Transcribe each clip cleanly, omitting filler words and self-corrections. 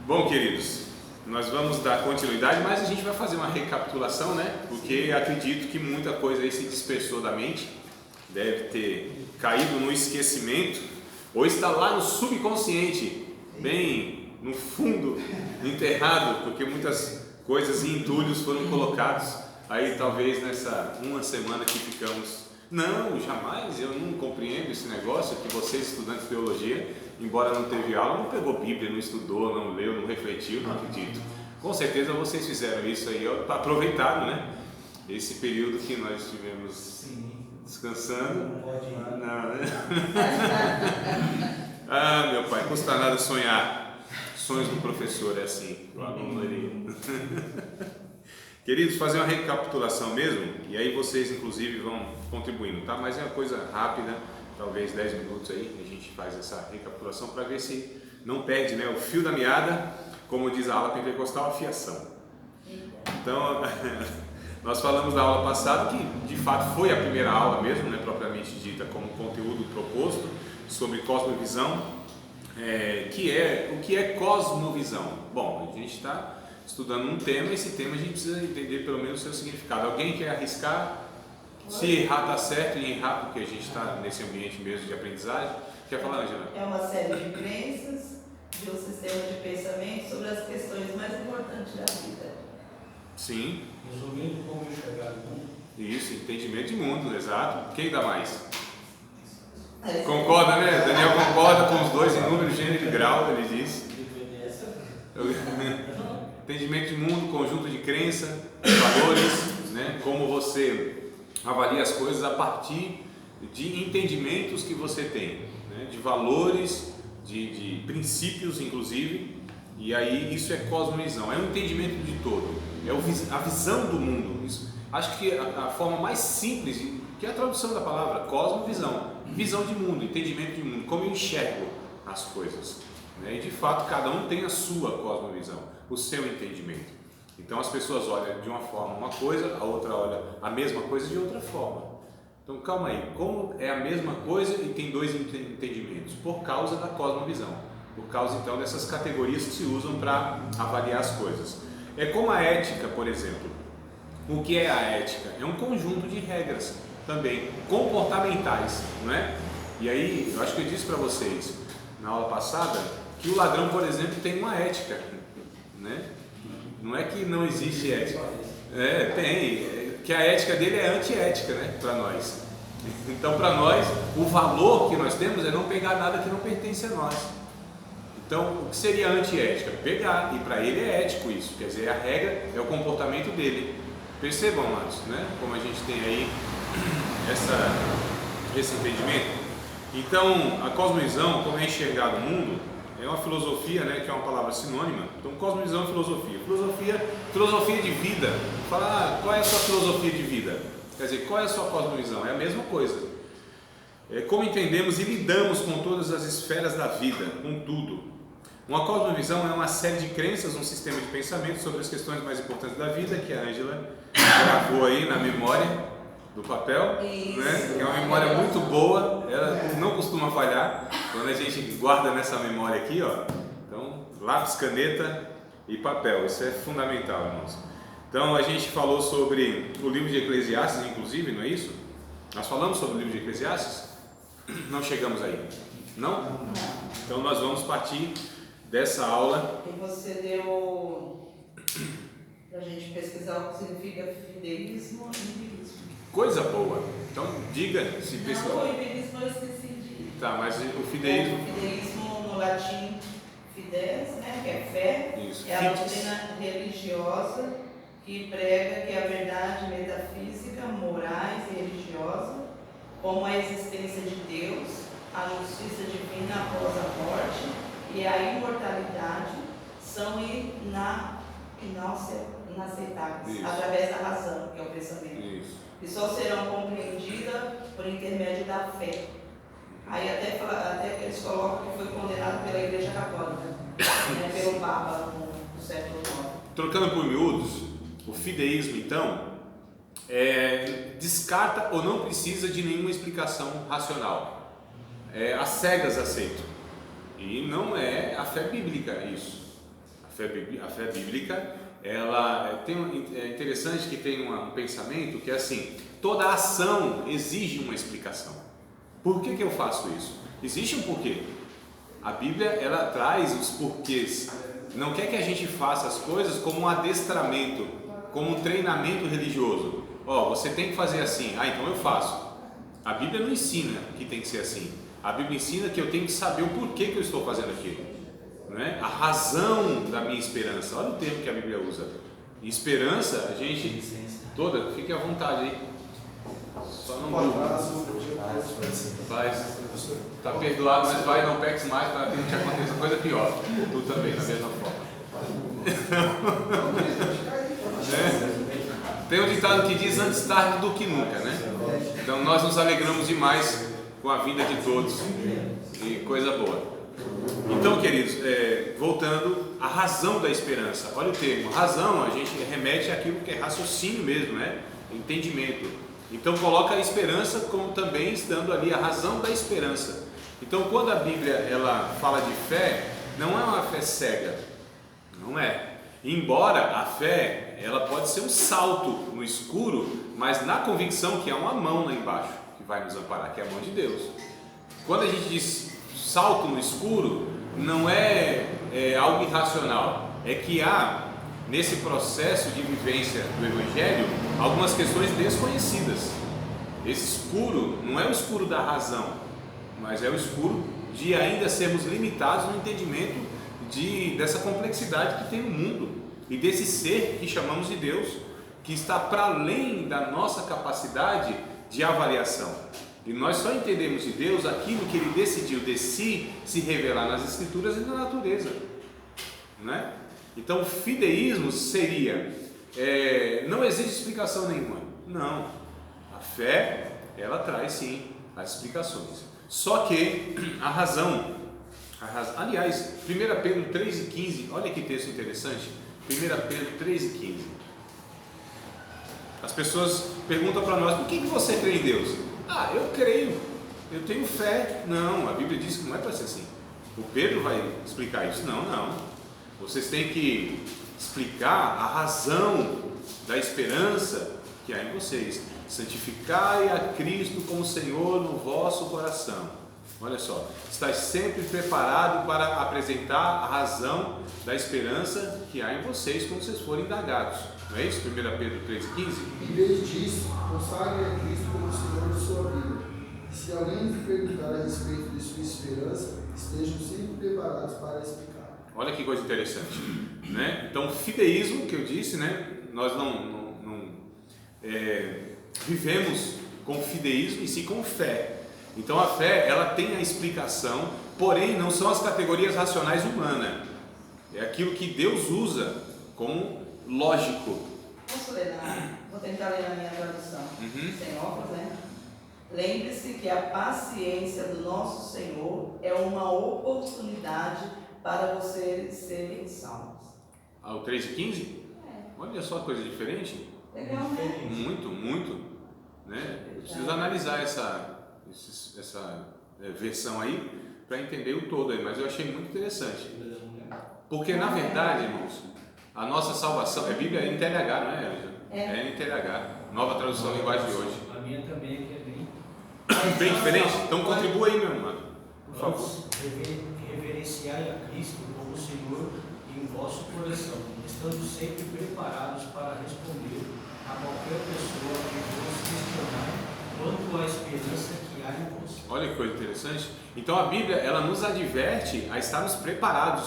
Bom, queridos, nós vamos dar continuidade, mas a gente vai fazer uma recapitulação, né? Porque acredito que muita coisa aí se dispersou da mente, deve ter caído no esquecimento, ou está lá no subconsciente, bem no fundo, enterrado, porque muitas coisas e entulhos foram colocados aí talvez nessa uma semana que ficamos. Não, jamais, eu não compreendo esse negócio que vocês, estudantes de teologia, embora não teve aula, não pegou Bíblia, não estudou, não leu, não refletiu, não acredito. Com certeza vocês fizeram isso aí, aproveitaram, né? Esse período que nós estivemos descansando. Não, né? Ah, meu pai, custa nada sonhar. Sonhos do professor é assim, o aluno ali. Queridos, fazer uma recapitulação mesmo, e aí vocês inclusive vão contribuindo, tá? Mas é uma coisa rápida, talvez 10 minutos aí, a gente faz essa recapitulação para ver se não perde, né, o fio da meada, como diz a aula pentecostal, a fiação. Então, nós falamos na aula passada que de fato foi a primeira aula mesmo, né, propriamente dita, como conteúdo proposto sobre cosmovisão, o que é cosmovisão? Bom, a gente está estudando um tema, esse tema a gente precisa entender pelo menos o seu significado. Alguém quer arriscar? Se errar está certo e errar porque a gente está nesse ambiente mesmo de aprendizagem. Quer falar, Angela? É uma série de crenças, de um sistema de pensamento sobre as questões mais importantes da vida. Sim. Resumindo, como enxergar o mundo. Isso, entendimento de mundo, exato. Quem dá mais? Concorda, né? Daniel concorda com os dois em número, gênero e grau, ele diz. Entendimento de mundo, conjunto de crença, valores, né? Como você avalia as coisas a partir de entendimentos que você tem, né? De valores, de princípios inclusive, e aí isso é cosmovisão, é um entendimento de todo, é a visão do mundo. Isso, acho que a forma mais simples, que é a tradução da palavra, cosmovisão, visão de mundo, entendimento de mundo, como eu enxergo as coisas, né? E de fato cada um tem a sua cosmovisão, o seu entendimento. Então as pessoas olham de uma forma uma coisa, a outra olha a mesma coisa de outra forma. Então calma aí, como é a mesma coisa e tem dois entendimentos? Por causa da cosmovisão, por causa então dessas categorias que se usam para avaliar as coisas. É como a ética, por exemplo. O que é a ética? É um conjunto de regras também, comportamentais, não é? E aí, eu acho que eu disse para vocês na aula passada que o ladrão, por exemplo, tem uma ética, né? Não é que não existe ética. Tem. Que a ética dele é antiética, né? Para nós. Então, para nós, o valor que nós temos é não pegar nada que não pertence a nós. Então, o que seria antiética? Pegar. E para ele é ético isso. Quer dizer, a regra é o comportamento dele. Percebam, amados, né? Como a gente tem aí esse entendimento. Então, a cosmovisão, como é enxergado o mundo, é uma filosofia, né, que é uma palavra sinônima. Então, cosmovisão é filosofia. Filosofia de vida. Fala, qual é a sua filosofia de vida? Quer dizer, qual é a sua cosmovisão? É a mesma coisa. É como entendemos e lidamos com todas as esferas da vida, com tudo. Uma cosmovisão é uma série de crenças, um sistema de pensamento sobre as questões mais importantes da vida, que a Ângela gravou aí na memória do papel, né? Que é uma memória muito boa, ela não costuma falhar quando a gente guarda nessa memória aqui, ó. Então, lápis, caneta e papel, isso é fundamental, irmãos. Então, a gente falou sobre o livro de Eclesiastes, inclusive, não é isso? Nós falamos sobre o livro de Eclesiastes? Não chegamos aí, não? Então, nós vamos partir dessa aula. E você deu pra gente pesquisar o que significa fideísmo e empirismo. Coisa boa. Então, diga se pesquisar. Não, o empirismo eu esqueci de... Tá, mas o fideísmo... O fideísmo no latim fides, né, que é fé. Isso. É a doutrina religiosa que prega que a verdade metafísica, morais e religiosa, como a existência de Deus, a justiça divina após a morte e a imortalidade são inaceitáveis através da razão, que é o pensamento. Isso. E só serão compreendidas por intermédio da fé. Aí até eles colocam que foi condenado pela Igreja Católica, né, pelo Papa no século IX. Trocando por miúdos, o fideísmo então descarta ou não precisa de nenhuma explicação racional. As cegas aceito. E não é a fé bíblica isso. A fé bíblica, ela é interessante que tem um pensamento que é assim: toda ação exige uma explicação. Por que eu faço isso? Existe um porquê. A Bíblia, ela traz os porquês. Não quer que a gente faça as coisas como um adestramento, como um treinamento religioso. Você tem que fazer assim, então eu faço. A Bíblia não ensina que tem que ser assim. A Bíblia ensina que eu tenho que saber o porquê que eu estou fazendo aquilo, não é? A razão da minha esperança. Olha o termo que a Bíblia usa. Esperança, a gente toda, fique à vontade aí. Só não faz. Está perdoado, mas vai, não peques mais para que não te aconteça coisa pior. Tu também, da mesma forma. Tem um ditado que diz: antes tarde do que nunca, né? Então nós nos alegramos demais com a vinda de todos, e coisa boa. Então, queridos, voltando à razão da esperança. Olha o termo, razão, a gente remete àquilo que é raciocínio mesmo, né? Entendimento. Então coloca a esperança como também estando ali a razão da esperança. Então quando a Bíblia ela fala de fé, não é uma fé cega, não é. Embora a fé ela pode ser um salto no escuro, mas na convicção que há uma mão lá embaixo que vai nos amparar, que é a mão de Deus. Quando a gente diz salto no escuro, não é algo irracional, é que há nesse processo de vivência do Evangelho algumas questões desconhecidas. Esse escuro não é o escuro da razão, mas é o escuro de ainda sermos limitados no entendimento dessa complexidade que tem no mundo e desse ser que chamamos de Deus, que está para além da nossa capacidade de avaliação. E nós só entendemos de Deus aquilo que Ele decidiu de si se revelar nas Escrituras e na natureza, não é? Então, fideísmo seria, não existe explicação nenhuma. Não, a fé, ela traz sim as explicações. Só que a razão, aliás, 1 Pedro 3,15, olha que texto interessante, 1 Pedro 3,15. As pessoas perguntam para nós: por que você crê em Deus? Eu creio, eu tenho fé. Não, a Bíblia diz que não é para ser assim. O Pedro vai explicar isso. Não. Vocês têm que explicar a razão da esperança que há em vocês. Santificai a Cristo como Senhor no vosso coração. Olha só, estáis sempre preparado para apresentar a razão da esperança que há em vocês quando vocês forem indagados. Não é isso? 1 Pedro 3,15? Em vez disso, consagrem a Cristo como Senhor de sua vida. E se alguém lhe perguntar a respeito de sua esperança, estejam sempre preparados para explicar. Olha que coisa interessante, né? Então, fideísmo, que eu disse, né? Nós não vivemos com fideísmo e sim com fé. Então, a fé, ela tem a explicação, porém não são as categorias racionais humanas. É aquilo que Deus usa como lógico. Posso ler vou tentar ler na minha tradução, sem óculos, né? Lembre-se que a paciência do nosso Senhor é uma oportunidade para vocês serem salvos. O 3,15? Olha só, coisa diferente. Legal, né? Muito, né? Eu preciso analisar essa versão aí para entender o todo aí, mas eu achei muito interessante. Porque na verdade, irmãos, a nossa salvação, a Bíblia é em TLH, não é, Ângela? É em TLH, nova tradução linguagem de hoje. A minha também aqui é bem diferente? Então contribua aí, meu irmão, por favor. Reverenciai a Cristo como Senhor em vosso coração, estando sempre preparados para responder a qualquer pessoa que vos questionar quanto à esperança que há em vós. Olha que coisa interessante. Então a Bíblia, ela nos adverte a estarmos preparados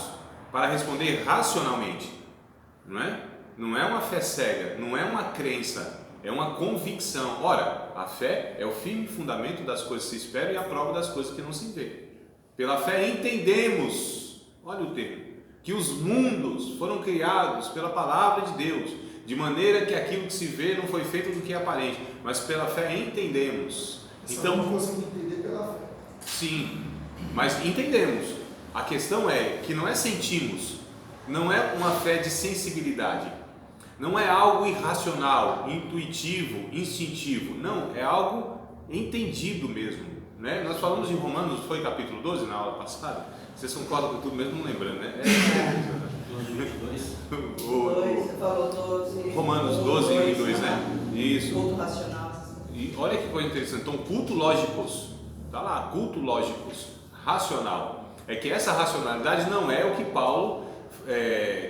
para responder racionalmente, não é? Não é uma fé cega, não é uma crença, é uma convicção. Ora, a fé é o firme fundamento das coisas que se esperam e a prova das coisas que não se vê. Pela fé entendemos, olha o termo, que os mundos foram criados pela palavra de Deus, de maneira que aquilo que se vê não foi feito do que é aparente, mas pela fé entendemos. Então não conseguimos entender pela fé. Sim, mas entendemos. A questão é que não é sentimos, não é uma fé de sensibilidade, não é algo irracional, intuitivo, instintivo, não, é algo entendido mesmo, né? Nós falamos em Romanos, foi capítulo 12 na aula passada, vocês concordam com tudo mesmo não lembrando, né? olha que coisa interessante. Então, culto lógicos, tá lá, culto lógicos, racional. É que essa racionalidade não é o que Paulo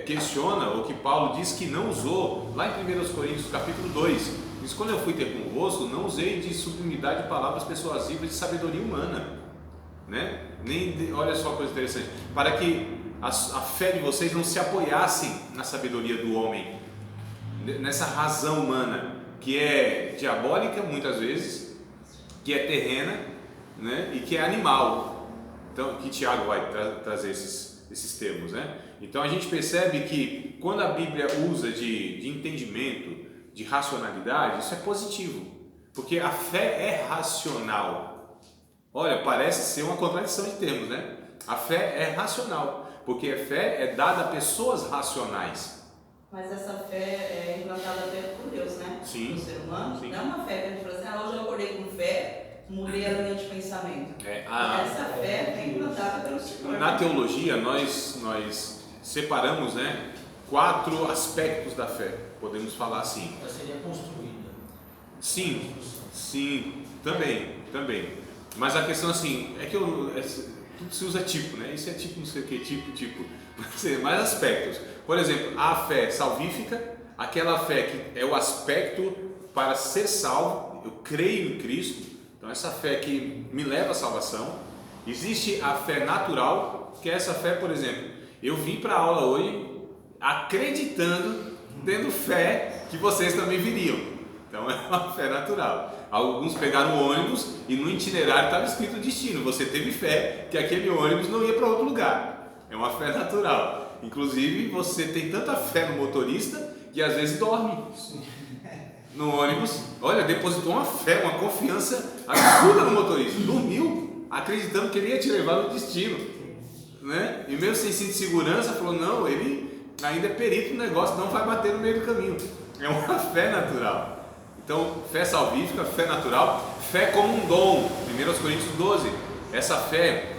questiona, ou que Paulo diz que não usou lá em 1 Coríntios capítulo 2. Diz: quando eu fui ter convosco, não usei de sublimidade de palavras persuasivas de sabedoria humana, né? Olha só a coisa interessante, para que a fé de vocês não se apoiasse na sabedoria do homem, nessa razão humana, que é diabólica muitas vezes, que é terrena, né? E que é animal. Então, que Tiago vai trazer esses termos, né? Então a gente percebe que quando a Bíblia usa de entendimento, de racionalidade, isso é positivo, porque a fé é racional. Olha, parece ser uma contradição de termos, né? A fé é racional, porque a fé é dada a pessoas racionais. Mas essa fé é implantada até por Deus, né? Sim. No ser humano. Sim. Não é uma fé que a gente fala assim: hoje eu acordei com fé, mudei a linha de pensamento. Essa fé é implantada pelo Senhor. Na teologia, nós separamos, né, 4 aspectos da fé, podemos falar assim. Ela seria construída. Sim, também. Mas a questão assim, é que tudo se usa tipo, né? Isso é tipo, não sei o que, tipo. Mais aspectos. Por exemplo, a fé salvífica, aquela fé que é o aspecto para ser salvo, eu creio em Cristo, então essa fé que me leva à salvação. Existe a fé natural, que é essa fé, por exemplo, eu vim para a aula hoje acreditando, tendo fé que vocês também viriam, então é uma fé natural. Alguns pegaram o ônibus e no itinerário estava escrito destino, você teve fé que aquele ônibus não ia para outro lugar, é uma fé natural. Inclusive, você tem tanta fé no motorista que às vezes dorme no ônibus. Olha, depositou uma fé, uma confiança absurda no motorista. Dormiu, acreditando que ele ia te levar no destino, né? E mesmo sem cinto de segurança, falou: não, ele ainda é perito no negócio, não vai bater no meio do caminho. É uma fé natural. Então, fé salvífica, fé natural, fé como um dom. 1 Coríntios 12. Essa fé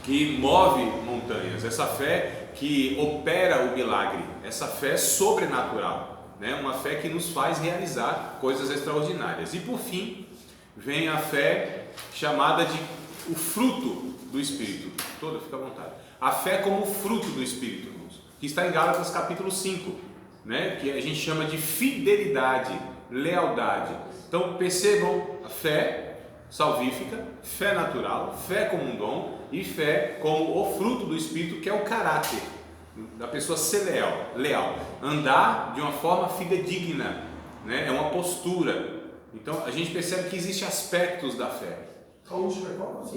que move montanhas, essa fé que opera o milagre, essa fé sobrenatural, né? Uma fé que nos faz realizar coisas extraordinárias. E por fim, vem a fé chamada de o fruto do Espírito. Toda, fica à vontade. A fé como fruto do Espírito, irmãos, que está em Gálatas capítulo 5, né? Que a gente chama de fidelidade, lealdade. Então percebam a fé salvífica, fé natural, fé como um dom e fé como o fruto do Espírito, que é o caráter da pessoa ser leal, andar de uma forma fidedigna, né? É uma postura. Então a gente percebe que existem aspectos da fé.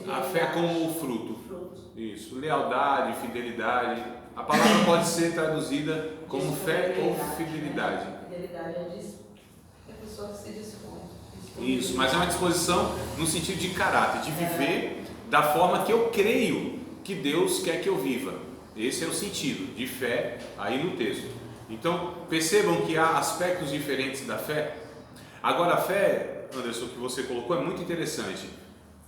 A fé como o fruto. Isso, lealdade, fidelidade. A palavra pode ser traduzida como fé ou fidelidade. Fidelidade é a pessoa que se dispõe. Isso, mas é uma disposição no sentido de caráter, de viver da forma que eu creio que Deus quer que eu viva. Esse é o sentido de fé aí no texto. Então percebam que há aspectos diferentes da fé. Agora a fé, Anderson, que você colocou é muito interessante.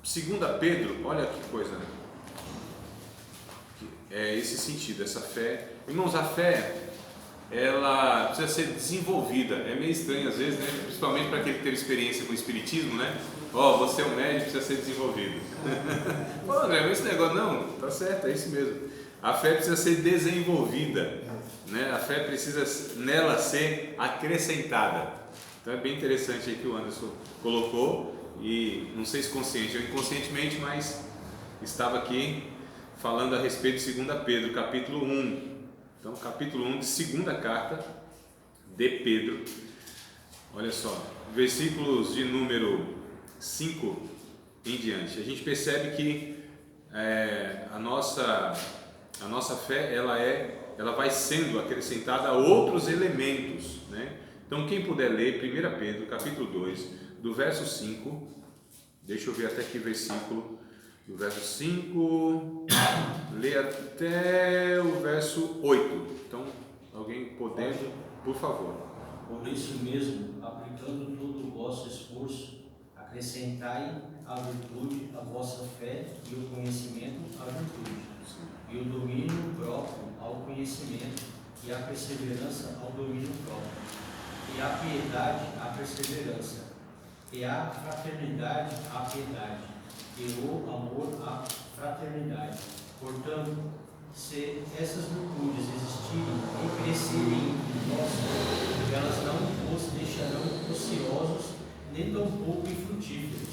2 Pedro, olha que coisa, né? É esse sentido, essa fé. Irmãos, a fé, ela precisa ser desenvolvida. É meio estranho às vezes, né? Principalmente para quem teve experiência com o espiritismo, né? Você é um médico, precisa ser desenvolvido. Pô, André, esse negócio, não, tá certo, é isso mesmo. A fé precisa ser desenvolvida, né? A fé precisa nela ser acrescentada. Então é bem interessante aí que o Anderson colocou, e não sei se consciente ou inconscientemente, mas estava aqui falando a respeito de 2 Pedro, capítulo 1. Então, capítulo 1 de segunda carta de Pedro. Olha só, versículos de número 5 em diante. A gente percebe que a nossa fé, ela vai sendo acrescentada a outros elementos, né? Então, quem puder ler 1 Pedro, capítulo 2, do verso 5, deixa eu ver até que versículo, do verso 5, lê até o verso 8. Então, alguém podendo, por favor. Por isso mesmo, aplicando todo o vosso esforço, acrescentai a virtude, a vossa fé, e o conhecimento, a virtude, e o domínio próprio ao conhecimento, e a perseverança ao domínio próprio, e a piedade à perseverança. e a fraternidade à piedade, e o amor à fraternidade. Portanto, se essas virtudes existirem e crescerem em nós, elas não os deixarão ociosos, nem tampouco infrutíferos,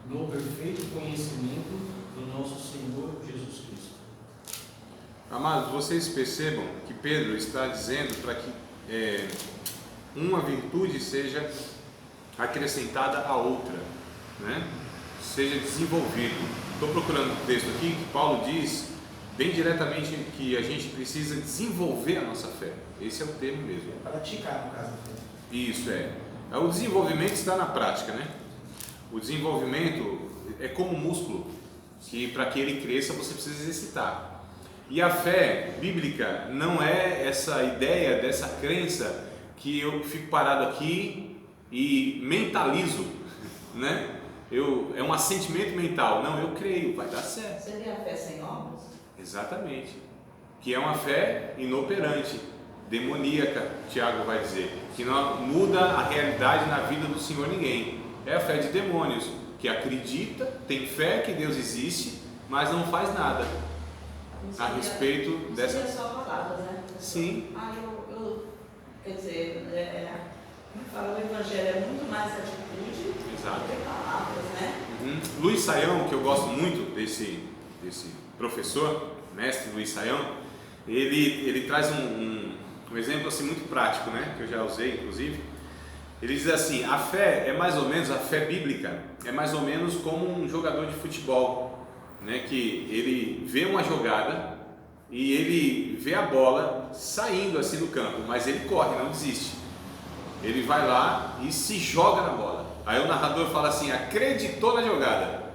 no perfeito conhecimento do nosso Senhor Jesus Cristo. Amados, vocês percebam que Pedro está dizendo para que uma virtude seja acrescentada à outra, né? Seja desenvolvido. Estou procurando um texto aqui que Paulo diz bem diretamente que a gente precisa desenvolver a nossa fé. Esse é o termo mesmo. Praticar, no caso. Isso é. O desenvolvimento está na prática, né? O desenvolvimento é como um músculo, que para que ele cresça você precisa exercitar. E a fé bíblica não é essa ideia dessa crença que eu fico parado aqui e mentalizo, né? É um assentimento mental. Não, eu creio, vai dar certo. Seria a fé sem obras? Exatamente. Que é uma fé inoperante, demoníaca, Tiago vai dizer, que não muda a realidade na vida do Senhor ninguém. É a fé de demônios, que acredita, tem fé que Deus existe, mas não faz nada a respeito dessa. Seria só palavras, né? Sim. Quer dizer, o Evangelho é muito mais atitude Exato. do que palavras, né? Luiz Saião, que eu gosto muito desse professor, mestre Luiz Saião, ele traz um exemplo assim muito prático, né? Que eu já usei, inclusive. Ele diz assim: a fé é mais ou menos, a fé bíblica é mais ou menos como um jogador de futebol, né? Que ele vê uma jogada e ele vê a bola saindo assim do campo, mas ele corre, não desiste. Ele vai lá e se joga na bola. Aí o narrador fala assim: acreditou na jogada.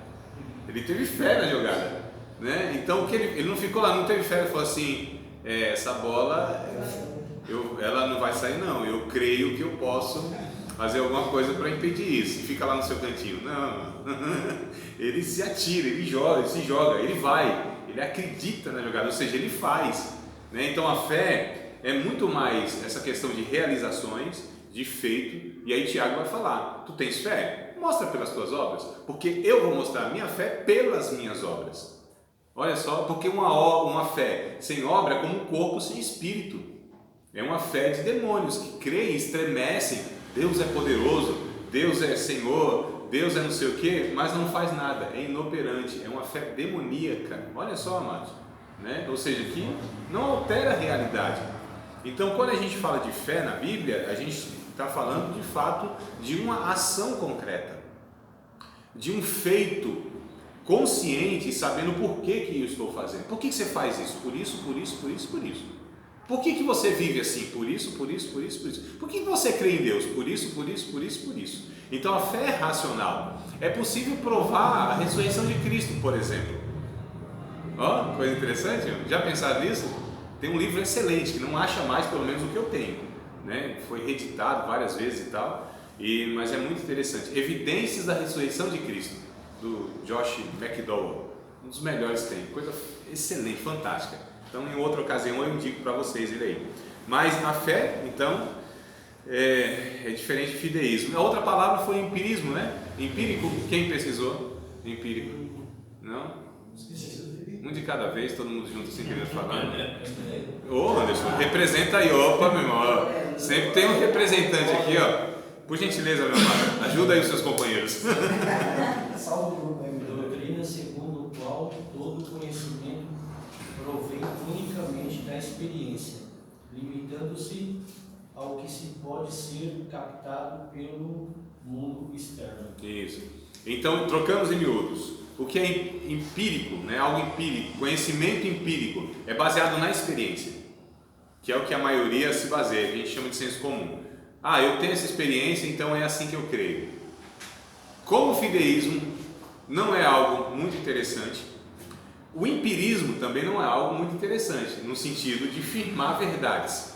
Ele teve fé na jogada, né? Então que ele não ficou lá, não teve fé, ele falou assim: essa bola ela não vai sair não, eu creio que eu posso fazer alguma coisa para impedir isso. E fica lá no seu cantinho. Não, ele se atira, ele se joga, ele vai, ele acredita na jogada, ou seja, ele faz, né? Então a fé é muito mais essa questão de realizações, de feito. E aí Tiago vai falar: tu tens fé? Mostra pelas tuas obras, porque eu vou mostrar a minha fé pelas minhas obras. Olha só, porque uma fé sem obra é como um corpo sem espírito. É uma fé de demônios que creem, estremecem. Deus é poderoso, Deus é Senhor, Deus é não sei o que, mas não faz nada, é inoperante, é uma fé demoníaca. Olha só, amados, né? Ou seja, que não altera a realidade. Então, quando a gente fala de fé na Bíblia, a gente está falando de fato de uma ação concreta, de um feito consciente, sabendo por que eu estou fazendo. Por que você faz isso? Por isso, por isso, por isso, por isso. Por que você vive assim? Por isso, por isso, por isso, por isso. Por que você crê em Deus? Por isso, por isso, por isso, por isso. Então a fé é racional. É possível provar a ressurreição de Cristo, por exemplo. Ó, coisa interessante, já pensaram nisso? Tem um livro excelente, que não acha mais, pelo menos o que eu tenho, né? Foi reeditado várias vezes e tal, mas é muito interessante. Evidências da ressurreição de Cristo, do Josh McDowell, um dos melhores que tem, coisa excelente, fantástica. Então, em outra ocasião, eu indico para vocês ele aí. Mas a fé, então, é diferente de fideísmo. A outra palavra foi empirismo, né? Empírico, quem pesquisou? Empírico. Não? Um de cada vez, todo mundo junto sem querer falar. Ô, Anderson, representa aí. Opa, meu irmão. Ó. Sempre tem um representante aqui, ó. Por gentileza, meu amado, ajuda aí os seus companheiros. Salve o grupo aí. Doutrina segundo o qual todo conhecimento provém unicamente da experiência, limitando-se ao que se pode ser captado pelo mundo externo. Isso. Então, trocamos em miúdos. O que é empírico, né? Algo empírico, conhecimento empírico, é baseado na experiência, que é o que a maioria se baseia, que a gente chama de senso comum. Ah, eu tenho essa experiência, então é assim que eu creio. Como o fideísmo não é algo muito interessante, o empirismo também não é algo muito interessante, no sentido de firmar verdades,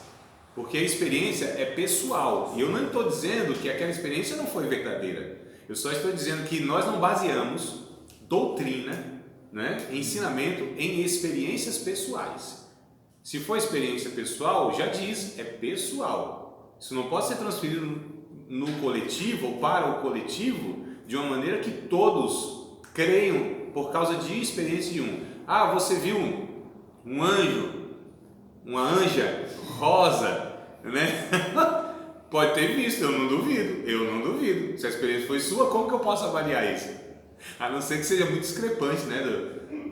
porque a experiência é pessoal, e eu não estou dizendo que aquela experiência não foi verdadeira, eu só estou dizendo que nós não baseamos doutrina, né, ensinamento em experiências pessoais. Se for experiência pessoal, já diz, é pessoal, isso não pode ser transferido no coletivo ou para o coletivo de uma maneira que todos creiam por causa de experiência de um. Ah, você viu um anjo, uma anja rosa, né? Pode ter visto, eu não duvido. Se a experiência foi sua, como que eu posso avaliar isso? A não ser que seja muito discrepante, né,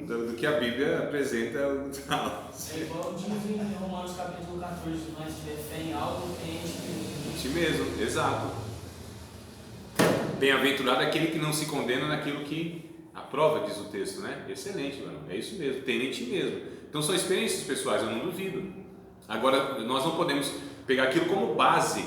do que a Bíblia apresenta. É igual diz em Romanos capítulo 14, nós tiver fé em algo, tem em ti mesmo, exato. Bem-aventurado aquele que não se condena naquilo que aprova, diz o texto, né? Excelente, mano. É isso mesmo, tem em ti mesmo. Então são experiências pessoais, eu não duvido. Agora, nós não podemos pegar aquilo como base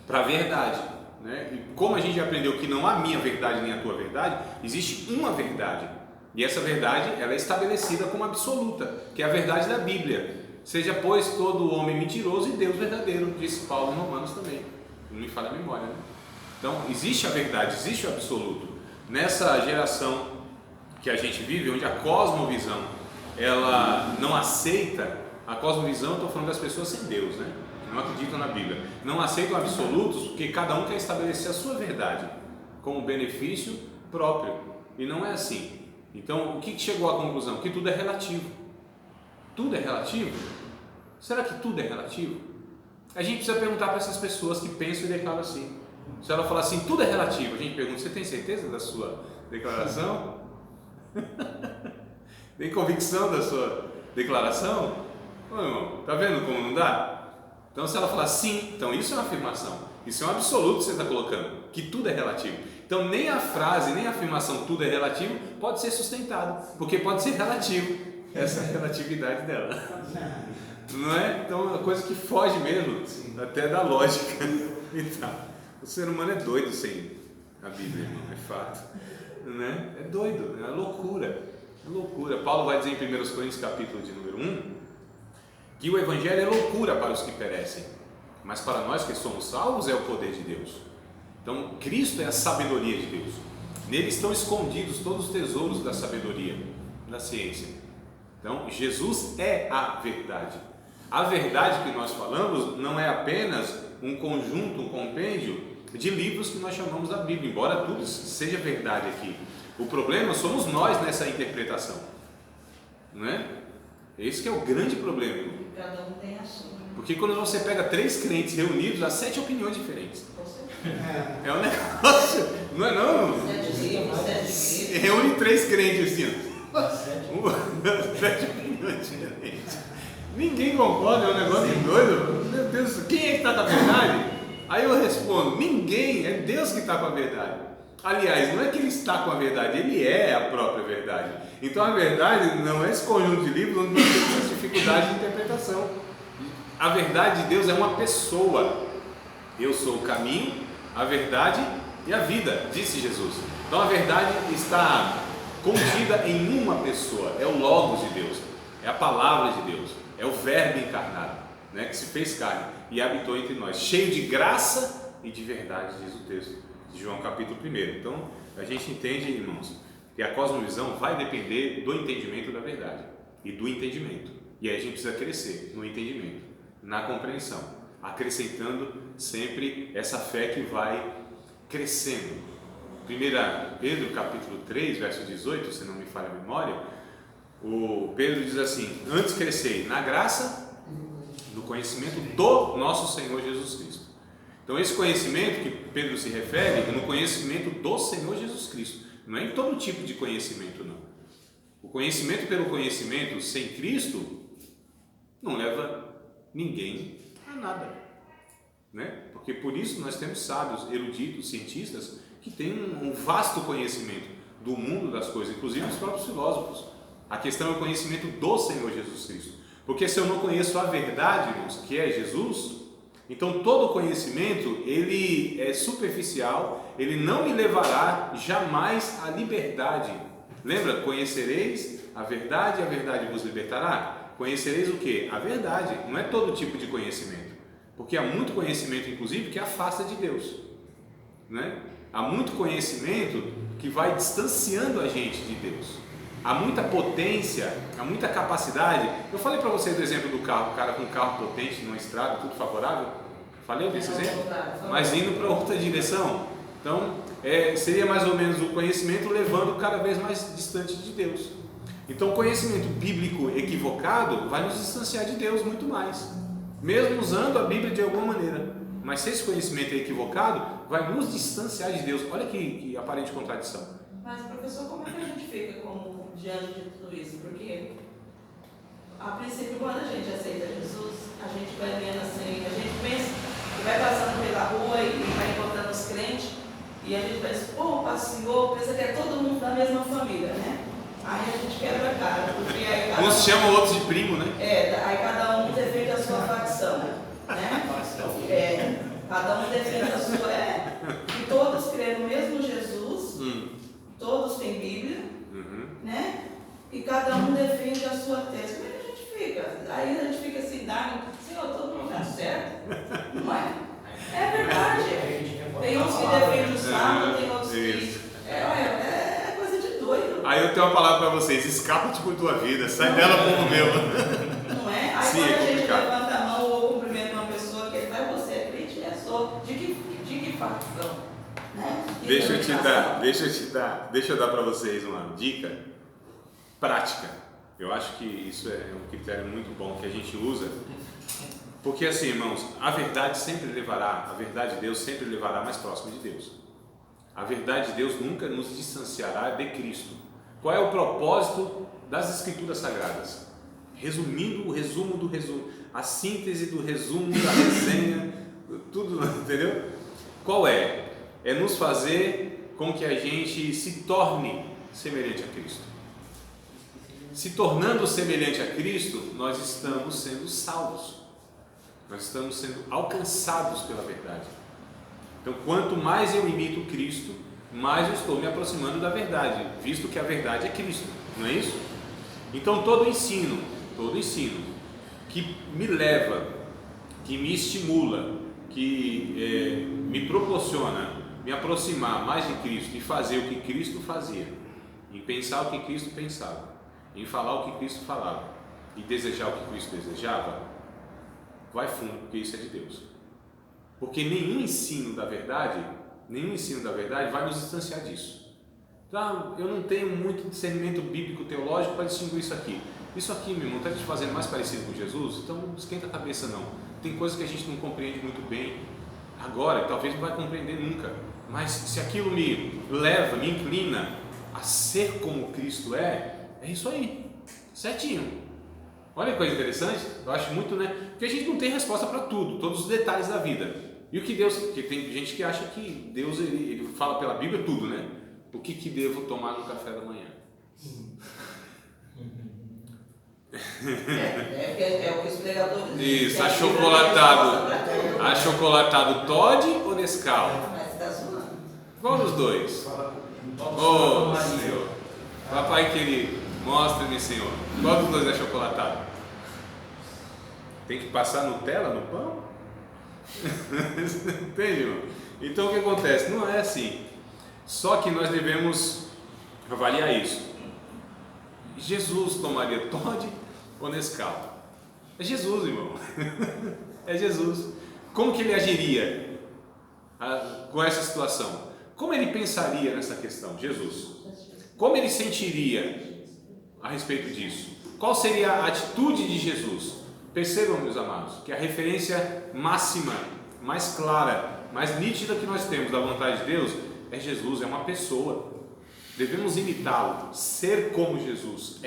para a verdade, né? E como a gente já aprendeu que não há minha verdade nem a tua verdade, existe uma verdade. E essa verdade, ela é estabelecida como absoluta, que é a verdade da Bíblia. Seja, pois, todo homem mentiroso e Deus verdadeiro, disse Paulo em Romanos também. Não me falha a memória, né? Então, existe a verdade, existe o absoluto. Nessa geração que a gente vive, onde a cosmovisão, ela não aceita, a cosmovisão, estou falando das pessoas sem Deus, né? Que não acreditam na Bíblia. Não aceitam absolutos, porque cada um quer estabelecer a sua verdade como benefício próprio. E não é assim. Então, o que chegou à conclusão? Que tudo é relativo. Tudo é relativo? Será que tudo é relativo? A gente precisa perguntar para essas pessoas que pensam e declaram assim. Se ela falar assim, tudo é relativo, a gente pergunta, você tem certeza da sua declaração? Tem convicção da sua declaração? Ô, irmão, tá vendo como não dá? Então, se ela falar sim, então isso é uma afirmação. Isso é um absoluto que você está colocando, que tudo é relativo. Então, nem a frase, nem a afirmação tudo é relativo pode ser sustentado, porque pode ser relativo, essa relatividade dela. Não é? Então, é uma coisa que foge mesmo, até da lógica. Então, o ser humano é doido sem a Bíblia, irmão, é fato. Né? É doido, é loucura. É loucura. Paulo vai dizer em 1 Coríntios capítulo de número 1 que o Evangelho é loucura para os que perecem, mas para nós que somos salvos é o poder de Deus. Então, Cristo é a sabedoria de Deus. Nele estão escondidos todos os tesouros da sabedoria, da ciência. Então, Jesus é a verdade. A verdade que nós falamos não é apenas um conjunto, um compêndio de livros que nós chamamos da Bíblia, embora tudo seja verdade aqui. O problema somos nós nessa interpretação, não é? Esse que é o grande problema. Cada um tem a sua. Porque quando você pega 3 crentes reunidos, há 7 opiniões diferentes. É um negócio, não é não? 7 livros, 7 igrejas. Reúne 3 crentes assim, 7 opiniões diferentes. Ninguém concorda, é um negócio doido. Meu Deus, quem é que está com a verdade? Aí eu respondo, ninguém, é Deus que está com a verdade. Aliás, não é que Ele está com a verdade, Ele é a própria verdade. Então a verdade não é esse conjunto de livros onde nós temos essa dificuldade de interpretação. A verdade de Deus é uma pessoa. Eu sou o caminho, a verdade e a vida, disse Jesus. Então a verdade está contida em uma pessoa, é o Logos de Deus, é a palavra de Deus, é o Verbo encarnado, né, que se fez carne e habitou entre nós, cheio de graça e de verdade, diz o texto de João capítulo 1. Então a gente entende, irmãos, que a cosmovisão vai depender do entendimento da verdade e do entendimento, e aí a gente precisa crescer no entendimento, na compreensão, acrescentando sempre essa fé que vai crescendo. 1 Pedro capítulo 3, verso 18, se não me falha a memória, o Pedro diz assim: antes crescei na graça, no conhecimento do nosso Senhor Jesus Cristo. Então esse conhecimento que Pedro se refere é no conhecimento do Senhor Jesus Cristo, não é em todo tipo de conhecimento não. O conhecimento pelo conhecimento sem Cristo não leva ninguém a nada, né? Porque por isso nós temos sábios, eruditos, cientistas que têm um vasto conhecimento do mundo das coisas, inclusive os próprios filósofos. A questão é o conhecimento do Senhor Jesus Cristo, porque se eu não conheço a verdade, irmãos, que é Jesus, então todo conhecimento ele é superficial, ele não me levará jamais à liberdade. Lembra? Conhecereis a verdade e a verdade vos libertará. Conhecereis o que? A verdade. Não é todo tipo de conhecimento, porque há muito conhecimento, inclusive, que afasta de Deus, né? Há muito conhecimento que vai distanciando a gente de Deus. Há muita potência, há muita capacidade. Eu falei para vocês do exemplo do carro, o cara com um carro potente numa estrada, tudo favorável. Falei desse Não, exemplo? contrário, Mas indo para outra direção. Então, seria mais ou menos o conhecimento levando cada vez mais distante de Deus. Então, o conhecimento bíblico equivocado vai nos distanciar de Deus muito mais, mesmo usando a Bíblia de alguma maneira. Mas se esse conhecimento é equivocado, vai nos distanciar de Deus. Olha que aparente contradição. Mas, professor, como é que a gente fica diante de tudo isso? Porque, a princípio, quando a gente aceita Jesus, a gente vai vendo assim, a gente pensa que vai passando pela rua e vai encontrando os crentes, e a gente pensa, pô, Senhor, pensa que é todo mundo da mesma família, né? Aí a gente quebra a cara, porque aí cada Uns chamam outros de primo, né? aí cada um defende a sua facção, né? Cada um defende a sua. E todos creem no mesmo Jesus, todos têm Bíblia, né? E cada um defende a sua tese. Como é que a gente fica? Aí a gente fica assim, Senhor, todo mundo está certo? Não é? É verdade. Tem uns que defendem o sábado, tem outros que. É coisa de doido. Aí eu tenho uma palavra para vocês: escapa-te por tua vida, sai dela, povo meu. Não é? Aí Sim, quando é a gente complicado. levanta a mão ou cumprimenta uma pessoa que vai, você é crente, sou. De que facção? Né? Deixa eu dar para vocês uma dica prática. Eu acho que isso é um critério muito bom que a gente usa, porque assim, irmãos, a verdade de Deus sempre levará mais próximo de Deus. A verdade de Deus nunca nos distanciará de Cristo. Qual é o propósito das Escrituras Sagradas? Resumindo o resumo do resumo, a síntese do resumo da resenha, tudo, entendeu? Qual é? É nos fazer com que a gente se torne semelhante a Cristo. Se tornando semelhante a Cristo, nós estamos sendo salvos. Nós estamos sendo alcançados pela verdade. Então, quanto mais eu imito Cristo, mais eu estou me aproximando da verdade, visto que a verdade é Cristo, não é isso? Então, todo ensino que me leva, que me estimula, que me proporciona me aproximar mais de Cristo e fazer o que Cristo fazia, em pensar o que Cristo pensava, em falar o que Cristo falava e desejar o que Cristo desejava, vai fundo, porque isso é de Deus. Porque nenhum ensino da verdade vai nos distanciar disso. Então, eu não tenho muito discernimento bíblico teológico para distinguir isso aqui. Isso aqui, meu irmão, está te fazendo mais parecido com Jesus? Então não esquenta a cabeça não. Tem coisas que a gente não compreende muito bem agora, e talvez não vai compreender nunca. Mas se aquilo me leva, me inclina a ser como Cristo é isso aí, certinho. Olha que coisa interessante, eu acho muito, né? Porque a gente não tem resposta para tudo, todos os detalhes da vida. E o que Deus, porque tem gente que acha que Deus, ele fala pela Bíblia tudo, né? O que devo tomar no café da manhã? É o que os pregadores dizem. Isso, achocolatado Toddy ou Nescau? Mas tá zoando. Qual dos dois? Oh, Senhor. Papai querido, mostre-me, Senhor. Qual dos dois é achocolatado? Tem que passar Nutella no pão? Entende, irmão? Então o que acontece? Não é assim. Só que nós devemos avaliar isso. Jesus tomaria Toddy ou Nescau? É Jesus, irmão. É Jesus. Como que ele agiria com essa situação? Como ele pensaria nessa questão? Jesus. Como ele sentiria a respeito disso? Qual seria a atitude de Jesus? Percebam, meus amados, que a referência máxima, mais clara, mais nítida que nós temos da vontade de Deus é Jesus, é uma pessoa. Devemos imitá-lo, ser como Jesus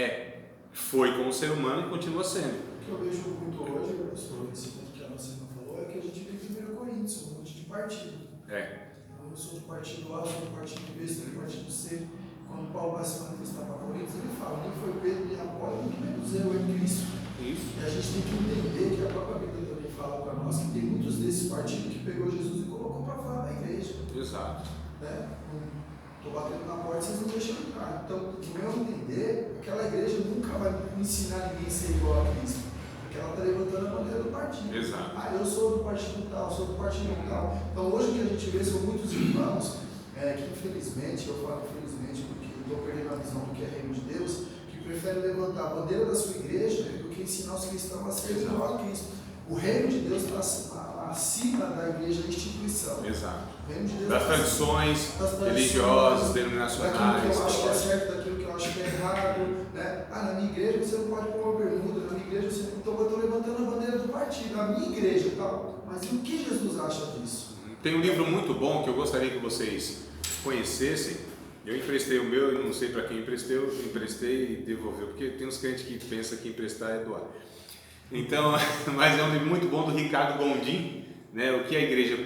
foi como ser humano e continua sendo. O que eu vejo muito hoje, professor, nesse ponto que a nossa irmã falou, é que a gente vive em 1 Coríntios, um monte de partido. Eu sou do partido A, sou do partido B, sou do partido C. Quando Paulo vai se manifestar para Coríntios, ele fala: nem foi Pedro nem Apolo, muito menos eu, é Cristo. Isso. E a gente tem que entender que a própria Bíblia também fala para nós que tem muitos desses partidos que pegou Jesus e colocou para fora da igreja. Exato. Estou batendo na porta, vocês não deixam entrar. Então, no meu entender, aquela igreja nunca vai ensinar ninguém a ser igual a Cristo. Porque ela está levantando a bandeira do partido. Exato. Eu sou do partido tal, sou do partido tal. Então, hoje o que a gente vê são muitos irmãos que, infelizmente, eu falo infelizmente porque estou perdendo a visão do que é reino de Deus, que preferem levantar a bandeira da sua igreja do que ensinar os cristãos a serem igual a Cristo. O reino de Deus está acima da igreja instituição. Exato. Reino de Deus Das tradições religiosas, denominacionais. Daquilo que eu acho que é certo, daquilo que eu acho que é errado. Né? Na minha igreja você não pode pôr uma bermuda, na minha igreja você não. Eu estou levantando a bandeira do partido, na minha igreja e tal. Mas o que Jesus acha disso? Tem um livro muito bom que eu gostaria que vocês conhecessem. Eu emprestei o meu, eu não sei para quem emprestei, eu emprestei e devolveu, porque tem uns crentes que pensam que emprestar é doar. Então, mas é um livro muito bom do Ricardo Gondim, né? O que a igreja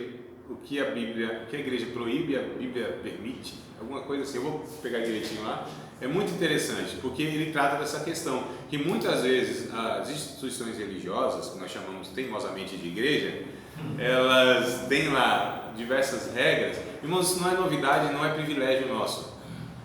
proíbe, a Bíblia permite, alguma coisa assim. Eu vou pegar direitinho lá. É muito interessante, porque ele trata dessa questão que muitas vezes as instituições religiosas, que nós chamamos teimosamente de igreja, elas têm lá diversas regras. Irmãos, isso não é novidade, não é privilégio nosso.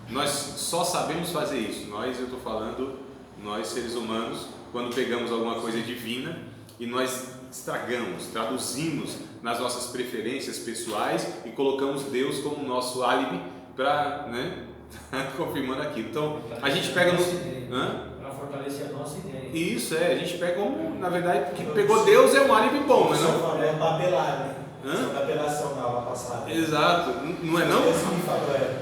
Nós só sabemos fazer isso. Eu estou falando, nós seres humanos, quando pegamos alguma coisa divina e nós estragamos, traduzimos nas nossas preferências pessoais e colocamos Deus como nosso álibi para, né, confirmando aquilo. Então, a gente pega para fortalecer a nossa ideia. Isso, a gente pega como, na verdade, que pegou Deus é um álibi bom, não é não? É papelar, né? Apelação na aula passada. Exato, não é não?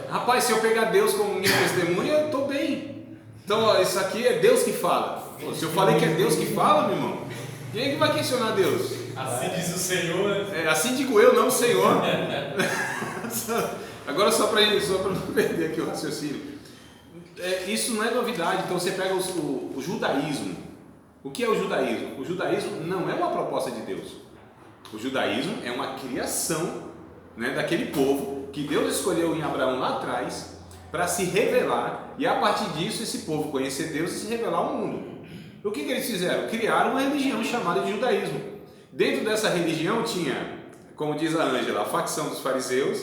Rapaz, se eu pegar Deus como minha testemunha, eu estou bem. Então, ó, isso aqui é Deus que fala. Pô, se eu falei que é Deus que fala, meu irmão, quem é que vai questionar Deus? Assim diz o Senhor. Assim digo eu, não o Senhor. Agora só para não perder aqui o raciocínio. Isso não é novidade. Então você pega o judaísmo. O que é o judaísmo? O judaísmo não é uma proposta de Deus. O judaísmo é uma criação, né, daquele povo que Deus escolheu em Abraão lá atrás para se revelar e a partir disso esse povo conhecer Deus e se revelar ao mundo. O que eles fizeram? Criaram uma religião chamada de judaísmo. Dentro dessa religião tinha, como diz a Ângela, a facção dos fariseus,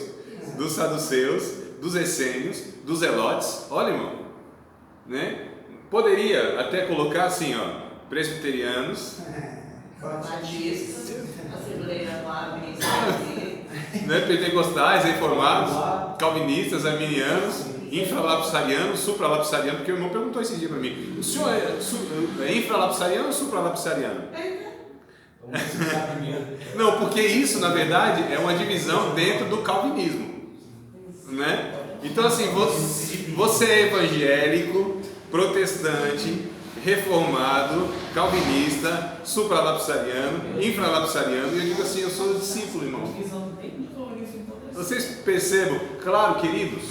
dos saduceus, dos essênios, dos zelotes. Olha, irmão, né? Poderia até colocar assim, ó, presbiterianos, Batistas, Assembleia Nobre, né, pentecostais, reformados, calvinistas, arminianos, infralapsarianos, supralapsarianos, porque o irmão perguntou esse dia para mim, o senhor é infralapsariano ou supralapsariano? Não, porque isso na verdade é uma divisão dentro do calvinismo, né? Então assim, você é evangélico, protestante, reformado, calvinista, supralapsariano, infralapsariano, e eu digo assim, eu sou discípulo, irmão. Vocês percebam? Claro, queridos,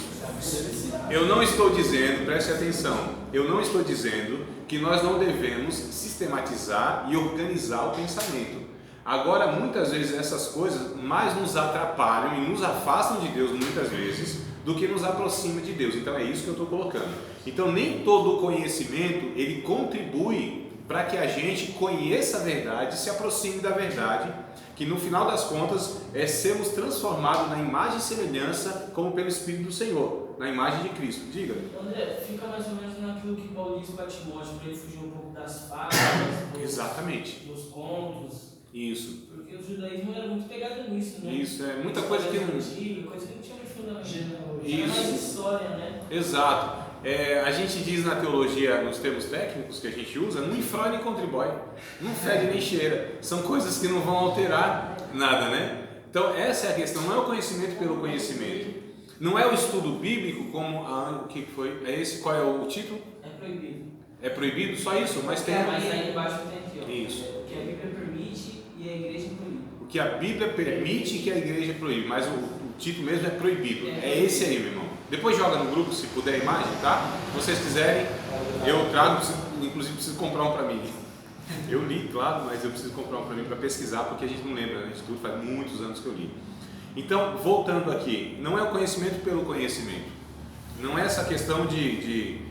eu não estou dizendo, preste atenção, eu não estou dizendo que nós não devemos sistematizar e organizar o pensamento. Agora, muitas vezes essas coisas mais nos atrapalham e nos afastam de Deus muitas vezes do que nos aproxima de Deus. Então é isso que eu estou colocando. Então nem todo o conhecimento ele contribui para que a gente conheça a verdade, se aproxime da verdade, que no final das contas é sermos transformados na imagem e semelhança como pelo Espírito do Senhor, na imagem de Cristo. Diga. André, fica mais ou menos naquilo que Paulo disse para Timóteo, para ele fugir um pouco das falas, exatamente, dos contos. Isso. Porque o judaísmo era muito pegado nisso, né? Isso, é muita coisa que não... Antiga, coisa que não tinha muito fundamento. Isso. Era mais história, né? Exato. A gente diz na teologia, nos termos técnicos que a gente usa, não infrói nem contribui, não fede nem cheira. São coisas que não vão alterar nada, né? Então essa é a questão, não é o conhecimento pelo conhecimento. Não é o estudo bíblico como o que foi? É esse? Qual é o título? É proibido. É proibido? Só isso? Mas tem... Mas aí embaixo tem aqui, ó. Isso. O que a Bíblia permite e a igreja proíbe. O que a Bíblia permite e que a igreja proíbe, mas o título mesmo é proibido. É esse aí, meu irmão. Depois joga no grupo, se puder, a imagem, tá? Se vocês quiserem, eu trago, inclusive preciso comprar um para mim. Eu li, claro, mas eu preciso comprar um para mim para pesquisar, porque a gente não lembra, né, de tudo, faz muitos anos que eu li. Então, voltando aqui, não é o conhecimento pelo conhecimento. Não é essa questão de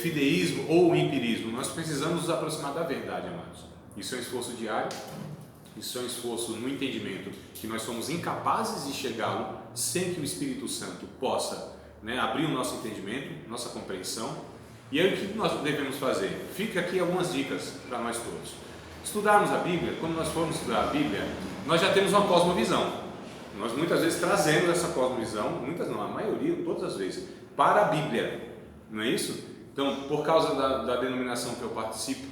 fideísmo ou empirismo. Nós precisamos nos aproximar da verdade, amados. Isso é um esforço diário, isso é um esforço no entendimento que nós somos incapazes de chegá-lo sem que o Espírito Santo possa, né, abrir o nosso entendimento, nossa compreensão. E aí o que nós devemos fazer? Fica aqui algumas dicas para nós todos. Estudarmos a Bíblia, quando nós formos estudar a Bíblia, nós já temos uma cosmovisão. Nós muitas vezes trazemos essa cosmovisão, muitas não, a maioria, todas as vezes, para a Bíblia, não é isso? Então, por causa da denominação que eu participo,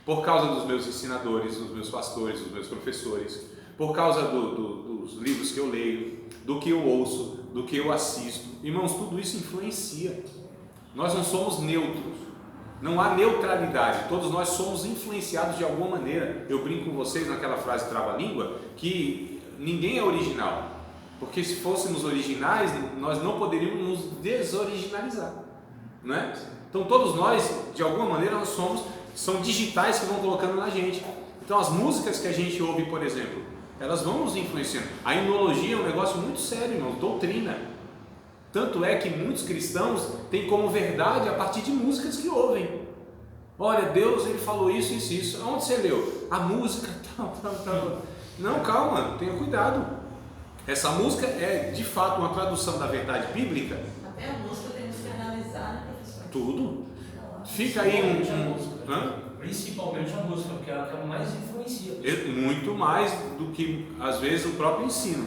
por causa dos meus ensinadores, dos meus pastores, dos meus professores, por causa dos livros que eu leio, do que eu ouço, do que eu assisto. Irmãos, tudo isso influencia. Nós não somos neutros, não há neutralidade, todos nós somos influenciados de alguma maneira. Eu brinco com vocês naquela frase trava-língua, que ninguém é original, porque se fôssemos originais, nós não poderíamos nos desoriginalizar, não é? Então todos nós, de alguma maneira, são digitais que vão colocando na gente. Então as músicas que a gente ouve, por exemplo, elas vão nos influenciando. A himnologia é um negócio muito sério, irmão, doutrina. Tanto é que muitos cristãos têm como verdade a partir de músicas que ouvem. Olha, Deus, ele falou isso, isso, isso. Onde você leu? A música, tal. Não, calma, tenha cuidado. Essa música é, de fato, uma tradução da verdade bíblica. Até a música temos que analisar, né, professor? Tudo. Fica aí Principalmente a música, porque é a que mais influencia. Muito mais do que, às vezes, o próprio ensino.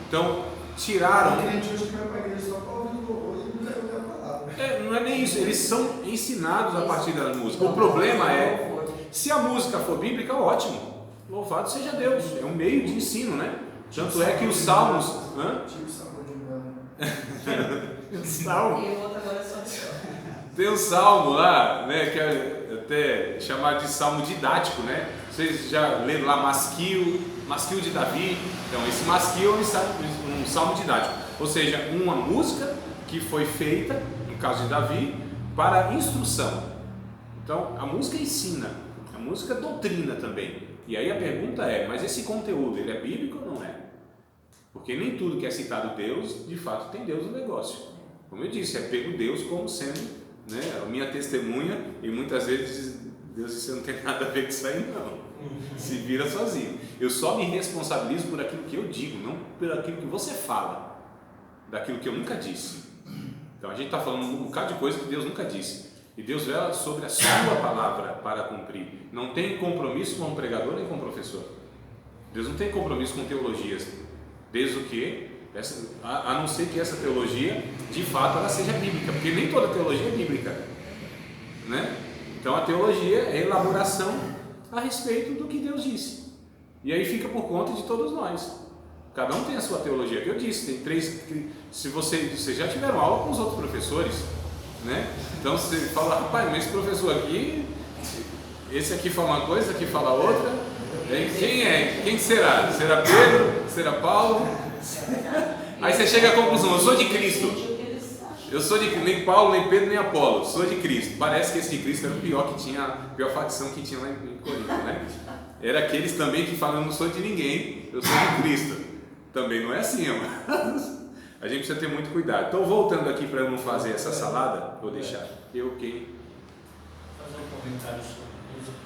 Então, tiraram... O crente hoje que vai para a igreja só para ouvir louvor e não quer ouvir a palavra. Não é nem isso, eles são ensinados a partir da música. O problema é, se a música for bíblica, ótimo. Louvado seja Deus, é um meio de ensino, né? Tanto é que os salmos... Tipo sabor de mel. Salmo. E o outro agora é só de Tem um salmo lá, né, que é até chamado de salmo didático, né? Vocês já leram lá Masquil de Davi? Então esse Masquil é um salmo didático, ou seja, uma música que foi feita, no caso de Davi, para instrução. Então a música ensina, a música doutrina também. E aí a pergunta é, mas esse conteúdo, ele é bíblico ou não é? Porque nem tudo que é citado Deus, de fato tem Deus no negócio. Como eu disse, é pego Deus como sendo, né, a minha testemunha, e muitas vezes Deus disse, não tem nada a ver com isso aí não, se vira sozinho. Eu só me responsabilizo por aquilo que eu digo, não por aquilo que você fala, daquilo que eu nunca disse. Então a gente está falando um bocado de coisa que Deus nunca disse, e Deus vela sobre a sua palavra para cumprir. Não tem compromisso com um pregador nem com um professor. Deus não tem compromisso com teologias, desde o que a não ser que essa teologia, de fato, ela seja bíblica, porque nem toda teologia é bíblica, né? Então a teologia é a elaboração a respeito do que Deus disse, e aí fica por conta de todos nós. Cada um tem a sua teologia, que eu disse, tem 3, se vocês já tiveram aula com os outros professores, né? Então você fala, rapaz, mas esse professor aqui, esse aqui fala uma coisa, esse aqui fala outra, quem é? Quem será? Será Pedro? Será Paulo? Aí você chega à conclusão, eu sou de Cristo. Eu sou de nem Paulo, nem Pedro, nem Apolo, sou de Cristo. Parece que esse de Cristo era o pior que tinha, a pior facção que tinha lá em Corinto, né? Era aqueles também que falam, eu não sou de ninguém, eu sou de Cristo. Também não é assim, mas a gente precisa ter muito cuidado. Então, voltando aqui para eu não fazer essa salada, vou deixar quem? Fazer um comentário sobre música.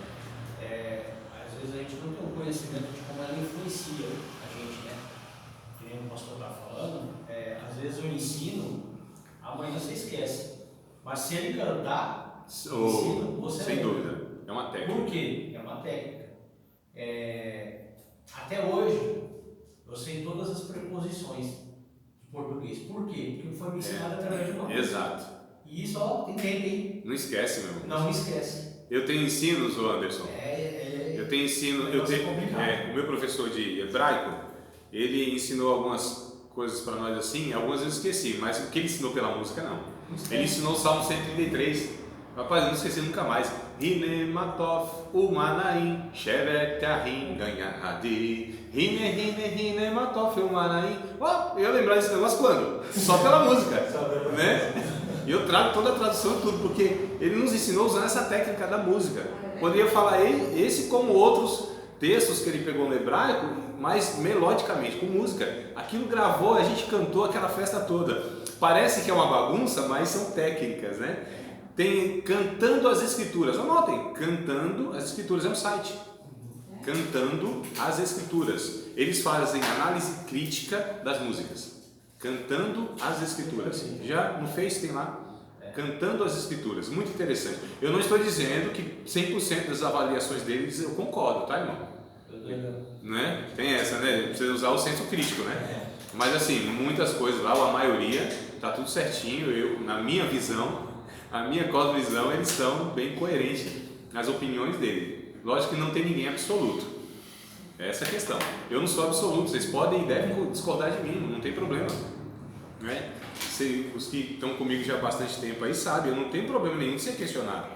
Às vezes a gente não tem um conhecimento de como ela influencia a gente, né? Que nem o pastor está falando, às vezes o ensino, amanhã você esquece. Mas se ele cantar, ensino, você sem dúvida, é uma técnica. Por quê? É uma técnica. Até hoje, eu sei todas as preposições de português. Por quê? Porque foi me ensinado através de uma música. Exato. E isso, ó, entendem. Não esquece, meu irmão. Não esquece. Eu tenho ensinos, Anderson. Eu tenho ensino. O meu professor de hebraico, ele ensinou algumas coisas para nós assim, algumas eu esqueci, mas o que ele ensinou pela música, não. Ele ensinou o Salmo 133. Rapaz, eu não esqueci nunca mais. Hinematof, Umanaim, Shevet Ahim, Ganhahadi. Hinematof, Umanaim. Eu ia lembrar desse negócio quando? Só pela música, né? E eu trago toda a tradução e tudo, porque ele nos ensinou usando essa técnica da música. Poderia falar esse como outros textos que ele pegou no hebraico, mas melodicamente, com música. Aquilo gravou, a gente cantou aquela festa toda. Parece que é uma bagunça, mas são técnicas, né? Tem Cantando as Escrituras. Anotem, Cantando as Escrituras é um site. Cantando as Escrituras. Eles fazem análise crítica das músicas. Cantando as Escrituras. Já no Face tem lá. Cantando as Escrituras. Muito interessante. Eu não estou dizendo que 100% das avaliações deles eu concordo, tá, irmão? Né? Tem essa, né? Precisa usar o senso crítico, né? Mas assim, muitas coisas lá, ou a maioria, tá tudo certinho. Na minha visão, a minha cosmovisão, eles são bem coerentes nas opiniões dele. Lógico que não tem ninguém absoluto. Essa é a questão. Eu não sou absoluto, vocês podem e devem discordar de mim, não tem problema. Né? Os que estão comigo já há bastante tempo aí sabem, eu não tenho problema nenhum de ser questionado.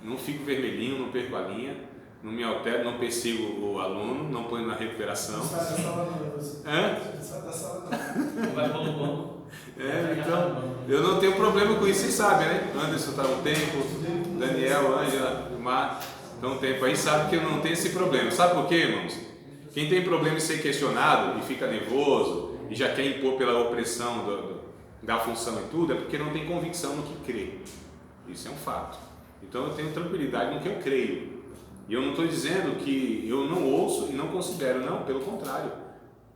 Não fico vermelhinho, não perco a linha, não me altero, não persigo o aluno, não ponho na recuperação. Não sai da sala não, você. Não sai da sala não. Vai pelo banco. Então, eu não tenho problema com isso, vocês sabem, né? Anderson está um tempo, Daniel, Ângela, Mar, estão um tempo aí, sabe que eu não tenho esse problema. Sabe por quê, irmãos? Quem tem problema em ser questionado e fica nervoso e já quer impor pela opressão da função e tudo, é porque não tem convicção no que crê. Isso é um fato. Então eu tenho tranquilidade no que eu creio. E eu não estou dizendo que eu não ouço e não considero, não, pelo contrário.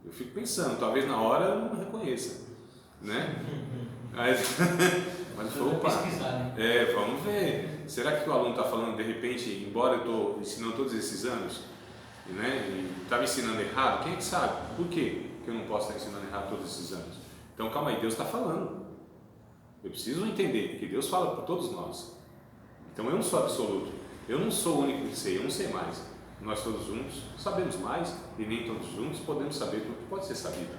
Eu fico pensando, talvez na hora eu não reconheça, né? Mas opa, vamos ver. Será que o aluno está falando de repente, embora eu estou ensinando todos esses anos, né? E está me ensinando errado? Quem é que sabe? Por quê que eu não posso estar ensinando errado todos esses anos? Então calma aí, Deus está falando. Eu preciso entender que Deus fala para todos nós. Então eu não sou absoluto. Eu não sou o único que sei, eu não sei mais. Nós todos juntos sabemos mais e nem todos juntos podemos saber tudo que pode ser sabido.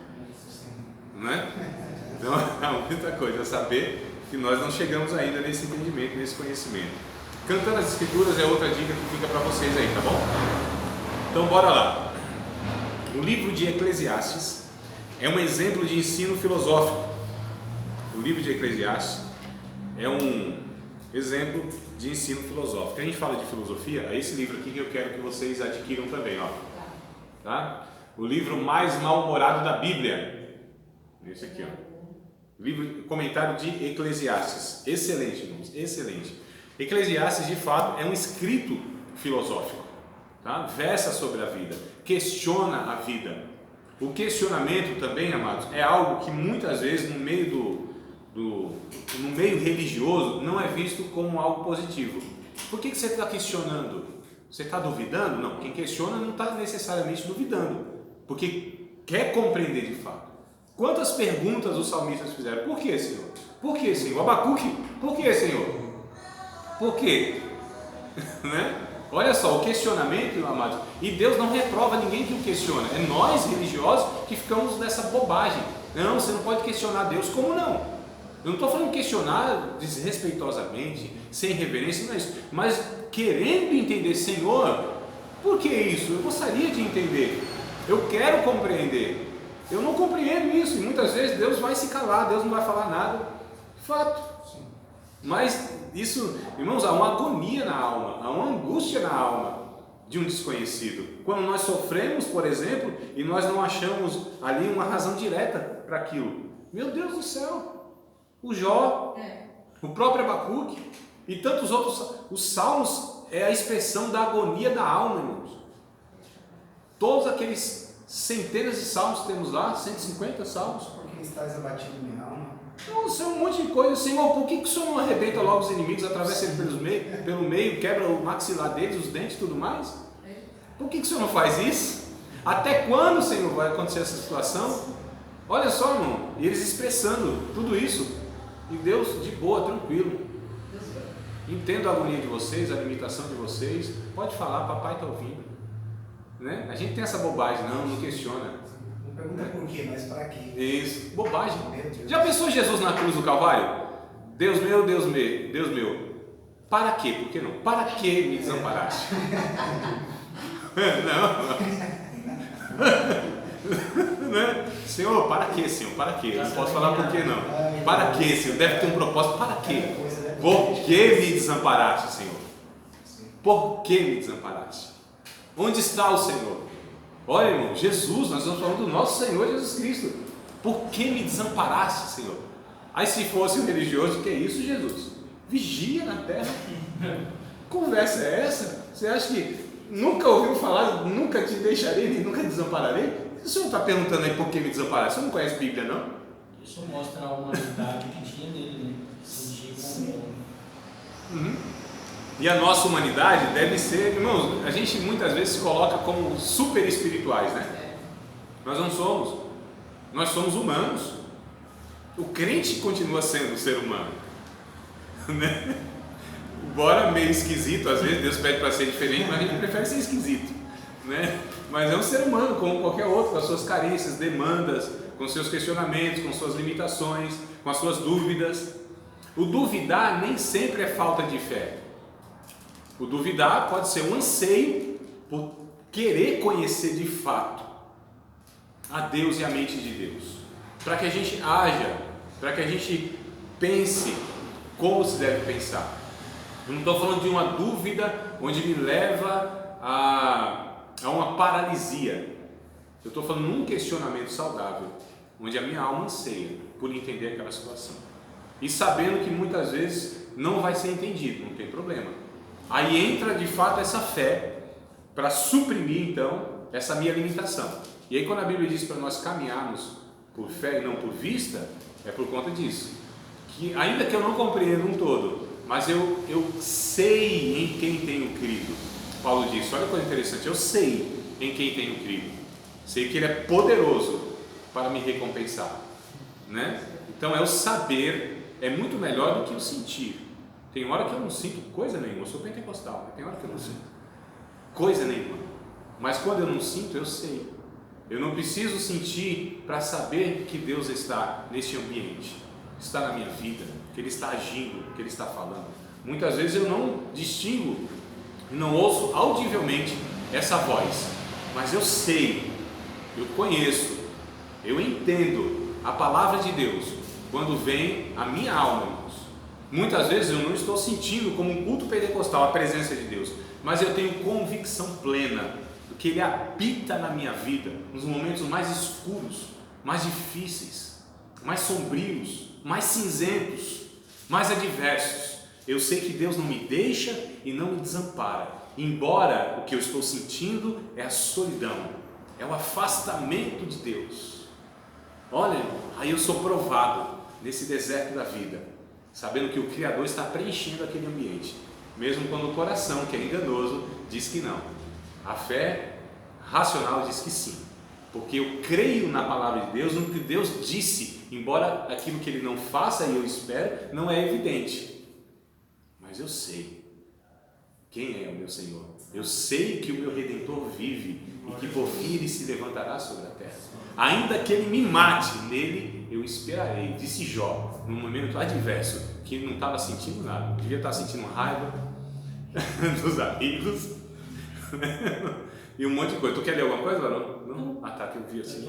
Não é? Então há muita coisa a saber que nós não chegamos ainda nesse entendimento, nesse conhecimento. Cantando as Escrituras é outra dica que fica para vocês aí, tá bom? Então bora lá. O livro de Eclesiastes é um exemplo de ensino filosófico. O livro de Eclesiastes é um exemplo de ensino filosófico. Quando a gente fala de filosofia, é esse livro aqui que eu quero que vocês adquiram também, ó. Tá? O livro mais mal-humorado da Bíblia. Esse aqui, ó. Livro, comentário de Eclesiastes. Excelente, irmãos, excelente. Eclesiastes, de fato, é um escrito filosófico. Tá? Versa sobre a vida, questiona a vida. O questionamento também, amados, é algo que muitas vezes no meio no meio religioso não é visto como algo positivo. Por que você está questionando? Você está duvidando? Não, quem questiona não está necessariamente duvidando, porque quer compreender de fato. Quantas perguntas os salmistas fizeram? Por que, Senhor? Por que, Senhor? Abacuque, por que, Senhor? Por quê? Né? Olha só, o questionamento, amados, e Deus não reprova ninguém que o questiona. É nós, religiosos, que ficamos nessa bobagem. Não, você não pode questionar Deus. Como não? Eu não estou falando questionar desrespeitosamente, sem reverência, não é isso. Mas querendo entender, Senhor, por que isso? Eu gostaria de entender. Eu quero compreender. Eu não compreendo isso. E muitas vezes Deus vai se calar, Deus não vai falar nada. Fato. Mas isso, irmãos, há uma agonia na alma, há uma angústia na alma de um desconhecido. Quando nós sofremos, por exemplo, e nós não achamos ali uma razão direta para aquilo. Meu Deus do céu! O Jó, o próprio Abacuque e tantos outros, os salmos é a expressão da agonia da alma, irmãos. Todos aqueles centenas de salmos que temos lá, 150 salmos. Por que estás abatido minha alma? Nossa, é um monte de coisa. Senhor, por que o Senhor não arrebenta logo os inimigos, atravessa eles pelo meio, quebra o maxilar deles, os dentes e tudo mais? Por que o Senhor não faz isso? Até quando, Senhor, vai acontecer essa situação? Olha só, irmão, e eles expressando tudo isso. E Deus de boa, tranquilo. Entendo a agonia de vocês, a limitação de vocês. Pode falar, papai está ouvindo. Né? A gente tem essa bobagem, não questiona. Não pergunta por quê, mas para quê? Isso, bobagem. Já pensou Jesus na cruz do Calvário? Deus meu, Deus meu, Deus meu. Para quê? Por que não? Para que me desamparaste? Não. Né? Senhor, para que, Senhor? Para que? Eu não posso falar por que não. Para que, Senhor? Deve ter um propósito. Para que? Por que me desamparaste, Senhor? Por que me desamparaste? Onde está o Senhor? Olha, irmão, Jesus, nós estamos falando do nosso Senhor Jesus Cristo. Por que me desamparaste, Senhor? Aí se fosse um religioso, que é isso, Jesus? Vigia na terra. Conversa é essa? Você acha que nunca ouviu falar, nunca te deixarei, nem nunca desampararei? O senhor está perguntando aí por que me desamparar? Você não conhece a Bíblia, não? Isso mostra a humanidade que tinha nele, né? Sentir como homem. E a nossa humanidade deve ser, irmãos, a gente muitas vezes se coloca como super espirituais, né? Nós não somos. Nós somos humanos. O crente continua sendo um ser humano. Né? embora meio esquisito, às vezes Deus pede para ser diferente, mas a gente prefere ser esquisito, né? Mas é um ser humano como qualquer outro, com as suas carências, demandas, com seus questionamentos, com suas limitações, com as suas dúvidas. O duvidar nem sempre é falta de fé. O duvidar pode ser um anseio por querer conhecer de fato a Deus e a mente de Deus, para que a gente haja, para que a gente pense como se deve pensar. Eu não estou falando de uma dúvida onde me leva a uma paralisia. Eu estou falando de um questionamento saudável, onde a minha alma anseia por entender aquela situação. E sabendo que muitas vezes não vai ser entendido, não tem problema. Aí entra de fato essa fé para suprimir então essa minha limitação. E aí quando a Bíblia diz para nós caminharmos por fé e não por vista, é por conta disso. Que ainda que eu não compreenda um todo, mas eu sei em quem tenho crido. Paulo diz, olha que coisa interessante, eu sei em quem tenho crido. Sei que Ele é poderoso para me recompensar, né? Então é o saber, é muito melhor do que o sentir. Tem hora que eu não sinto coisa nenhuma, eu sou pentecostal, mas tem hora que eu não sinto coisa nenhuma. Mas quando eu não sinto, eu sei. Eu não preciso sentir para saber que Deus está neste ambiente, está na minha vida, que Ele está agindo, que Ele está falando. Muitas vezes eu não distingo, não ouço audivelmente essa voz, mas eu sei, eu conheço, eu entendo a palavra de Deus quando vem a minha alma, irmãos. Muitas vezes eu não estou sentindo como um culto pentecostal a presença de Deus, mas eu tenho convicção plena do que Ele habita na minha vida nos momentos mais escuros, mais difíceis, mais sombrios, mais cinzentos, mais adversos. Eu sei que Deus não me deixa e não me desampara, embora o que eu estou sentindo é a solidão, é o afastamento de Deus. Olha, aí eu sou provado nesse deserto da vida, sabendo que o Criador está preenchendo aquele ambiente, mesmo quando o coração, que é enganoso, diz que não. A fé racional diz que sim, porque eu creio na palavra de Deus, no que Deus disse, embora aquilo que Ele não faça e eu espero, não é evidente, mas eu sei quem é o meu Senhor, eu sei que o meu Redentor vive e que por fim Ele se levantará sobre a terra, ainda que Ele me mate, nele eu esperarei, disse Jó, num momento adverso, que ele não estava sentindo nada, devia estar sentindo raiva dos amigos e um monte de coisa. Tu quer ler alguma coisa, Varão? Não? Ah tá, que eu vi assim.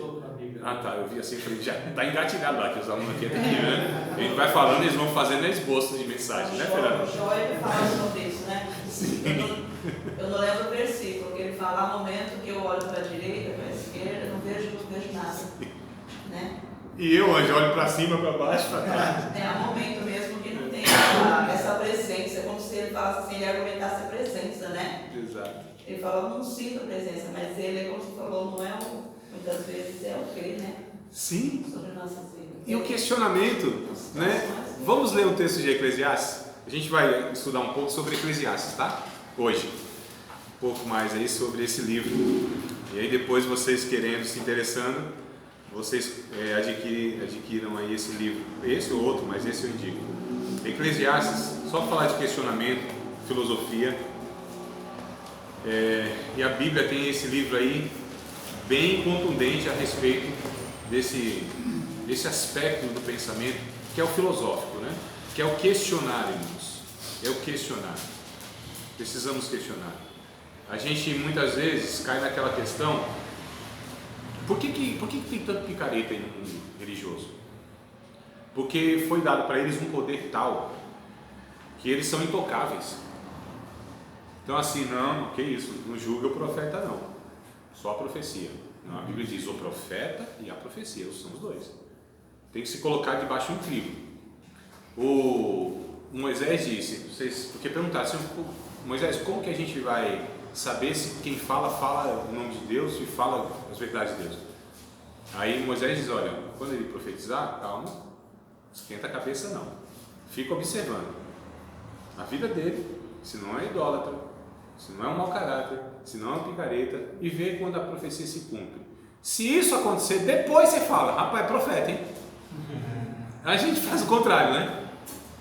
Ah tá, eu vi assim, falei, já está engatilhado lá, que os alunos aqui é terrível, né? A gente vai falando, eles vão fazendo esboço de mensagem, né, Fernando? Jó, ele fala sobre isso, né? Sim. Eu não lembro o versículo, que ele fala, há momento que eu olho para a direita, para a esquerda, não vejo nada, né? E eu, Anjo, olho para cima, para baixo, para trás. É um momento mesmo que não tem essa presença, é como se ele falasse assim, ele argumentasse a presença, né? Exato. Ele fala, eu não sinto a presença, mas ele, como você falou, não é muitas vezes é o crer, né? Sim. Sobre nossas vidas. E o questionamento, né? Vamos ler um texto de Eclesiastes? A gente vai estudar um pouco sobre Eclesiastes, tá? Hoje. Um pouco mais aí sobre esse livro. E aí depois vocês querendo, se interessando, vocês adquiram aí esse livro. Esse ou outro, mas esse eu indico. Eclesiastes, só falar de questionamento, filosofia. E a Bíblia tem esse livro aí bem contundente a respeito desse aspecto do pensamento que é o filosófico, né? Que é o questionar, irmãos. É o questionar. Precisamos questionar. A gente muitas vezes cai naquela questão: por que tem tanto picareta aí no mundo religioso? Porque foi dado para eles um poder tal que eles são intocáveis. Então assim, não, que isso, não julga o profeta não, só a profecia. Não, a Bíblia diz o profeta e a profecia, são os dois. Tem que se colocar debaixo de um crivo. O Moisés disse, porque perguntaram assim, Moisés, como que a gente vai saber se quem fala o nome de Deus e fala as verdades de Deus? Aí Moisés diz, olha, quando ele profetizar, calma, esquenta a cabeça não, fica observando a vida dele, se não é idólatra, se não é um mau caráter, se não é uma picareta, e vê quando a profecia se cumpre. Se isso acontecer, depois você fala, rapaz, é profeta, hein? A gente faz o contrário, né?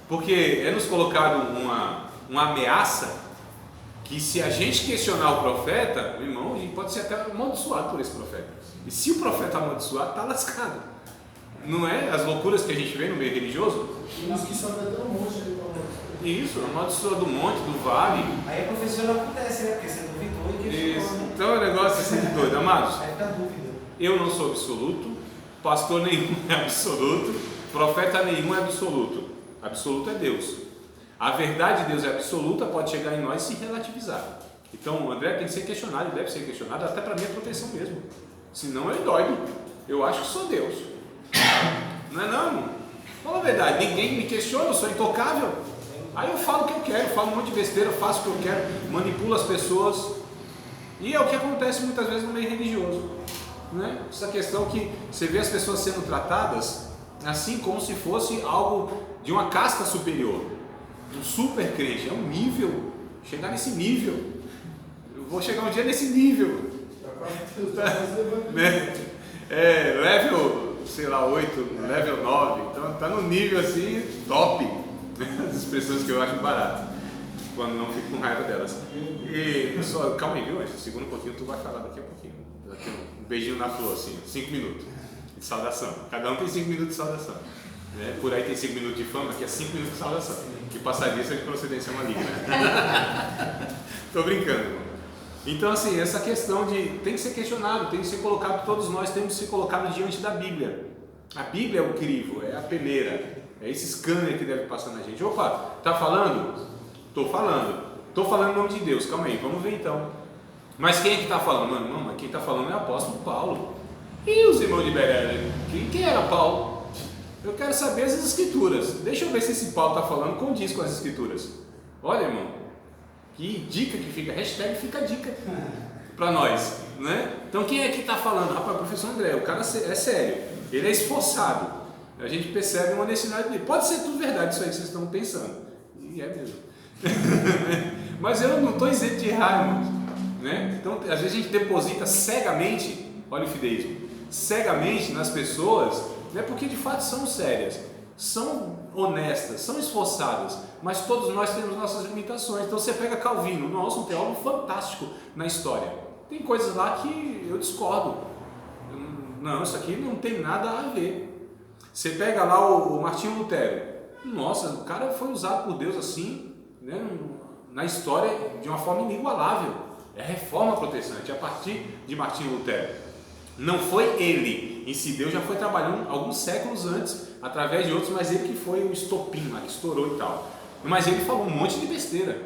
Porque é nos colocado uma ameaça que, se a gente questionar o profeta, meu irmão, a gente pode ser até amaldiçoado por esse profeta. E se o profeta amaldiçoado, está lascado. Não é as loucuras que a gente vê no meio religioso? Isso que só vai ter um monte de Isso, amaldiçoa do monte, do vale. Aí a profissão não acontece, né? Porque você duvidou e questionou. Isso. Então é um negócio assim de doido, amados. Aí fica dúvida. Eu não sou absoluto, pastor nenhum é absoluto, profeta nenhum é absoluto. Absoluto é Deus. A verdade de Deus é absoluta, pode chegar em nós e se relativizar. Então o André tem que ser questionado, ele deve ser questionado, até para minha proteção mesmo. Senão ele dói. Eu acho que sou Deus. Não é não, irmão? Fala a verdade, ninguém me questiona, eu sou intocável. Aí eu falo o que eu quero, falo um monte de besteira, faço o que eu quero, manipulo as pessoas. E é o que acontece muitas vezes no meio religioso, né? Essa questão que você vê as pessoas sendo tratadas assim como se fosse algo de uma casta superior, um super crente, é um nível, chegar nesse nível. Eu vou chegar um dia nesse nível, né? Level, sei lá, 8, level 9, então tá no nível assim, top. As expressões que eu acho barato, quando não fico com raiva delas. E pessoal, calma aí, viu? Segura um pouquinho, tu vai falar daqui a pouquinho. Um beijinho na flor, assim, 5 minutos de saudação. Cada um tem 5 minutos de saudação, né? Por aí tem 5 minutos de fama, aqui é 5 minutos de saudação. Que passar disso é de procedência maligna. Tô brincando, irmão. Então, assim, essa questão de tem que ser questionado, tem que ser colocado, todos nós temos que ser colocados diante da Bíblia. A Bíblia é o crivo, é a peneira. É esse scanner que deve passar na gente. Opa, tá falando? Tô falando em nome de Deus, calma aí, vamos ver então. Mas quem é que tá falando? Mano, quem tá falando é o apóstolo Paulo. E os irmãos de Berea? Quem era Paulo? Eu quero saber as escrituras. Deixa eu ver se esse Paulo tá falando condiz com as escrituras. Olha, irmão, que dica que fica, hashtag fica dica para nós, né? Então quem é que tá falando? Rapaz, o professor André, o cara é sério, ele é esforçado. A gente percebe uma honestidade dele. Pode ser tudo verdade isso aí que vocês estão pensando. E é mesmo. Mas eu não estou isento de errar, irmãos, né? Então, às vezes a gente deposita cegamente, olha o fideísmo, cegamente nas pessoas, né? Porque de fato são sérias, são honestas, são esforçadas, mas todos nós temos nossas limitações. Então você pega Calvino, nossa, um teólogo fantástico na história. Tem coisas lá que eu discordo. Não, isso aqui não tem nada a ver. Você pega lá o Martinho Lutero, nossa, o cara foi usado por Deus assim, né, na história de uma forma inigualável. É a reforma protestante, a partir de Martinho Lutero. Não foi ele em si, Deus já foi trabalhando alguns séculos antes, através de outros, mas ele que foi o estopim lá, que estourou e tal. Mas ele falou um monte de besteira.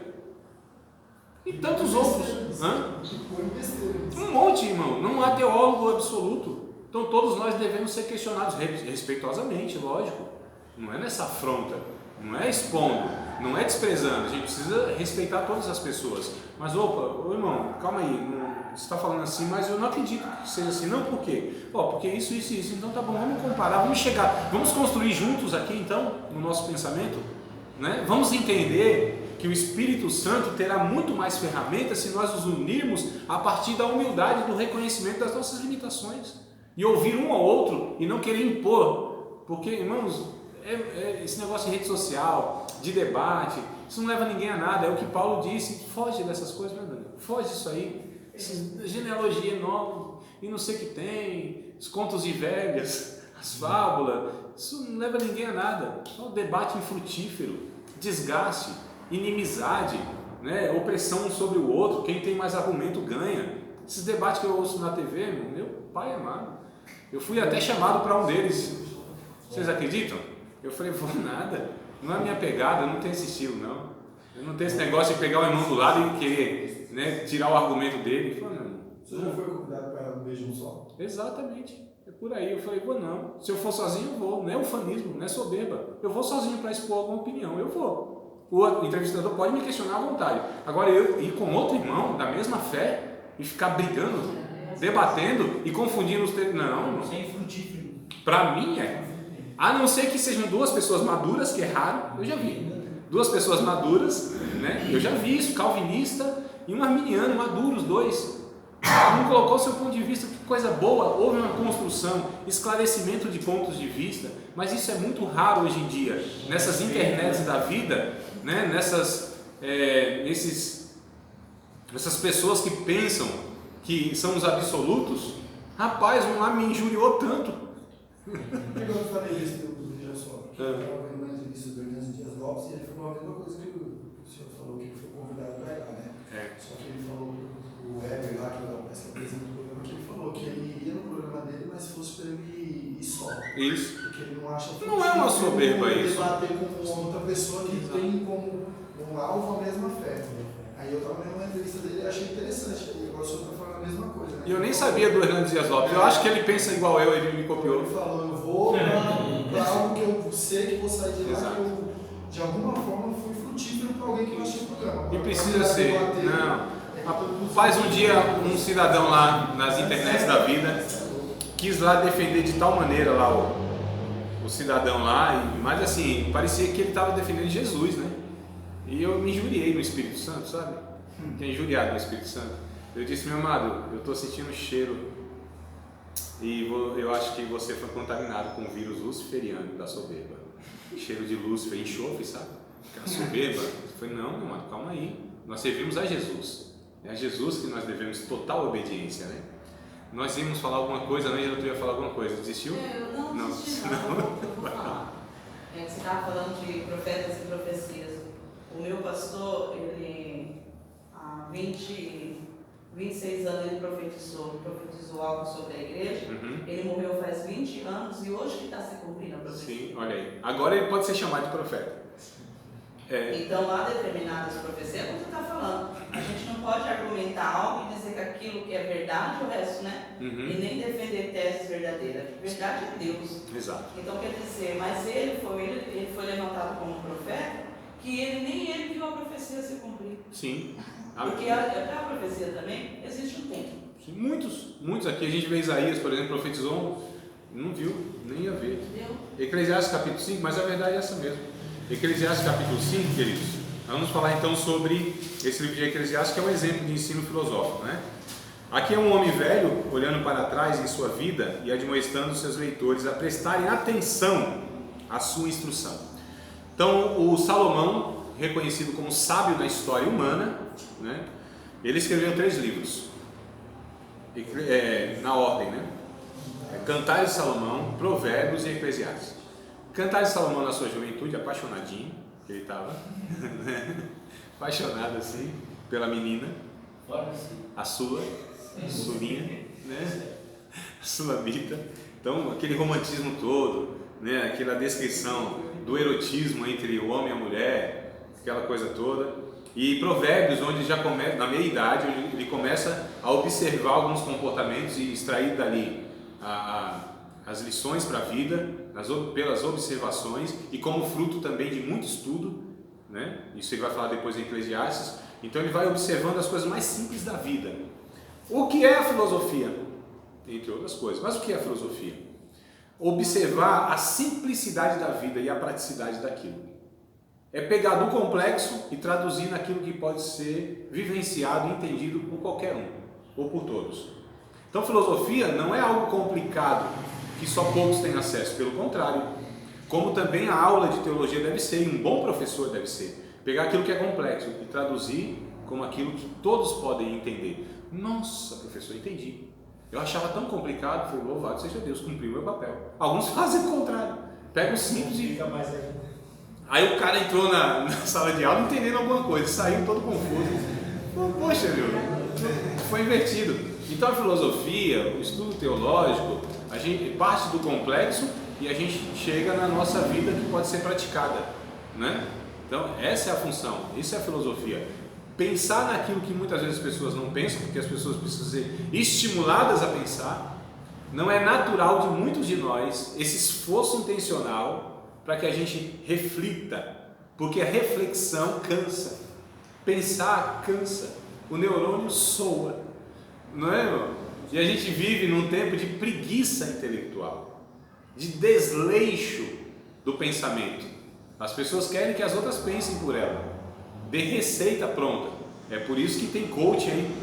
E tantos outros. Um monte, irmão, não há teólogo absoluto. Então todos nós devemos ser questionados respeitosamente, lógico. Não é nessa afronta, não é expondo, não é desprezando. A gente precisa respeitar todas as pessoas. Mas opa, irmão, calma aí, você está falando assim, mas eu não acredito que seja assim. Não, por quê? Porque isso. Então tá bom, vamos comparar, vamos construir juntos aqui então, no nosso pensamento, né? Vamos entender que o Espírito Santo terá muito mais ferramentas se nós nos unirmos a partir da humildade, do reconhecimento das nossas limitações. E ouvir um ao outro e não querer impor, porque, irmãos, esse negócio de rede social, de debate, isso não leva ninguém a nada. É o que Paulo disse, foge dessas coisas, né, Daniel? Foge disso aí, essa genealogia nova, e não sei o que tem, os contos de velhas, as fábulas, isso não leva ninguém a nada. É um debate infrutífero, desgaste, inimizade, né? Opressão um sobre o outro, quem tem mais argumento ganha. Esses debates que eu ouço na TV, meu pai amado, eu fui até chamado para um deles. Vocês acreditam? Eu falei, vou nada, não é minha pegada, eu não tenho esse estilo, não. Eu não tenho esse negócio de pegar o irmão do lado e querer, né, tirar o argumento dele. Eu falei, não. Você já foi convidado para um beijo no sol? Exatamente, é por aí. Eu falei, vou não. Se eu for sozinho, eu vou. Não é ufanismo, não é soberba. Eu vou sozinho para expor alguma opinião, eu vou. O entrevistador pode me questionar à vontade. Agora, eu ir com outro irmão da mesma fé e ficar brigando, debatendo e confundindo os termos. Não. Sem frutífero. Para mim é. A não ser que sejam duas pessoas maduras, que é raro, eu já vi. Duas pessoas maduras, né? Eu já vi isso, calvinista e um arminiano, maduros, dois. Um colocou seu ponto de vista, que coisa boa, houve uma construção, esclarecimento de pontos de vista, mas isso é muito raro hoje em dia, nessas internets da vida, né? Nessas essas pessoas que pensam que são os absolutos, rapaz, um lá me injuriou tanto. Eu falei isso do Girassol, que eu estava vendo uma entrevista do Hernandes Dias Lopes e ele falou a mesma coisa que o senhor falou, que ele foi convidado para ir lá, né? Só que ele falou, o Weber lá, que parece que apresenta o programa, que ele falou que ele ia no programa dele, mas se fosse para ele ir só. Isso. Porque ele não acha Não é uma soberba isso. debater com outra pessoa que tem como alvo a mesma fé. Aí eu estava vendo uma entrevista dele e achei interessante. E agora o senhor está falando a mesma coisa, né? E eu nem sabia do Hernandes Dias Lopes. Eu acho que ele pensa igual eu, ele me copiou. Ele falou, eu vou para algo que eu sei que vou sair de lá, Exato. que eu, de alguma forma, fui frutífero para alguém que não achei o programa. E precisa ser. Não. Faz um dia um cidadão lá nas internets da vida quis lá defender de tal maneira lá o cidadão lá, mas assim, parecia que ele estava defendendo Jesus, né? E eu me injuriei no Espírito Santo, sabe? Fiquei injuriado no Espírito Santo. Eu disse, meu amado, eu estou sentindo um cheiro e eu acho que você foi contaminado com o vírus luciferiano da soberba. Cheiro de Lúcifer, enxofre, sabe? Aquela soberba. Eu falei, não, meu amado, calma aí. Nós servimos a Jesus. É a Jesus que nós devemos total obediência, né? Nós íamos falar alguma coisa, né? Eu ia falar alguma coisa. Desistiu? Eu não desisti, não. Eu vou falar. Você estava falando de profetas e profecias. O meu pastor, ele há 26 anos ele profetizou algo sobre a igreja. Ele morreu faz 20 anos e hoje que está se cumprindo a profecia. Sim, olha aí. Agora ele pode ser chamado de profeta. Então há determinadas profecias, como você está falando. A gente não pode argumentar algo e dizer que aquilo que é verdade, o resto, né? E nem defender teses verdadeiras. Verdade é Deus. Exato. Então quer dizer, mas ele foi levantado como profeta, que nem ele viu a profecia se cumprir. Sim. Porque a profecia também existe um tempo. Sim, muitos aqui. A gente vê Isaías, por exemplo, profetizou, não viu, nem ia ver. Entendeu? Eclesiastes capítulo 5, mas a verdade é essa mesmo. Eclesiastes capítulo 5, queridos, vamos falar então sobre esse livro de Eclesiastes, que é um exemplo de ensino filosófico, né? Aqui é um homem velho olhando para trás em sua vida e admoestando seus leitores a prestarem atenção à sua instrução. Então, o Salomão, reconhecido como sábio da história humana, né? Ele escreveu 3 livros, na ordem, né? Cantares de Salomão, Provérbios e Eclesiastes. Cantares de Salomão na sua juventude, apaixonadinho, que ele estava, apaixonado assim pela menina, a Sulinha, né? A Sulamita. Então, aquele romantismo todo, né? Aquela descrição do erotismo entre o homem e a mulher, aquela coisa toda. E Provérbios, onde já começa, na meia idade, onde ele começa a observar alguns comportamentos e extrair dali as lições para a vida, pelas observações e como fruto também de muito estudo, né? Isso ele vai falar depois em Eclesiastes. Então ele vai observando as coisas mais simples da vida. O que é a filosofia? Entre outras coisas. Mas o que é a filosofia? Observar a simplicidade da vida e a praticidade daquilo. É pegar do complexo e traduzir naquilo que pode ser vivenciado e entendido por qualquer um, ou por todos. Então filosofia não é algo complicado que só poucos têm acesso, pelo contrário, como também a aula de teologia deve ser, e um bom professor deve ser, pegar aquilo que é complexo e traduzir como aquilo que todos podem entender. Nossa, professor, entendi. Eu achava tão complicado, falei, louvado seja Deus, cumpri o meu papel. Alguns fazem o contrário, pegam o simples e... Aí o cara entrou na sala de aula entendendo alguma coisa, saiu todo confuso. Poxa, meu, foi invertido. Então a filosofia, o estudo teológico, a gente parte do complexo e a gente chega na nossa vida que pode ser praticada, né? Então essa é a função, isso é a filosofia. Pensar naquilo que muitas vezes as pessoas não pensam, porque as pessoas precisam ser estimuladas a pensar. Não é natural de muitos de nós esse esforço intencional para que a gente reflita, porque a reflexão cansa, pensar cansa, o neurônio soa, não é, irmão? E a gente vive num tempo de preguiça intelectual, de desleixo do pensamento. As pessoas querem que as outras pensem por ela, de receita pronta. É por isso que tem coach aí,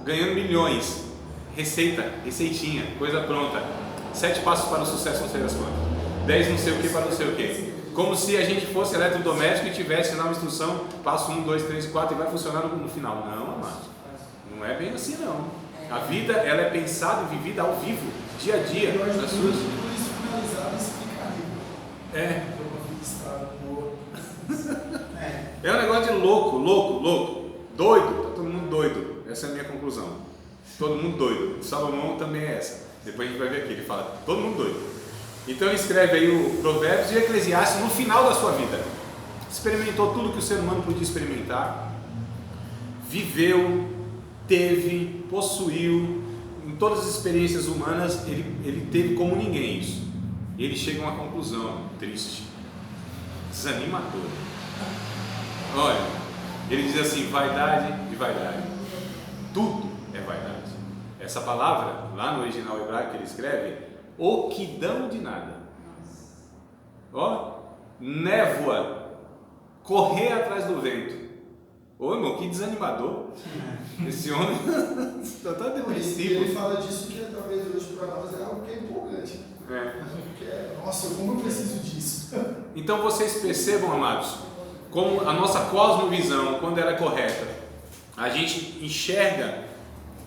ganhando milhões, receitinha, coisa pronta, 7 passos para o sucesso, não sei das quantas, 10 não sei o que para não sei o que. Como se a gente fosse eletrodoméstico e tivesse lá uma instrução, passo 1, 2, 3, 4 e vai funcionar no final. Não, amado. Não é bem assim não. A vida, ela é pensada e vivida ao vivo, dia a dia, nas suas... É um negócio de louco, doido, tá todo mundo doido. Essa é a minha conclusão. Todo mundo doido. Salomão também é essa. Depois a gente vai ver aqui, ele fala, todo mundo doido. Então ele escreve aí o Provérbios e o Eclesiastes no final da sua vida. Experimentou tudo que o ser humano podia experimentar, viveu, teve, possuiu, em todas as experiências humanas ele teve como ninguém isso. E ele chega a uma conclusão triste, desanimadora. Olha, ele diz assim, vaidade de vaidade, tudo é vaidade. Essa palavra, lá no original hebraico que ele escreve, oquidão de nada. Ó, névoa, correr atrás do vento. Ô irmão, que desanimador. Esse homem está tão depressivo. Ele fala disso que talvez hoje para nós é algo que é empolgante. Nossa, como eu preciso disso. Então vocês percebam, amados, como a nossa cosmovisão, quando ela é correta, a gente enxerga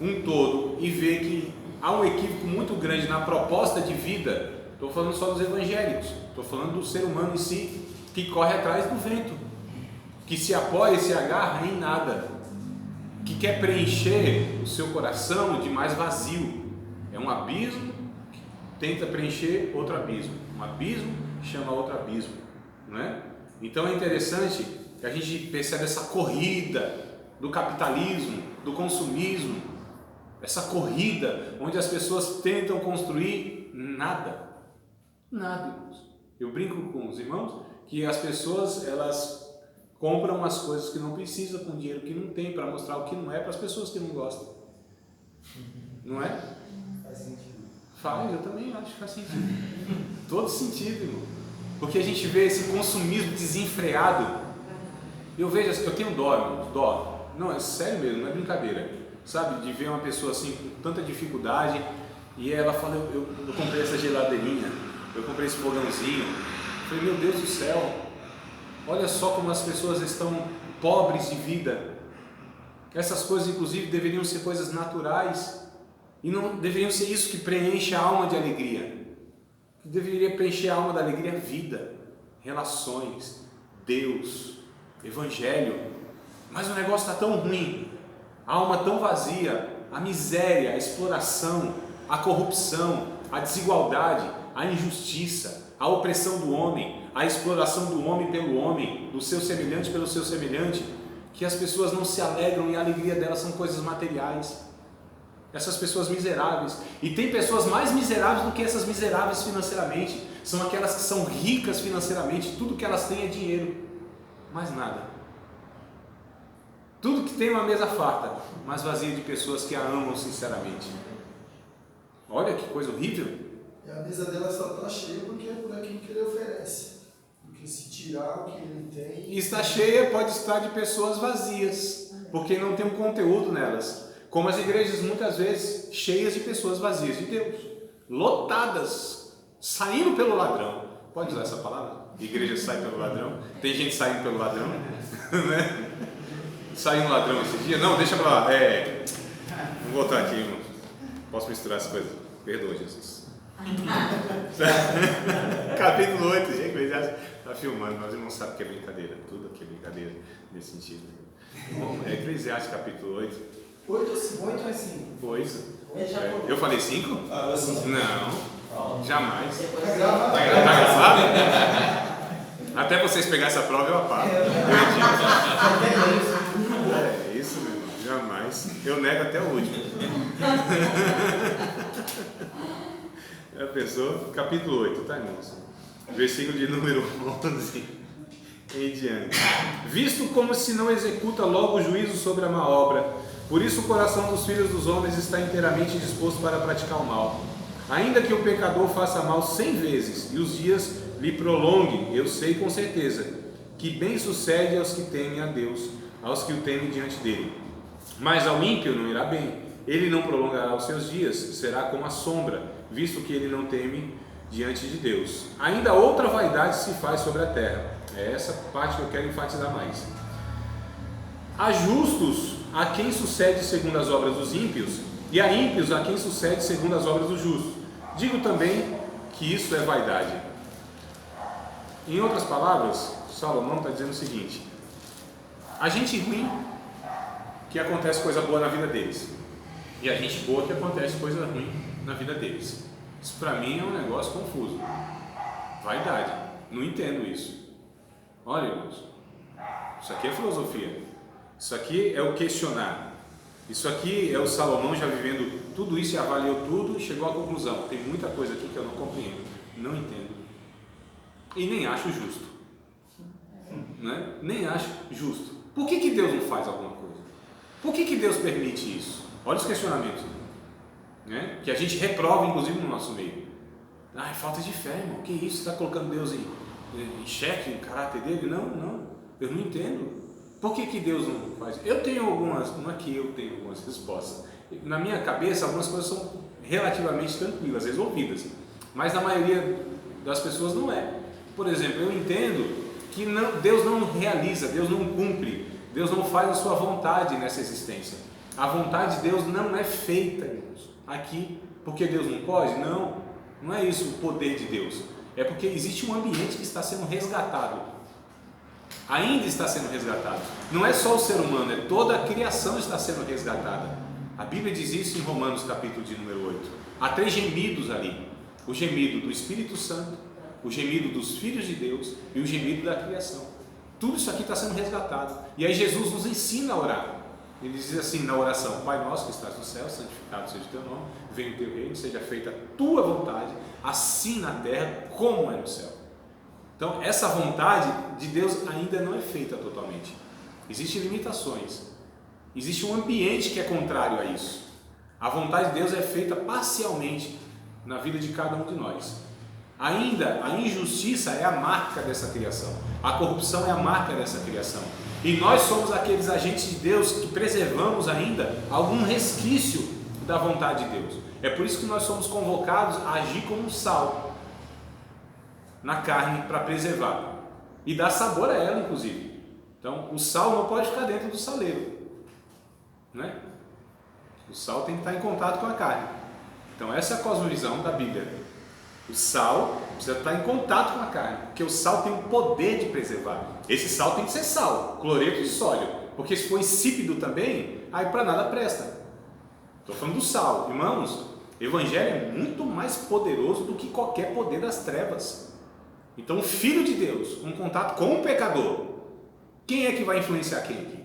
um todo e vê que há um equívoco muito grande na proposta de vida. Estou falando só dos evangélicos, estou falando do ser humano em si, que corre atrás do vento, que se apoia e se agarra em nada, que quer preencher o seu coração de mais vazio. É um abismo que tenta preencher outro abismo, um abismo chama outro abismo, não é? Então é interessante que a gente percebe essa corrida do capitalismo, do consumismo, essa corrida onde as pessoas tentam construir nada, irmãos. Eu brinco com os irmãos que as pessoas, elas compram as coisas que não precisam com dinheiro que não tem, para mostrar o que não é para as pessoas que não gostam. Não é? Faz sentido. Faz, eu também acho que faz sentido. Todo sentido, irmão. Porque a gente vê esse consumismo desenfreado. Eu tenho dó, irmão, dó. Não, é sério mesmo, não é brincadeira. Sabe, de ver uma pessoa assim com tanta dificuldade e ela fala, eu comprei essa geladeirinha, eu comprei esse fogãozinho. Eu falei, meu Deus do céu, olha só como as pessoas estão pobres de vida. Essas coisas inclusive deveriam ser coisas naturais e não deveriam ser isso que preenche a alma de alegria. O que deveria preencher a alma da alegria é vida, relações, Deus, Evangelho. Mas o negócio está tão ruim, a alma tão vazia, a miséria, a exploração, a corrupção, a desigualdade, a injustiça, a opressão do homem, a exploração do homem pelo homem, do seu semelhante pelo seu semelhante, que as pessoas não se alegram e a alegria delas são coisas materiais. Essas pessoas miseráveis, e tem pessoas mais miseráveis do que essas miseráveis financeiramente, são aquelas que são ricas financeiramente, tudo que elas têm é dinheiro, mais nada. Tudo que tem uma mesa farta, mas vazia de pessoas que a amam sinceramente. Olha que coisa horrível. E a mesa dela só está cheia porque é por aquilo que ele oferece. Porque se tirar o que ele tem... E está cheia pode estar de pessoas vazias, porque não tem um conteúdo nelas. Como as igrejas muitas vezes cheias de pessoas vazias de Deus. Lotadas, saindo pelo ladrão. Pode usar essa palavra? Igreja sai pelo ladrão. Tem gente saindo pelo ladrão, né? Saiu um ladrão esse dia? Não, deixa pra lá. Vou voltar aqui, irmão. Posso misturar as coisas? Perdoa, Jesus. Capítulo 8, gente, Eclesiastes está filmando, mas não sabe que é brincadeira. Tudo aqui é brincadeira nesse sentido. Bom, Eclesiastes capítulo 8. 8 ou é 5? 8. Eu falei 5? Não, jamais. Tá gravado? Tá gravado? Até vocês pegarem essa prova eu apago. É isso, meu irmão, jamais. Eu nego até o último. A pessoa, capítulo 8, tá, irmãos? Versículo de número 11 em diante. Visto como se não executa logo o juízo sobre a má obra, por isso o coração dos filhos dos homens está inteiramente disposto para praticar o mal. Ainda que o pecador faça mal 100 vezes e os dias lhe prolongue, eu sei com certeza que bem sucede aos que temem a Deus, aos que o temem diante dele. Mas ao ímpio não irá bem, ele não prolongará os seus dias, será como a sombra, visto que ele não teme diante de Deus. Ainda outra vaidade se faz sobre a terra. É essa parte que eu quero enfatizar mais. Há justos a quem sucede segundo as obras dos ímpios, e há ímpios a quem sucede segundo as obras dos justos. Digo também que isso é vaidade. Em outras palavras, Salomão está dizendo o seguinte: a gente ruim que acontece coisa boa na vida deles, e a gente boa que acontece coisa ruim na vida deles. Isso para mim é um negócio confuso. Vaidade, não entendo isso. Olha, irmãos, isso aqui é filosofia, isso aqui é o questionar, isso aqui é o Salomão já vivendo tudo isso e avaliou tudo e chegou à conclusão: tem muita coisa aqui que eu não compreendo, não entendo e nem acho justo, né? Nem acho justo. Por que Deus não faz alguma coisa? Por que Deus permite isso? Olha os questionamentos, né? Que a gente reprova inclusive no nosso meio. É falta de fé, irmão, que isso? Você está colocando Deus em xeque, o caráter dele? Não, eu não entendo. Por que Deus não faz? Eu tenho algumas, não é que eu tenho algumas respostas. Na minha cabeça, algumas coisas são relativamente tranquilas, resolvidas, mas na maioria das pessoas não é. Por exemplo, eu entendo que Deus não realiza, Deus não cumpre, Deus não faz a sua vontade nessa existência. A vontade de Deus não é feita, irmãos, aqui porque Deus não pode? Não é isso o poder de Deus. É porque existe um ambiente que está sendo resgatado. Ainda está sendo resgatado. Não é só o ser humano, é toda a criação está sendo resgatada. A Bíblia diz isso em Romanos capítulo de número 8. Há 3 gemidos ali: o gemido do Espírito Santo, o gemido dos filhos de Deus e o gemido da criação. Tudo isso aqui está sendo resgatado. E aí Jesus nos ensina a orar. Ele diz assim na oração: Pai nosso que estás no céu, santificado seja o teu nome, venha o teu reino, seja feita a tua vontade, assim na terra como é no céu. Então essa vontade de Deus ainda não é feita totalmente. Existem limitações, existe um ambiente que é contrário a isso. A vontade de Deus é feita parcialmente na vida de cada um de nós. Ainda a injustiça é a marca dessa criação, a corrupção é a marca dessa criação, e nós somos aqueles agentes de Deus que preservamos ainda algum resquício da vontade de Deus. É por isso que nós somos convocados a agir como sal na carne para preservar e dar sabor a ela, inclusive. Então o sal não pode ficar dentro do saleiro, né? O sal tem que estar em contato com a carne. Então essa é a cosmovisão da Bíblia. O sal precisa estar em contato com a carne, porque o sal tem o poder de preservar. Esse sal tem que ser sal, cloreto de sódio, porque se for insípido também, aí para nada presta. Estou falando do sal. Irmãos, o Evangelho é muito mais poderoso do que qualquer poder das trevas. Então o Filho de Deus, um contato com o pecador, quem é que vai influenciar quem aqui?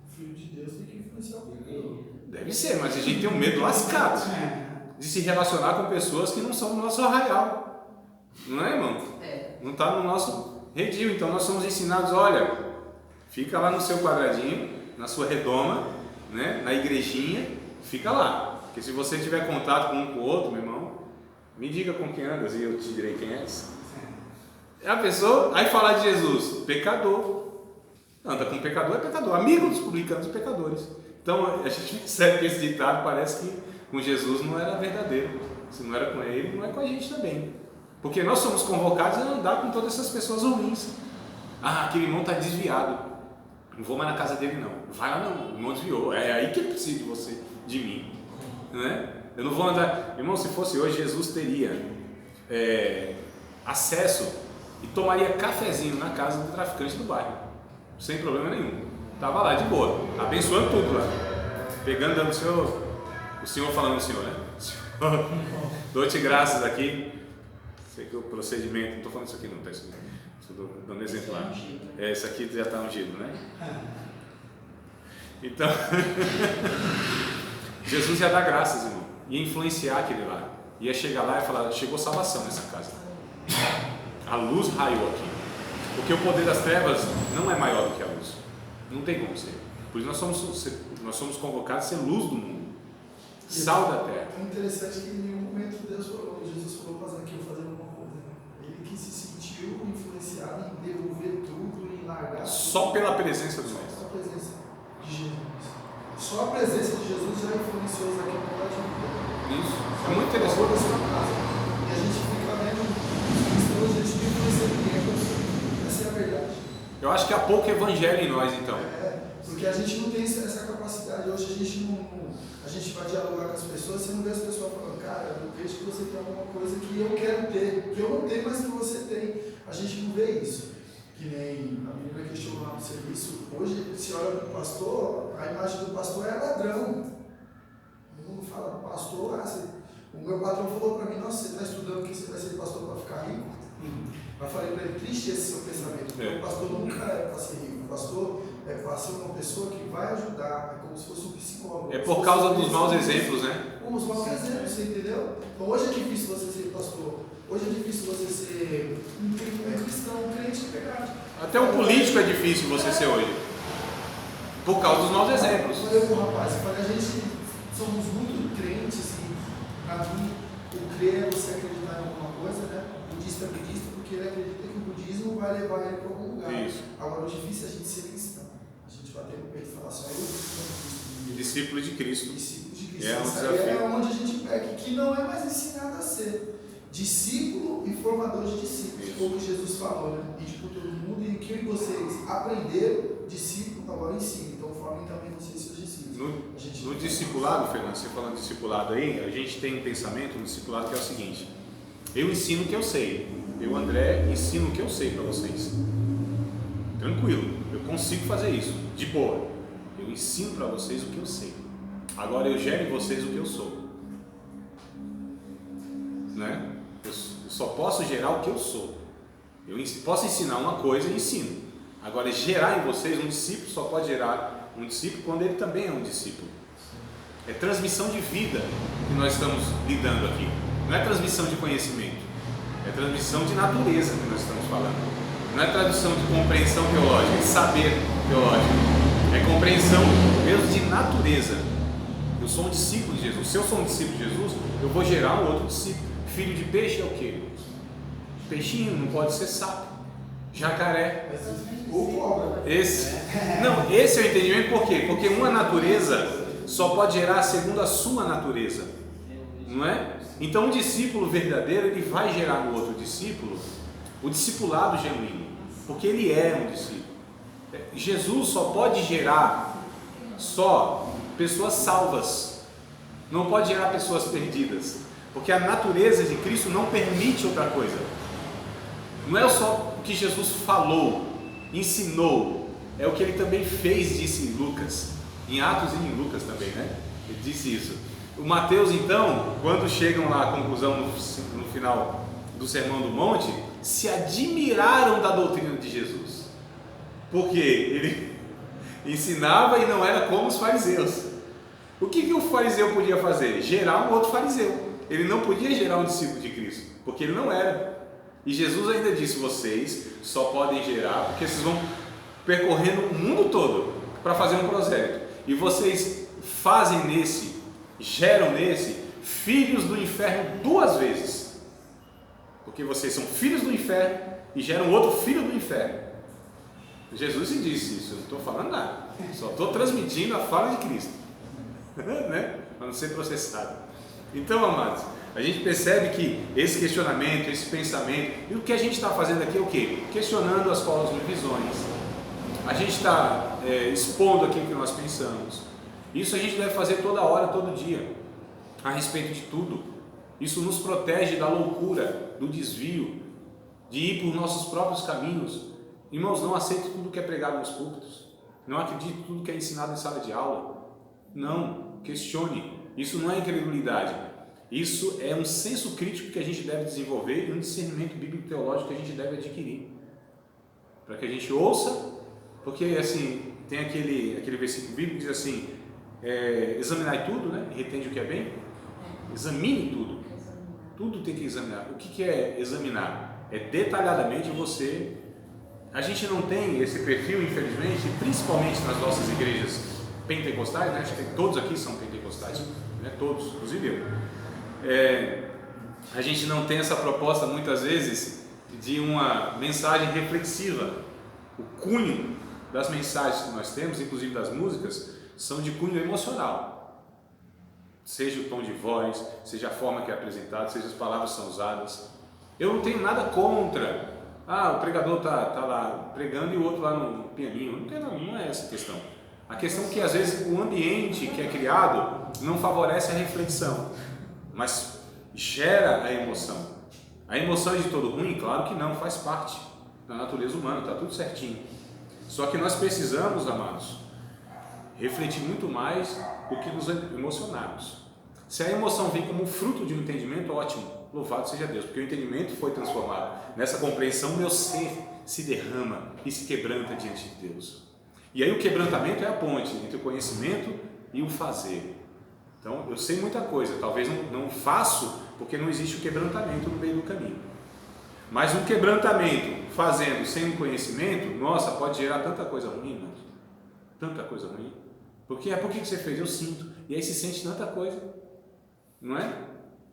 O Filho de Deus tem que influenciar o pecador. Deve ser, mas a gente tem um medo lascado de se relacionar com pessoas que não são do nosso arraial, não é, irmão? Não está no nosso redil. Então nós somos ensinados: olha, fica lá no seu quadradinho, na sua redoma, né, na igrejinha, fica lá, porque se você tiver contato com um com o outro, meu irmão, me diga com quem andas e eu te direi quem és. A pessoa, aí falar de Jesus, pecador, anda com pecador, é pecador, amigo dos publicanos e pecadores. Então a gente percebe que esse ditado parece que com Jesus não era verdadeiro. Se não era com ele, não é com a gente também. Porque nós somos convocados a andar com todas essas pessoas ruins. Aquele irmão está desviado, não vou mais na casa dele não. Vai lá não, o irmão desviou. É aí que ele precisa de você, de mim, né? Eu não vou andar. Irmão, se fosse hoje, Jesus teria acesso e tomaria cafezinho na casa do traficante do bairro, sem problema nenhum. Estava lá de boa, abençoando tudo lá, pegando, dando o Senhor falando o Senhor, né? Senhor, dou-te graças aqui. Sei que o procedimento, não estou falando isso aqui não, tá? Estou dando exemplo lá. Esse aqui já está ungido, né? Então, Jesus ia dar graças, irmão, ia influenciar aquele lá, ia chegar lá e falar: chegou salvação nessa casa, a luz raiou aqui, porque o poder das trevas não é maior do que a luz, não tem como ser. Por isso nós somos convocados a ser luz do mundo, sal da terra. É interessante que em nenhum momento Jesus falou para Zaqueu fazer alguma coisa. Ele que se sentiu influenciado em devolver tudo, em largar. Só pela presença do Mestre. Só a presença de Jesus. Só a presença de Jesus já influenciou Zaqueu para a vida. Isso. É muito interessante. E a gente fica vendo Eu acho que há pouco evangelho em nós, então. Porque a gente não tem essa capacidade. Hoje a gente vai dialogar com as pessoas, você não vê as pessoas falando, cara, eu vejo que você tem alguma coisa que eu quero ter, que eu não tenho, mas que você tem. A gente não vê isso. Que nem a menina que chegou lá no serviço, hoje se olha para o pastor, a imagem do pastor é ladrão. Todo mundo fala, pastor, o meu patrão falou para mim, nossa, você está estudando que você vai ser pastor para ficar rico? Eu falei para ele, triste esse seu pensamento, porque o pastor nunca é para ser rico, o pastor é para ser uma pessoa que vai ajudar, é como se fosse um psicólogo. É por causa dos maus exemplos, né? Os maus exemplos, você entendeu? Então hoje é difícil você ser pastor, hoje é difícil você ser um cristão, um crente pegado. Até um político é difícil você ser hoje, por causa dos maus exemplos. Eu falei com o rapaz, a gente somos muito crentes e para mim o crer é você acreditar em alguma coisa, né? O budista é budista porque ele acredita que o budismo vai levar ele para algum lugar. Isso. Agora o difícil é a gente ser cristão. A gente bater no peito e falar assim, eu sou Discípulo de Cristo. discípulo de Cristo. É um Isso desafio. é onde a gente pega, que não é mais ensinado a ser. Discípulo e formador de discípulos. Foi o que Jesus falou, né? E tipo, todo mundo, e o que vocês aprenderam, discípulo, agora ensina. Então formem também vocês seus discípulos. No discipulado, Fernando, você falando de discipulado aí, a gente tem um pensamento no discipulado que é o seguinte: eu ensino o que eu sei, eu, André, ensino o que eu sei para vocês. Tranquilo, eu consigo fazer isso, de boa. Eu ensino para vocês o que eu sei. Agora eu gero em vocês o que eu sou. Né? Eu só posso gerar o que eu sou. Eu posso ensinar uma coisa e ensino. Agora, gerar em vocês, um discípulo só pode gerar um discípulo quando ele também é um discípulo. É transmissão de vida que nós estamos lidando aqui. Não é transmissão de conhecimento. É transmissão de natureza que nós estamos falando. Não é transmissão de compreensão teológica, de saber teológico. É compreensão mesmo de natureza. Eu sou um discípulo de Jesus. Se eu sou um discípulo de Jesus, eu vou gerar um outro discípulo. Filho de peixe é o quê? Peixinho, não pode ser sapo. Jacaré. Ou cobra. Esse é o entendimento. Por quê? Porque uma natureza só pode gerar segundo a sua natureza. Não é? Então um discípulo verdadeiro, ele vai gerar no outro discípulo o discipulado genuíno. Porque ele é um discípulo. Jesus só pode gerar só pessoas salvas. Não pode gerar pessoas perdidas. Porque a natureza de Cristo não permite outra coisa. Não é só o que Jesus falou, ensinou, é o que ele também fez, disse em Lucas, em Atos e em Lucas também, né? Ele disse isso. O Mateus, então, quando chegam lá à conclusão no final do Sermão do Monte, se admiraram da doutrina de Jesus, porque ele ensinava e não era como os fariseus. O que o fariseu podia fazer? Gerar um outro fariseu. Ele não podia gerar um discípulo de Cristo, porque ele não era. E Jesus ainda disse: vocês só podem gerar porque vocês vão percorrendo o mundo todo para fazer um prosélito. E vocês geram nesse filhos do inferno duas vezes. Porque vocês são filhos do inferno e geram outro filho do inferno. Jesus disse isso, eu não estou falando nada, só estou transmitindo a fala de Cristo, né? Para não ser processado. Então, amados, a gente percebe que esse questionamento, esse pensamento, e o que a gente está fazendo aqui é o quê? Questionando as cosmovisões. A gente está expondo aquilo que nós pensamos. Isso a gente deve fazer toda hora, todo dia, a respeito de tudo. Isso nos protege da loucura, do desvio, de ir por nossos próprios caminhos. Irmãos, não aceite tudo que é pregado nos púlpitos. Não acredite em tudo que é ensinado em sala de aula. Não, questione. Isso não é incredulidade. Isso é um senso crítico que a gente deve desenvolver e um discernimento bíblico-teológico que a gente deve adquirir. Para que a gente ouça, porque assim, tem aquele versículo bíblico que diz assim, examinai tudo, né? E retende o que é bem. Examine tudo. Tudo tem que examinar. O que é examinar? É detalhadamente você... A gente não tem esse perfil, infelizmente, principalmente nas nossas igrejas pentecostais, né? Acho que todos aqui são pentecostais, né? Todos, inclusive eu. A gente não tem essa proposta muitas vezes de uma mensagem reflexiva. O cunho das mensagens que nós temos, inclusive das músicas, são de cunho emocional. Seja o tom de voz, seja a forma que é apresentado, seja as palavras que são usadas. Eu não tenho nada contra Ah, o pregador tá lá pregando e o outro lá no pianinho. Não é essa a questão. A questão é que às vezes o ambiente que é criado não favorece a reflexão, mas gera a emoção. A emoção é de todo ruim? Claro que não, faz parte da natureza humana, está tudo certinho. Só que nós precisamos, amados, refletir muito mais do que nos emocionarmos. Se a emoção vem como fruto de um entendimento, ótimo, louvado seja Deus, porque o entendimento foi transformado. Nessa compreensão, meu ser se derrama e se quebranta diante de Deus. E aí o quebrantamento é a ponte entre o conhecimento e o fazer. Então, eu sei muita coisa, talvez não faço, porque não existe o quebrantamento no meio do caminho. Mas um quebrantamento fazendo sem um conhecimento, nossa, pode gerar tanta coisa ruim, irmãos. Tanta coisa ruim. Porque por que você fez? Eu sinto. E aí se sente tanta coisa, não é?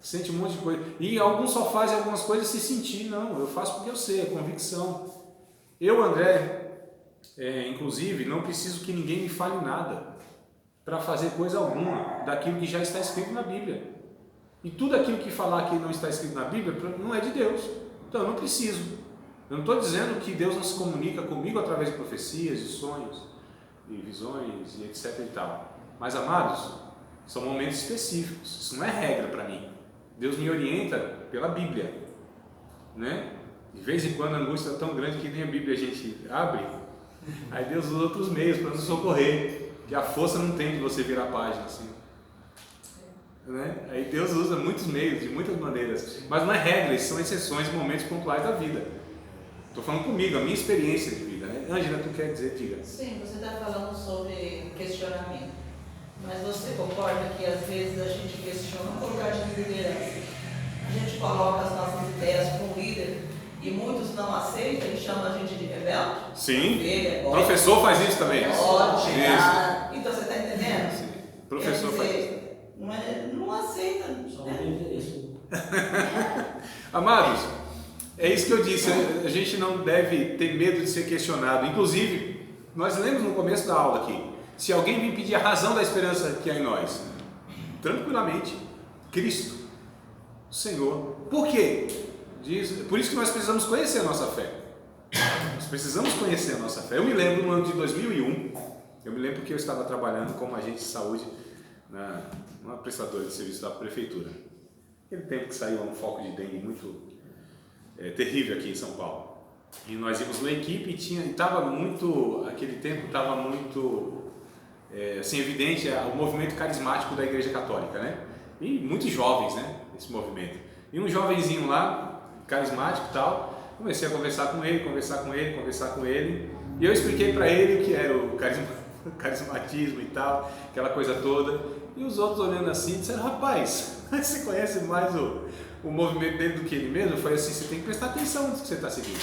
Sente um monte de coisa. E alguns só fazem algumas coisas se sentir. Não, eu faço porque eu sei, é convicção. Eu, André, inclusive, não preciso que ninguém me fale nada para fazer coisa alguma daquilo que já está escrito na Bíblia. E tudo aquilo que falar que não está escrito na Bíblia não é de Deus. Então eu não preciso. Eu não estou dizendo que Deus não se comunica comigo através de profecias, de sonhos, de visões e etc e tal. Mas, amados, são momentos específicos. Isso não é regra para mim. Deus me orienta pela Bíblia, né? De vez em quando a angústia é tão grande que nem a Bíblia a gente abre. Aí Deus usa outros meios para nos socorrer, que a força não tem de você virar a página assim, né? Aí Deus usa muitos meios, de muitas maneiras, mas não é regra, são exceções, momentos pontuais da vida. Estou falando comigo, a minha experiência de vida, né? Ângela, tu quer dizer, diga. Sim, você está falando sobre questionamento, mas você concorda que às vezes a gente questiona por causa de liderança? A gente coloca as nossas ideias para um líder e muitos não aceitam e chamam a gente de rebelde? Sim, Ovelha, professor faz isso também. pode chegar. Então você está entendendo? Sim. Professor faz isso. Não aceita. Só não tem interesse. Amados, é isso que eu disse, a gente não deve ter medo de ser questionado. Inclusive, nós lemos no começo da aula aqui, se alguém vir pedir a razão da esperança que há em nós, tranquilamente, Cristo, o Senhor. Por quê? Por isso que nós precisamos conhecer a nossa fé. Nós precisamos conhecer a nossa fé. Eu me lembro no ano de 2001, eu me lembro que eu estava trabalhando como agente de saúde numa prestadora de serviço da prefeitura. Aquele tempo que saiu um foco de dengue muito terrível aqui em São Paulo. E nós íamos numa equipe e estava muito, aquele tempo estava muito assim, evidente o movimento carismático da Igreja Católica, né? E muitos jovens, né? Esse movimento. E um jovenzinho lá, carismático e tal, comecei a conversar com ele, e eu expliquei para ele o que era o carismatismo e tal, aquela coisa toda. E os outros olhando assim, disseram, rapaz, você conhece mais o movimento dele do que ele mesmo? Eu falei assim, você tem que prestar atenção no que você está seguindo.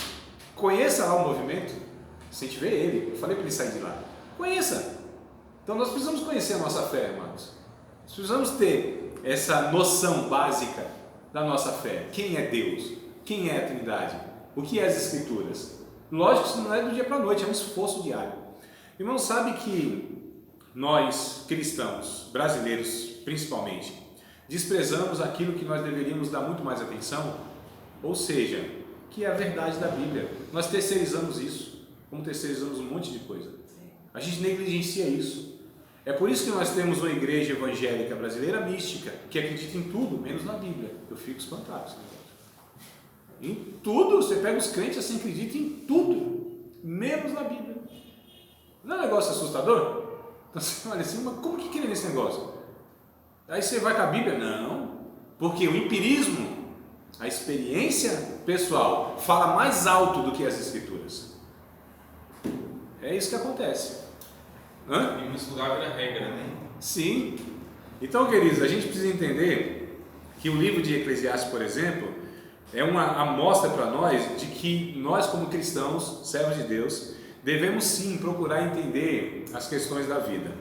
Conheça lá o movimento, sem te ver ele. Eu falei para ele sair de lá. Conheça. Então nós precisamos conhecer a nossa fé, irmãos. Nós precisamos ter essa noção básica da nossa fé. Quem é Deus? Quem é a Trindade? O que é as Escrituras? Lógico que isso não é do dia para a noite, é um esforço diário. Irmão, sabe que nós, cristãos, brasileiros principalmente, desprezamos aquilo que nós deveríamos dar muito mais atenção, ou seja, que é a verdade da Bíblia. Nós terceirizamos isso, como terceirizamos um monte de coisa. A gente negligencia isso. É por isso que nós temos uma igreja evangélica brasileira mística, que acredita em tudo, menos na Bíblia. Eu fico espantado. Em tudo, você pega os crentes assim, acreditam em tudo, menos na Bíblia. Não é um negócio assustador? Então você olha assim, mas como que crê nesse negócio? Aí você vai com a Bíblia? Não, porque o empirismo, a experiência pessoal, fala mais alto do que as Escrituras. É isso que acontece. E muitos lugares vira regra, né? Sim. Então, queridos, a gente precisa entender que o livro de Eclesiastes, por exemplo, é uma amostra para nós de que nós, como cristãos, servos de Deus, devemos sim procurar entender as questões da vida.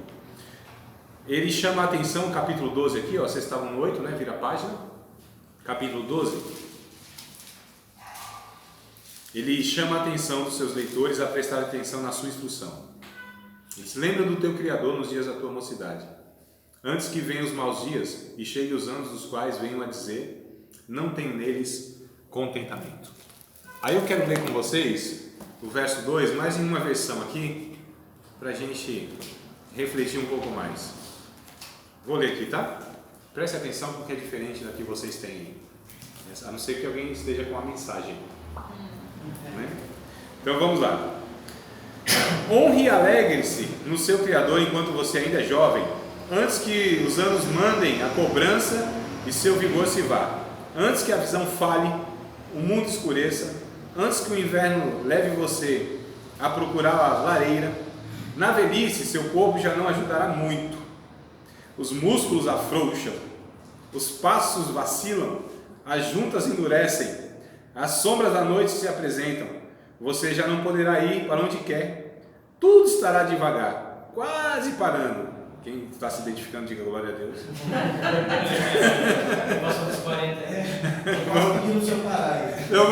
Ele chama a atenção, capítulo 12 aqui, ó, vocês estavam no 8, né? Vira a página. Capítulo 12. Ele chama a atenção dos seus leitores a prestar atenção na sua instrução. Ele diz, lembra do teu Criador nos dias da tua mocidade, antes que venham os maus dias e cheguem os anos dos quais venham a dizer, não tenho neles contentamento. Aí eu quero ler com vocês o verso 2, mais em uma versão aqui, para a gente refletir um pouco mais. Vou ler aqui, tá? Preste atenção porque é diferente da que vocês têm aí. A não ser que alguém esteja com uma mensagem. Né? Então vamos lá. Honre e alegre-se no seu Criador enquanto você ainda é jovem, antes que os anos mandem a cobrança e seu vigor se vá, antes que a visão falhe, o mundo escureça, antes que o inverno leve você a procurar a lareira. Na velhice seu corpo já não ajudará muito, os músculos afrouxam, os passos vacilam, as juntas endurecem, as sombras da noite se apresentam, você já não poderá ir para onde quer, tudo estará devagar, quase parando. Quem está se identificando, diga glória a Deus. Passou dos 40. Quase pedindo o seu parar. Então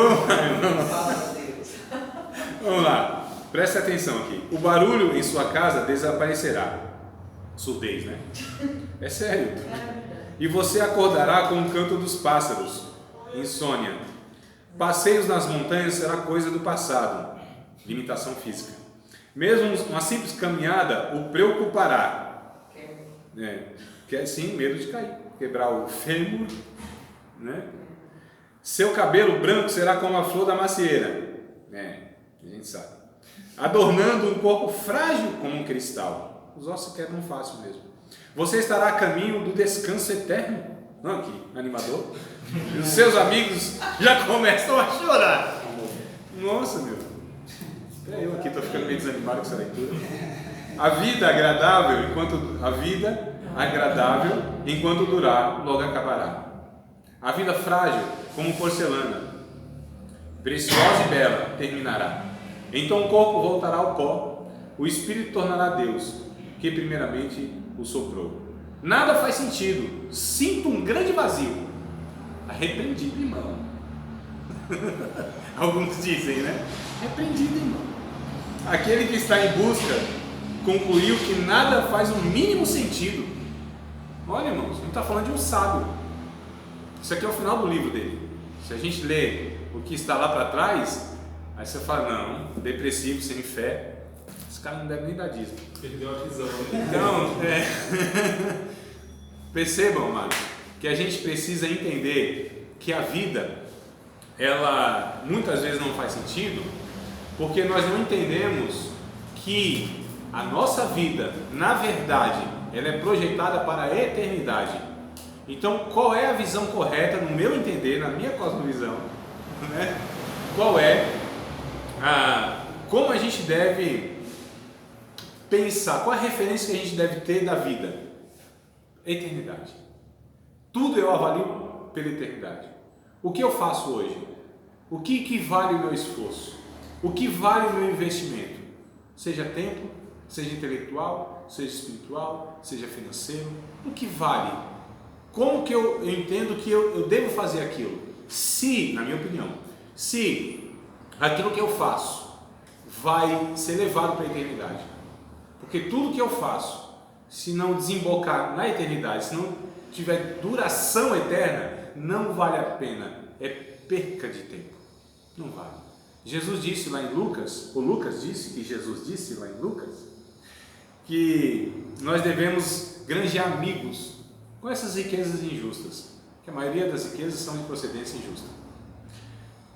vamos lá, preste atenção aqui. O barulho em sua casa desaparecerá. Surdez, né? É sério. E você acordará com o canto dos pássaros. Insônia. Passeios nas montanhas será coisa do passado. Limitação física. Mesmo uma simples caminhada o preocupará. Sim, medo de cair, quebrar o fêmur, né? Seu cabelo branco será como a flor da macieira, a gente sabe, adornando um corpo frágil como um cristal. Os ossos quebram fácil mesmo. Você estará a caminho do descanso eterno. Não, que animador. E os seus amigos já começam a chorar. Nossa, meu. Até eu aqui estou ficando meio desanimado com essa leitura. A vida agradável enquanto durar, logo acabará. A vida frágil como porcelana, preciosa e bela, terminará. Então o corpo voltará ao pó, o espírito tornará Deus, que primeiramente o soprou. Nada faz sentido, sinto um grande vazio. Arrependido, irmão. Alguns dizem, né? Arrependido, irmão. Aquele que está em busca concluiu que nada faz o mínimo sentido. Olha, irmãos, não está falando de um sábio. Isso aqui é o final do livro dele. Se a gente lê o que está lá para trás, aí você fala, não, depressivo, sem fé, esse cara não deve nem dar dízimo. Perdeu a visão. Né? Então, percebam, amados, que a gente precisa entender que a vida, ela muitas vezes não faz sentido, porque nós não entendemos que a nossa vida, na verdade, ela é projetada para a eternidade. Então, qual é a visão correta, no meu entender, na minha cosmovisão, né? Qual é como a gente deve pensar, qual a referência que a gente deve ter da vida? Eternidade. Tudo eu avalio pela eternidade. O que eu faço hoje? O que vale o meu esforço? O que vale o meu investimento? Seja tempo, seja intelectual, seja espiritual, seja financeiro, o que vale? Como que eu entendo que eu devo fazer aquilo? Se, na minha opinião, se aquilo que eu faço vai ser levado para a eternidade, porque tudo que eu faço, se não desembocar na eternidade, se não tiver duração eterna, não vale a pena, é perca de tempo, não vale. Jesus disse lá em Lucas, ou Lucas disse que Jesus disse lá em Lucas, que nós devemos granjear amigos com essas riquezas injustas, que a maioria das riquezas são de procedência injusta,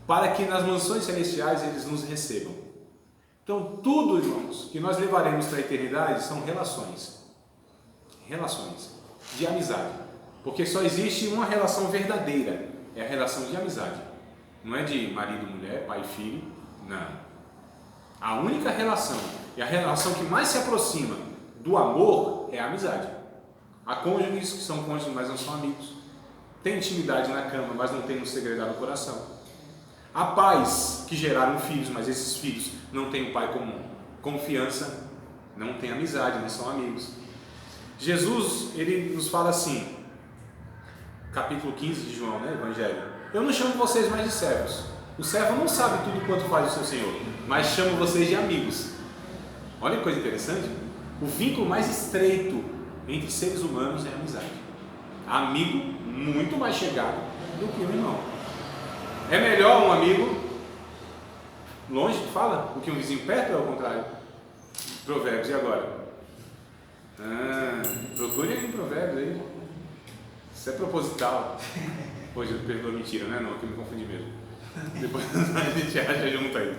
para que nas mansões celestiais eles nos recebam. Então tudo, irmãos, que nós levaremos para a eternidade são relações de amizade, porque só existe uma relação verdadeira, é a relação de amizade, não é de marido e mulher, pai e filho, não. A única relação, e a relação que mais se aproxima do amor é a amizade. Há cônjuges que são cônjuges, mas não são amigos. Tem intimidade na cama, mas não tem no segredado do coração. Há pais que geraram filhos, mas esses filhos não têm um pai comum. Confiança, não tem amizade, não são amigos. Jesus, ele nos fala assim, capítulo 15 de João, né, Evangelho. Eu não chamo vocês mais de servos. O servo não sabe tudo quanto faz o seu Senhor, mas chamo vocês de amigos. Olha que coisa interessante. O vínculo mais estreito entre seres humanos é a amizade. Amigo muito mais chegado do que um irmão. É melhor um amigo Longe que fala do que um vizinho perto ou ao contrário? Provérbios, e agora? Procure aí em Provérbios aí. Isso é proposital. Hoje, perdoa, mentira, né? Não, que eu me confundi mesmo. Depois a gente acha junto aí,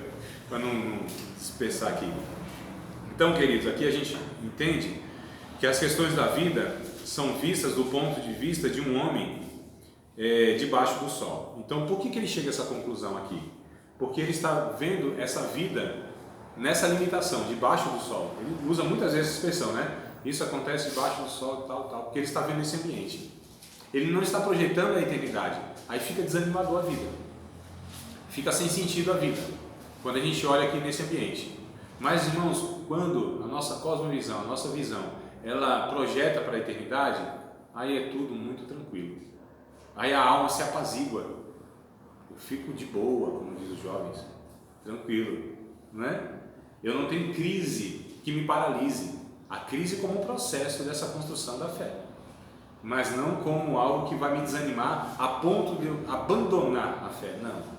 para não dispersar aqui. Então, queridos, aqui a gente entende que as questões da vida são vistas do ponto de vista de um homem debaixo do sol. Então, por que ele chega a essa conclusão aqui? Porque ele está vendo essa vida nessa limitação, debaixo do sol. Ele usa muitas vezes essa expressão, né? Isso acontece debaixo do sol, tal, porque ele está vendo esse ambiente. Ele não está projetando a eternidade. Aí fica desanimador a vida. Fica sem sentido a vida, quando a gente olha aqui nesse ambiente. Mas, irmãos, quando a nossa cosmovisão, a nossa visão, ela projeta para a eternidade, aí é tudo muito tranquilo. Aí a alma se apazigua. Eu fico de boa, como diz os jovens, tranquilo, né? Eu não tenho crise que me paralise. A crise como um processo dessa construção da fé, mas não como algo que vai me desanimar a ponto de eu abandonar a fé, não.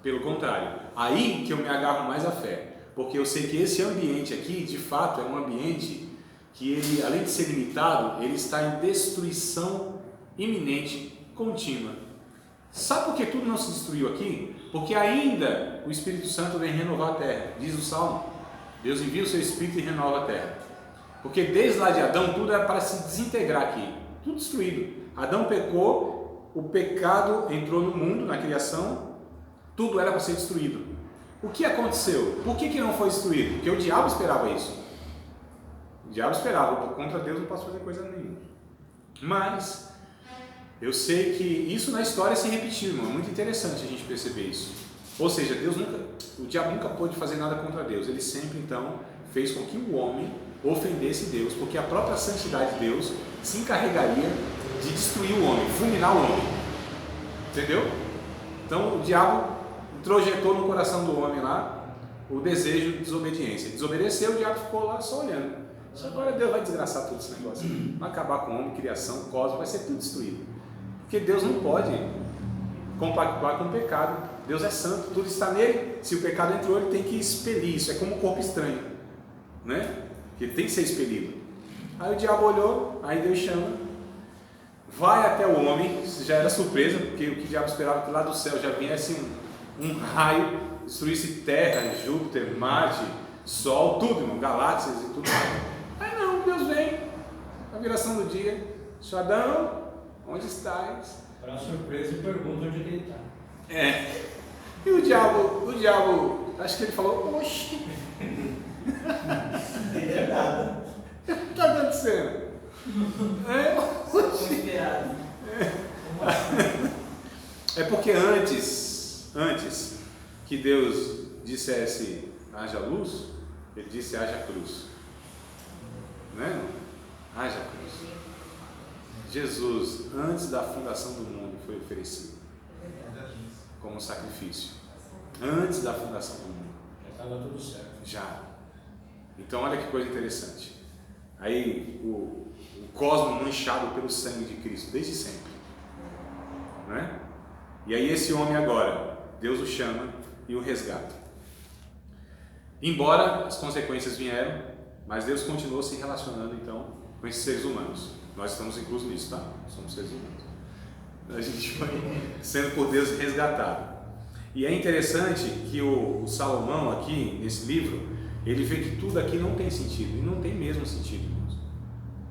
Pelo contrário, aí que eu me agarro mais à fé, porque eu sei que esse ambiente aqui, de fato, é um ambiente que ele, além de ser limitado, ele está em destruição iminente, contínua. Sabe por que tudo não se destruiu aqui? Porque ainda o Espírito Santo vem renovar a terra, diz o Salmo. Deus envia o seu Espírito e renova a terra. Porque desde lá de Adão tudo era para se desintegrar aqui, tudo destruído. Adão pecou, o pecado entrou no mundo, na criação, tudo era para ser destruído. O que aconteceu? Por que não foi destruído? Porque o diabo esperava isso. O diabo esperava, contra Deus não posso fazer coisa nenhuma. Mas eu sei que isso na história se repetiu, irmão. É muito interessante a gente perceber isso. Ou seja, o diabo nunca pôde fazer nada contra Deus. Ele sempre então fez com que o homem ofendesse Deus, porque a própria santidade de Deus se encarregaria de destruir o homem, fulminar o homem. Entendeu? Então o diabo introjetou no coração do homem lá o desejo de desobediência. Desobedeceu, o diabo ficou lá só olhando. Agora Deus vai desgraçar todo esse negócio, vai acabar com o homem, criação, cosmos, vai ser tudo destruído. Porque Deus não pode compactuar com o pecado. Deus é santo, tudo está nele. Se o pecado entrou, ele tem que expelir. Isso é como um corpo estranho, né? Que ele tem que ser expelido. Aí o diabo olhou, aí Deus chama, vai até o homem. Isso já era surpresa, porque o que o diabo esperava que lá do céu já viesse um raio, destruísse terra, Júpiter, Marte, Sol, tudo, irmão, galáxias e tudo. Aí não, Deus vem, a viração do dia, Adão, onde estás? Para surpresa, pergunta onde ele está. E o diabo, acho que ele falou, oxi, É nada. o que está acontecendo? É porque antes que Deus dissesse haja luz, ele disse haja cruz, né? Haja cruz. Jesus, antes da fundação do mundo, foi oferecido como sacrifício. Antes da fundação do mundo. Já estava tudo certo. Já. Então olha que coisa interessante. Aí o cosmos manchado pelo sangue de Cristo, desde sempre. Né? E aí esse homem agora, Deus o chama e o resgata. Embora as consequências vieram, mas Deus continuou se relacionando então com esses seres humanos. Nós estamos inclusos nisso, tá? Somos seres humanos. A gente foi sendo por Deus resgatado. E é interessante que o Salomão aqui, nesse livro, ele vê que tudo aqui não tem sentido, e não tem mesmo sentido, irmãos.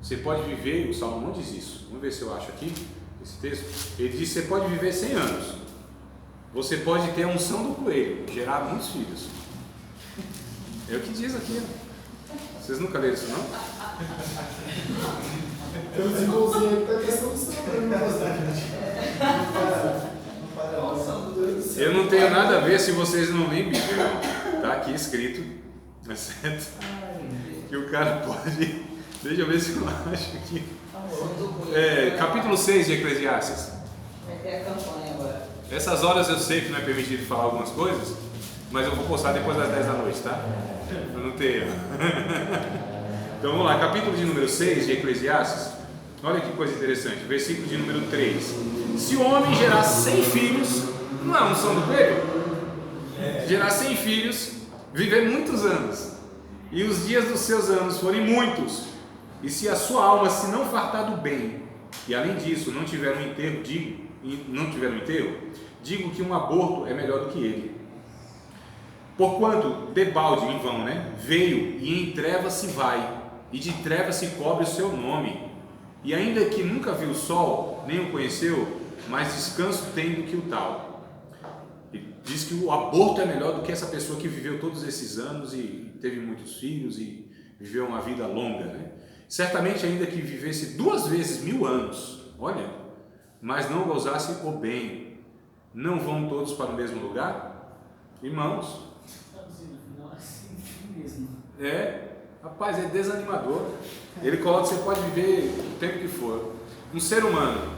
Você pode viver, o Salomão diz isso, vamos ver se eu acho aqui, esse texto, ele diz que você pode viver 100 anos, você pode ter a unção do coelho, gerar muitos filhos. É o que diz aqui, ó. Vocês nunca leram isso, não? Tem um simbolzinho aí que está questão do céu, não para. Eu não tenho nada a ver se vocês não leem Bíblia, não. Tá aqui escrito, é certo? Que o cara pode. Deixa eu ver se eu acho aqui. Capítulo 6 de Eclesiastes. Vai ter a campanha agora. Essas horas eu sei que não é permitido falar algumas coisas, mas eu vou postar depois das 10 da noite, tá? Para não ter erro. Então vamos lá, capítulo de número 6 de Eclesiastes. Olha que coisa interessante, versículo de número 3. Se o homem gerar 100 filhos, não é a unção do coelho? gerar 100 filhos, viver muitos anos, e os dias dos seus anos forem muitos, e se a sua alma se não fartar do bem, e além disso não tiver um enterro, digo que um aborto é melhor do que ele. Porquanto, debalde, em vão, veio e em trevas se vai, e de trevas se cobre o seu nome. E ainda que nunca viu o sol, nem o conheceu, mas descanso tem do que o tal. E diz que o aborto é melhor do que essa pessoa que viveu todos esses anos e teve muitos filhos e viveu uma vida longa, Certamente ainda que vivesse 2 vezes 1000 anos, olha, mas não gozasse o bem, não vão todos para o mesmo lugar? Irmãos, rapaz, é desanimador. Ele coloca que você pode viver o tempo que for. Um ser humano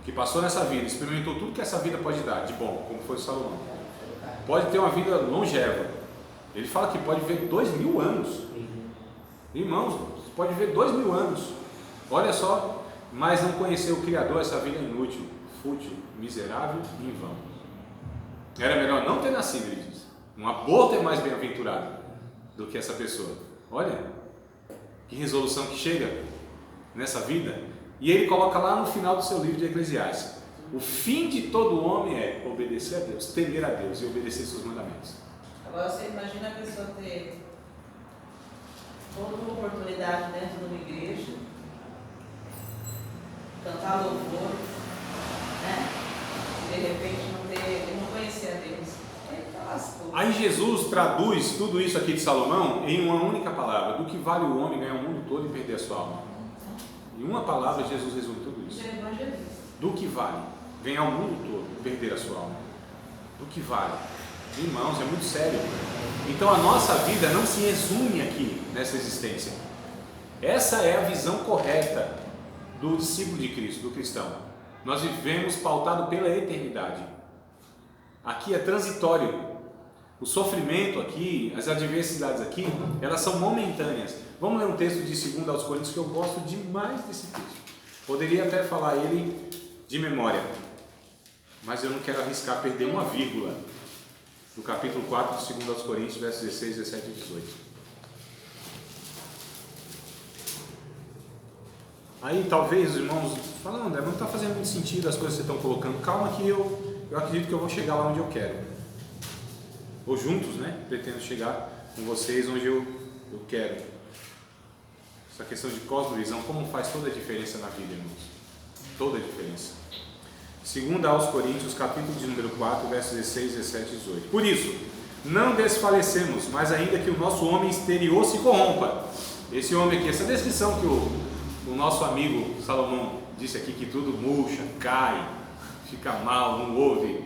que passou nessa vida, experimentou tudo que essa vida pode dar de bom, como foi o Salomão, pode ter uma vida longeva. Ele fala que pode viver 2000 anos. Irmãos, você pode viver 2000 anos. Olha só, mas não conhecer o Criador, essa vida é inútil, fútil, miserável e em vão. Era melhor não ter nascido, ele diz. Um aborto é mais bem-aventurado do que essa pessoa. Olha, que resolução que chega nessa vida. E ele coloca lá no final do seu livro de Eclesiastes: o fim de todo homem é obedecer a Deus, temer a Deus e obedecer seus mandamentos. Agora você imagina a pessoa ter toda uma oportunidade dentro de uma igreja, cantar louvor, e de repente não conhecer a Deus. Aí Jesus traduz tudo isso aqui de Salomão em uma única palavra: do que vale o homem ganhar o mundo todo e perder a sua alma? Em uma palavra Jesus resume tudo isso. Do que vale ganhar o mundo todo e perder a sua alma? Do que vale? Irmãos, é muito sério. Então a nossa vida não se resume aqui nessa existência. Essa é a visão correta do discípulo de Cristo, do cristão. Nós vivemos pautado pela eternidade. Aqui é transitório. O sofrimento aqui, as adversidades aqui, elas são momentâneas. Vamos ler um texto de 2 aos Coríntios que eu gosto demais desse texto. Poderia até falar ele de memória, mas eu não quero arriscar perder uma vírgula. Do capítulo 4 de 2 aos Coríntios, versos 16, 17 e 18. Aí talvez os irmãos falam: André, não está fazendo muito sentido as coisas que vocês estão colocando. Calma que eu acredito que eu vou chegar lá onde eu quero. Ou juntos, pretendo chegar com vocês onde eu quero. Essa questão de cosmovisão, como faz toda a diferença na vida, irmãos. Toda a diferença. 2 aos Coríntios, capítulo de número 4, versos 16, 17 e 18. Por isso, não desfalecemos, mas ainda que o nosso homem exterior se corrompa. Esse homem aqui, essa descrição que o nosso amigo Salomão disse aqui, que tudo murcha, cai, fica mal, não ouve,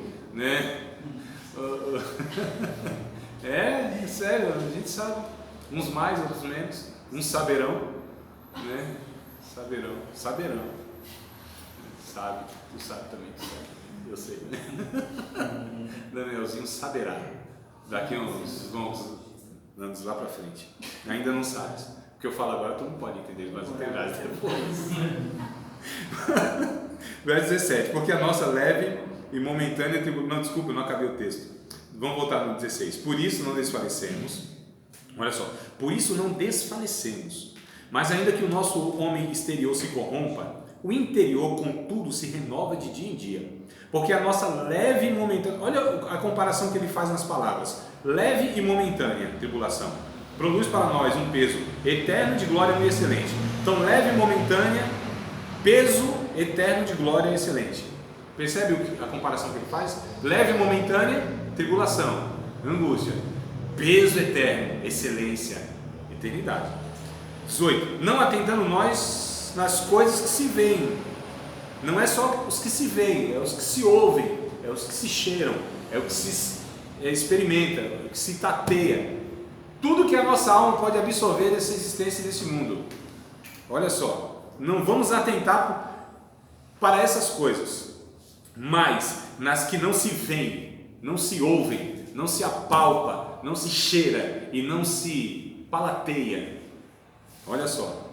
É sério, a gente sabe. Uns mais, outros menos. Uns saberão, Saberão. Sabe, tu sabe também, tu sabe. Eu sei, Danielzinho saberá. Daqui uns longos anos lá pra frente. Ainda não sabes. O que eu falo agora tu não pode entender, mas entenderás depois. Verso 17. Porque a nossa leve e momentânea tribulação. Não, desculpa, eu não acabei o texto. Vamos voltar no 16. Por isso não desfalecemos. Olha só. Por isso não desfalecemos. Mas ainda que o nosso homem exterior se corrompa, o interior, contudo, se renova de dia em dia. Porque a nossa leve e momentânea... Olha a comparação que ele faz nas palavras. Leve e momentânea tribulação produz para nós um peso eterno de glória e excelente. Então, leve e momentânea, peso eterno de glória e excelente. Percebe a comparação que ele faz? Leve e momentânea, tribulação, angústia. Peso eterno, excelência, eternidade. 18. Não atentando nós nas coisas que se veem. Não é só os que se veem, é os que se ouvem, é os que se cheiram, é o que se experimenta, é o que se tateia. Tudo que a nossa alma pode absorver dessa existência desse mundo. Olha só, não vamos atentar para essas coisas, mas nas que não se veem, não se ouvem, não se apalpa, não se cheira e não se palateia. Olha só.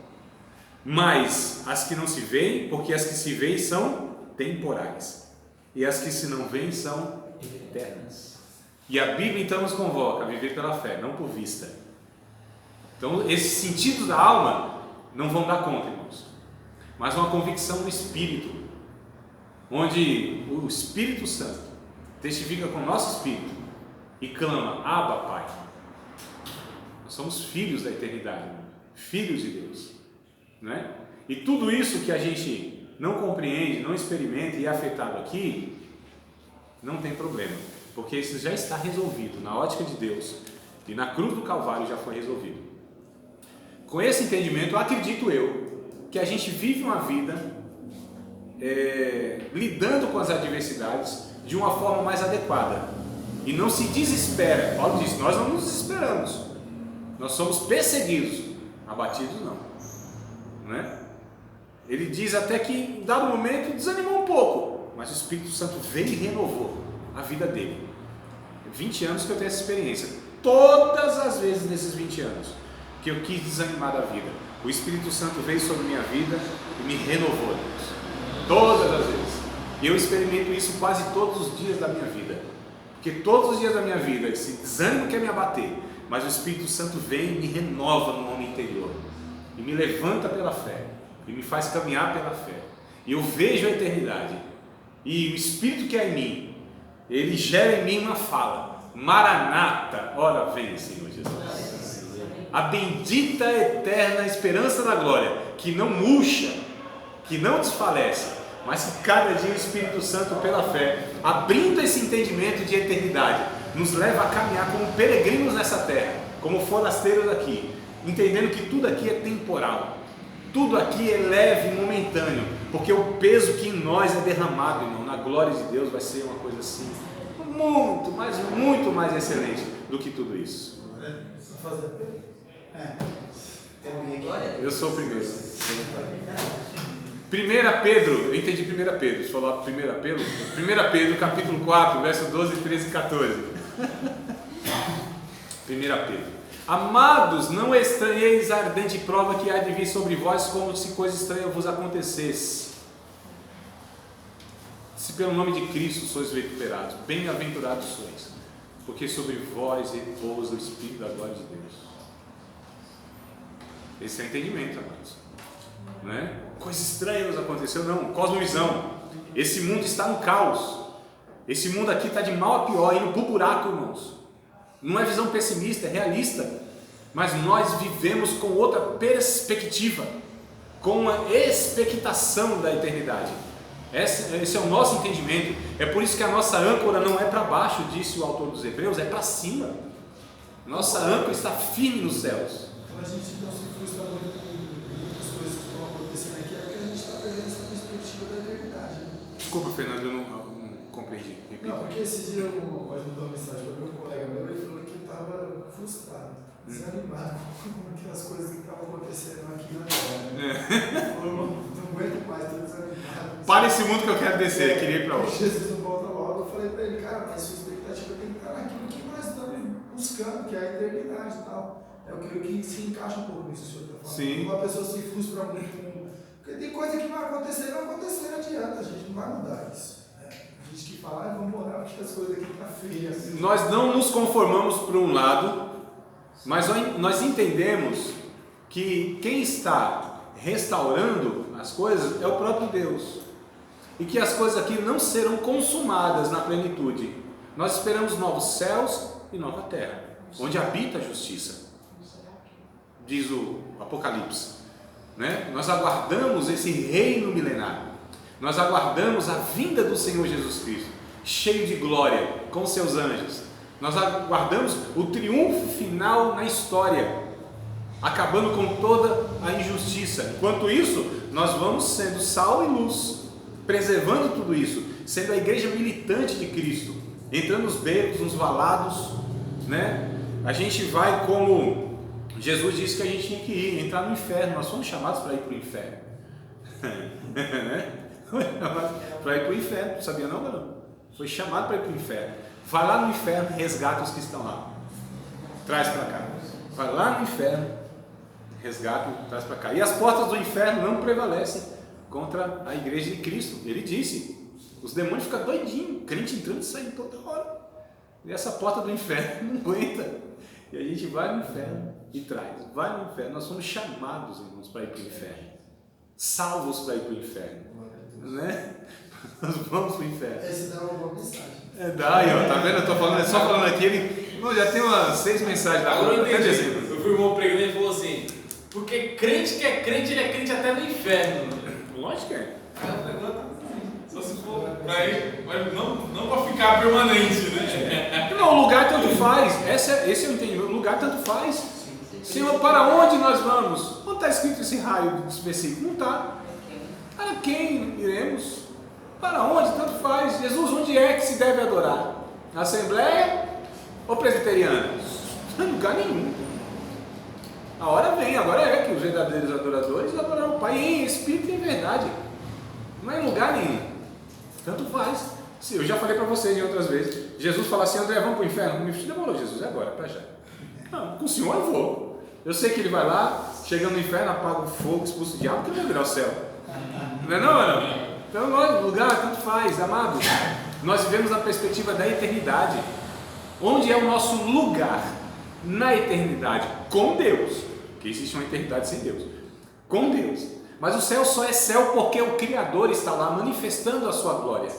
Mas as que não se veem, porque as que se veem são temporais, e as que se não veem são eternas. E a Bíblia então nos convoca a viver pela fé, não por vista. Então esses sentidos da alma não vão dar conta, irmãos. Mas uma convicção do Espírito, onde o Espírito Santo testifica com o nosso Espírito e clama: Abba, Pai. Nós somos filhos da eternidade, filhos de Deus, não é? E tudo isso que a gente não compreende, não experimenta e é afetado aqui, não tem problema, porque isso já está resolvido na ótica de Deus, e na cruz do Calvário já foi resolvido. Com esse entendimento, acredito eu, que a gente vive uma vida lidando com as adversidades de uma forma mais adequada, e não se desespera. Paulo disse: nós não nos desesperamos, nós somos perseguidos, abatidos não é? Ele diz até que em dado momento desanimou um pouco, mas o Espírito Santo veio e renovou a vida dele. 20 anos que eu tenho essa experiência. Todas as vezes nesses 20 anos que eu quis desanimar da vida, o Espírito Santo veio sobre minha vida e me renovou, Deus. Todas as vezes. E eu experimento isso quase todos os dias da minha vida, porque todos os dias da minha vida esse desânimo quer me abater, mas o Espírito Santo vem e me renova no homem interior e me levanta pela fé e me faz caminhar pela fé, e eu vejo a eternidade, e o Espírito que é em mim, ele gera em mim uma fala: Maranata, ora vem, Senhor Jesus. A bendita eterna esperança da glória, que não murcha, que não desfalece, mas que cada dia o Espírito Santo, pela fé, abrindo esse entendimento de eternidade, nos leva a caminhar como peregrinos nessa terra, como forasteiros aqui, entendendo que tudo aqui é temporal, tudo aqui é leve e momentâneo, porque o peso que em nós é derramado, irmão, na glória de Deus vai ser uma coisa assim, muito mais excelente do que tudo isso. Eu sou o primeiro. 1 Pedro, eu entendi 1 Pedro, deixa eu falar 1 Pedro? 1 Pedro, capítulo 4, verso 12, 13 e 14. 1 Pedro. Amados, não estranheis a ardente prova que há de vir sobre vós, como se coisa estranha vos acontecesse. Se pelo nome de Cristo sois recuperados, bem-aventurados sois, porque sobre vós repousa o Espírito da glória de Deus. Esse é o entendimento, amados. Não é? Coisa estranha nos aconteceu, não. Cosmovisão. Esse mundo está no caos. Esse mundo aqui está de mal a pior, indo para o buraco, irmãos. Não é visão pessimista, é realista, mas nós vivemos com outra perspectiva, com uma expectação da eternidade. Esse é o nosso entendimento. É por isso que a nossa âncora não é para baixo, disse o autor dos Hebreus, é para cima. Nossa âncora está firme nos céus. Quando a gente não se frustra muito com as coisas que estão acontecendo aqui, é porque a gente está perdendo essa perspectiva da eternidade. Desculpa, Fernando, eu não compreendi. Repita. Não, porque esse dia eu mandei uma mensagem para o meu colega meu, ele falou que ele estava frustrado, desanimado com aquelas coisas que estavam acontecendo aqui na terra. Ele falou: não aguento mais, estou desanimado. Para esse mundo que eu quero descer, eu queria ir para outro. Jesus não volta logo. Eu falei para ele: cara, mas sua expectativa tem que estar naquilo que nós estamos buscando, que é a eternidade e tal. Eu creio que se encaixa um pouco nisso que o senhor está falando. Sim. Uma pessoa se frustra muito, porque tem coisa que vai acontecer, não adianta, a gente não vai mudar isso. A gente que fala: vamos orar porque as coisas aqui estão feias. Assim. Nós não nos conformamos por um lado, mas nós entendemos que quem está restaurando as coisas é o próprio Deus, e que as coisas aqui não serão consumadas na plenitude. Nós esperamos novos céus e nova terra, onde habita a justiça, diz o Apocalipse, né? Nós aguardamos esse reino milenar, nós aguardamos a vinda do Senhor Jesus Cristo, cheio de glória, com seus anjos. Nós aguardamos o triunfo final na história, acabando com toda a injustiça. Enquanto isso, nós vamos sendo sal e luz, preservando tudo isso, sendo a igreja militante de Cristo, entrando nos becos, nos valados, né? A gente vai como Jesus disse que a gente tinha que ir, entrar no inferno. Nós fomos chamados para ir para o inferno. Para ir para o inferno, sabia não, não? Foi chamado para ir para o inferno. Vai lá no inferno, resgata os que estão lá, traz para cá. Vai lá no inferno, resgata e traz para cá. E as portas do inferno não prevalecem contra a igreja de Cristo. Ele disse: os demônios ficam doidinhos, crente entrando e saindo toda hora. E essa porta do inferno não aguenta. E a gente vai no inferno e traz. Vai no inferno. Nós somos chamados, irmãos, para ir para o inferno. Salvos para ir para o inferno. Né? Nós vamos para o inferno. Esse dá uma boa mensagem. Dá aí, ó. Tá vendo? Eu tô falando, só falando aqui. Ele já tem umas 6 mensagens lá. Agora eu Até entendi. dezembro. Eu fui o irmão pregando e falou assim: porque crente que é crente, ele é crente até no inferno. Lógico que é. Só se for pra ir, mas não pra ficar permanente, né? Não, o lugar tanto faz. Esse eu entendi. O lugar tanto faz. Senhor, para onde nós vamos? Onde está escrito esse raio específico? Não está. Para quem iremos? Para onde? Tanto faz. Jesus, onde é que se deve adorar? Na Assembleia ou Presbiteriana? Não, lugar nenhum. A hora vem, agora é que os verdadeiros adoradores adorarão o Pai em espírito e em verdade. Não é em lugar nenhum. Tanto faz. Eu já falei para vocês em outras vezes. Jesus fala assim: André, vamos para o inferno? Me demorou, Jesus, é agora, para já. Não, com o Senhor eu vou. Eu sei que ele vai lá, chegando no inferno, apaga o fogo, expulsa o diabo, que ele vai virar o céu. Não é não? Então, nós, lugar, tanto faz, amados. Nós vivemos na perspectiva da eternidade. Onde é o nosso lugar? Na eternidade, com Deus. Porque existe uma eternidade sem Deus. Com Deus. Mas o céu só é céu porque o Criador está lá manifestando a sua glória.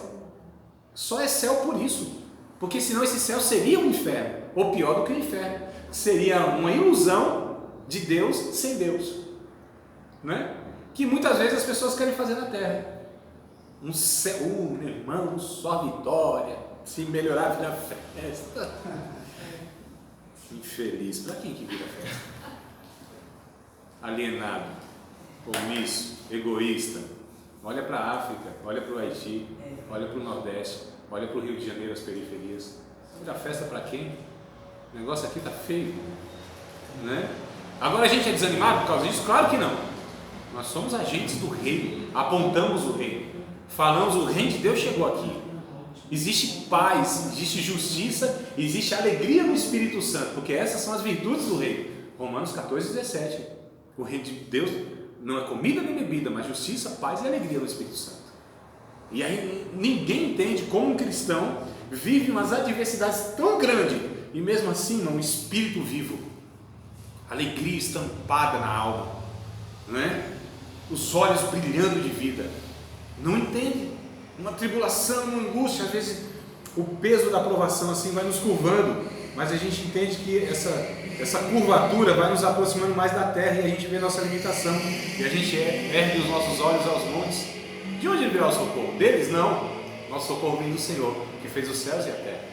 Só é céu por isso. Porque senão esse céu seria um inferno. Ou pior do que o inferno. Seria uma ilusão de Deus sem Deus. Né? Que muitas vezes as pessoas querem fazer na terra. Um céu, meu irmão, só vitória. Se melhorar, vira festa. Infeliz. Para quem que vira festa? Alienado, omisso, egoísta. Olha para a África, olha para o Haiti, olha para o Nordeste, olha para o Rio de Janeiro, as periferias. Vira festa para quem? O negócio aqui está feio. Né? Agora a gente é desanimado por causa disso? Claro que não. Nós somos agentes do reino, apontamos o reino, falamos: o reino de Deus chegou aqui. Existe paz, existe justiça, existe alegria no Espírito Santo, porque essas são as virtudes do reino. Romanos 14, 17. O reino de Deus não é comida nem bebida, mas justiça, paz e alegria no Espírito Santo. E aí ninguém entende como um cristão vive umas adversidades tão grandes e mesmo assim um espírito vivo, alegria estampada na alma, não é? Os olhos brilhando de vida. Não entende. Uma tribulação, uma angústia, às vezes o peso da provação assim vai nos curvando, mas a gente entende que essa curvatura vai nos aproximando mais da terra e a gente vê nossa limitação, e a gente ergue os nossos olhos aos montes. De onde virá o socorro? Deles? Não. Nosso socorro vem do Senhor, que fez os céus e a terra.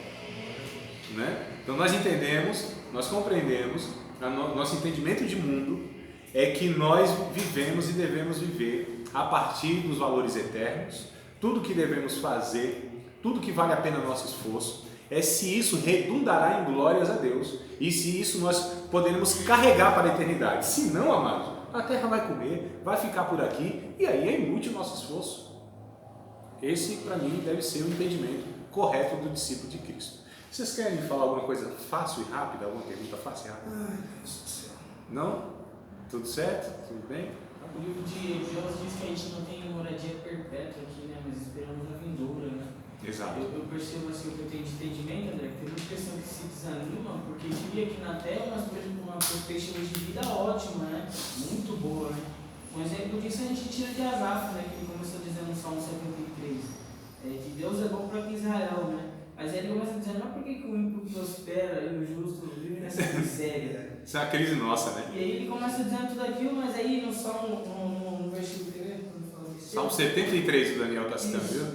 Né? Então nós entendemos, nós compreendemos, nosso entendimento de mundo é que nós vivemos e devemos viver a partir dos valores eternos. Tudo que devemos fazer, tudo que vale a pena o nosso esforço, é se isso redundará em glórias a Deus e se isso nós poderemos carregar para a eternidade. Se não, amados, a terra vai comer, vai ficar por aqui e aí é inútil o nosso esforço. Esse, para mim, deve ser o entendimento correto do discípulo de Cristo. Vocês querem falar alguma coisa fácil e rápida? Alguma pergunta fácil e rápida? Ai, Deus do céu. Não? Tudo certo? Tudo bem? O livro de Hebreus diz que a gente não tem moradia perpétua aqui, né? Mas esperamos a vindoura, né? Exato. Eu percebo assim, o que eu tenho de entendimento, André, que tem muita pessoa que se desanima porque vive aqui na Terra uma perspectiva de vida ótima, né? Muito boa, né? Um exemplo disso a gente tira de Asaf, né? Que ele começou dizendo no Salmo 73, que Deus é bom para Israel, né? Mas aí ele começa dizendo: mas por que o ímpio prospera e o justo vive nessa miséria? Isso é uma crise nossa, né? E aí ele começa dizendo tudo aquilo, mas aí no Salmo, no versículo que Salmo 73 o Daniel está citando, viu?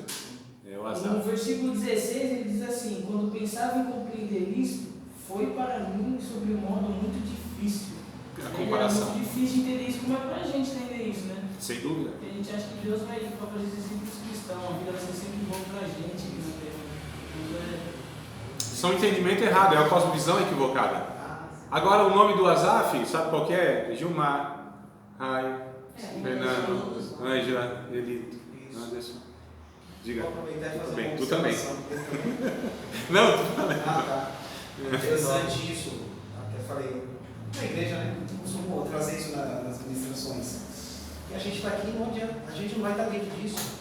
É o Asaf. No versículo 16 ele diz assim: quando pensava em compreender isto, foi para mim sobre um modo muito difícil. A comparação. É muito difícil de entender isso. Como é para a gente entender isso, né? Sem dúvida. Porque a gente acha que Deus vai favorecer sempre os cristãos, a vida vai ser sempre boa para a gente aqui na terra. Isso é um entendimento errado, é uma cosmovisão equivocada. Agora o nome do Asaf, sabe qual que é? Gilmar, Raio, Fernando, Ângela, Elito, Anderson. Diga. Vou aproveitar e fazer Bem, uma tu também. observação. Não, tu também. Tá. Interessante isso. Até falei na igreja, né? Vou trazer isso nas ministrações. E a gente está aqui onde a gente não vai estar livre disso.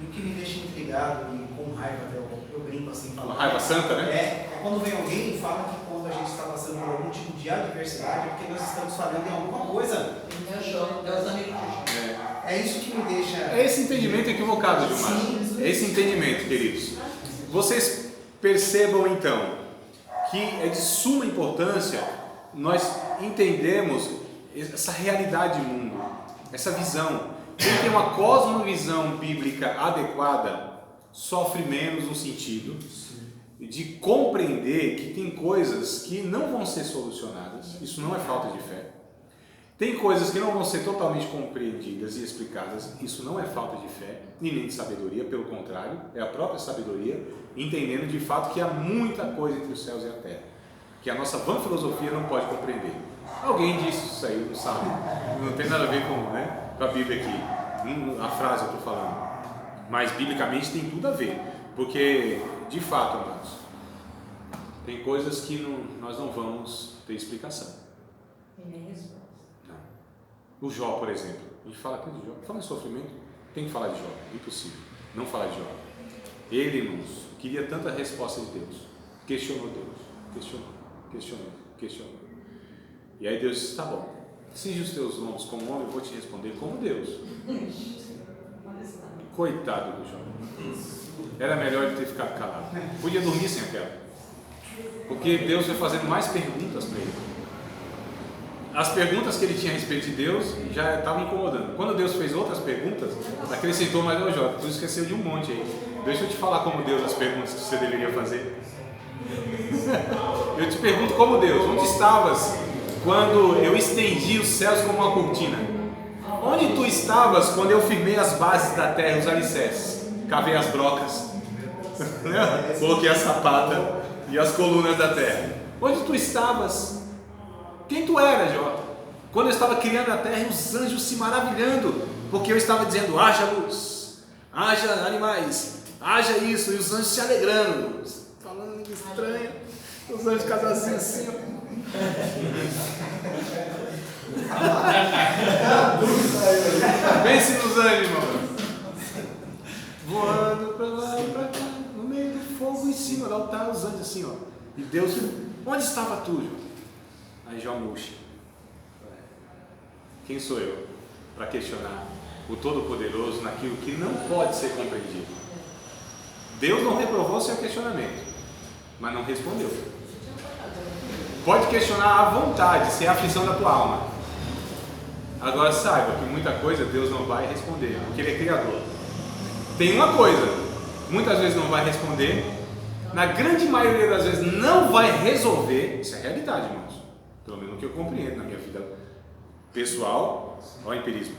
E o que me deixa intrigado e com raiva, eu brinco assim, Uma raiva santa, né? É quando vem alguém e fala que quando a gente está passando por algum tipo de adversidade, é porque nós estamos falhando em alguma coisa. É isso que me deixa... É esse entendimento equivocado, Gilmar. É esse entendimento, queridos. Vocês percebam então que é de suma importância nós entendermos essa realidade do mundo, essa visão. Quem tem uma cosmovisão bíblica adequada sofre menos no sentido de compreender que tem coisas que não vão ser solucionadas. Isso não é falta de fé. Tem coisas que não vão ser totalmente compreendidas e explicadas. Isso não é falta de fé e nem de sabedoria, pelo contrário, é a própria sabedoria, entendendo de fato que há muita coisa entre os céus e a terra, que a nossa vã filosofia não pode compreender. Alguém disse isso aí, não sabe? Não tem nada a ver com a Bíblia aqui, a frase eu estou falando. Mas biblicamente tem tudo a ver, porque de fato, amados, tem coisas que nós não vamos ter explicação. E nem resposta. O Jó, por exemplo, a gente fala aqui de Jó, fala em sofrimento, tem que falar de Jó, é impossível não falar de Jó. Ele, irmãos, queria tanta resposta de Deus, questionou Deus, questionou. E aí Deus disse, tá bom, cinge os teus lombos como homem, eu vou te responder como Deus. Coitado do Jó, era melhor ele ter ficado calado, podia dormir sem aquela, porque Deus foi fazendo mais perguntas para ele. As perguntas que ele tinha a respeito de Deus já estavam incomodando. Quando Deus fez outras perguntas, acrescentou mais ao Jó, tu esqueceu de um monte aí. Deixa eu te falar como Deus as perguntas que você deveria fazer. Eu te pergunto como Deus, onde estavas quando eu estendi os céus como uma cortina? Onde tu estavas quando eu firmei as bases da terra, os alicerces? Cavei as brocas, coloquei a sapata e as colunas da terra. Onde tu estavas? Quem tu era, Jó? Quando eu estava criando a terra e os anjos se maravilhando, porque eu estava dizendo, haja luz, haja animais, haja isso, e os anjos se alegrando, falando língua estranha, os anjos casalzinhos assim, pense nos anjos, irmão, voando pra lá e pra cá, no meio do fogo, em cima do altar, os anjos assim, ó, e Deus, onde estava tu, Jó? Aí Jó murcha. Quem sou eu para questionar o Todo-Poderoso naquilo que não pode ser compreendido? Deus não reprovou seu questionamento, mas não respondeu. Pode questionar à vontade, se é a aflição da tua alma. Agora saiba que muita coisa Deus não vai responder, porque Ele é Criador. Tem uma coisa, muitas vezes não vai responder, na grande maioria das vezes não vai resolver. Isso é realidade, irmãos. Pelo menos o que eu compreendo na minha vida pessoal, ao empirismo,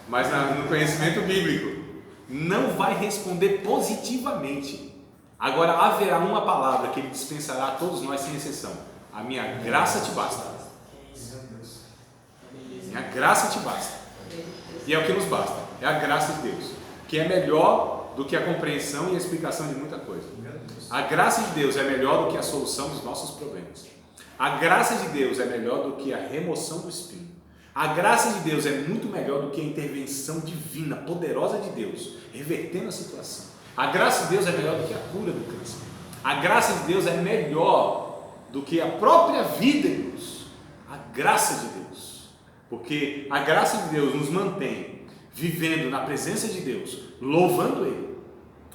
mas no conhecimento bíblico, não vai responder positivamente. Agora haverá uma palavra que Ele dispensará a todos nós sem exceção: a minha graça te basta. Minha graça te basta. E é o que nos basta, é a graça de Deus, que é melhor do que a compreensão e a explicação de muita coisa. A graça de Deus é melhor do que a solução dos nossos problemas. A graça de Deus é melhor do que a remoção do espinho. A graça de Deus é muito melhor do que a intervenção divina, poderosa de Deus, revertendo a situação. A graça de Deus é melhor do que a cura do câncer. A graça de Deus é melhor do que a própria vida, irmãos. A graça de Deus. Porque a graça de Deus nos mantém vivendo na presença de Deus, louvando Ele,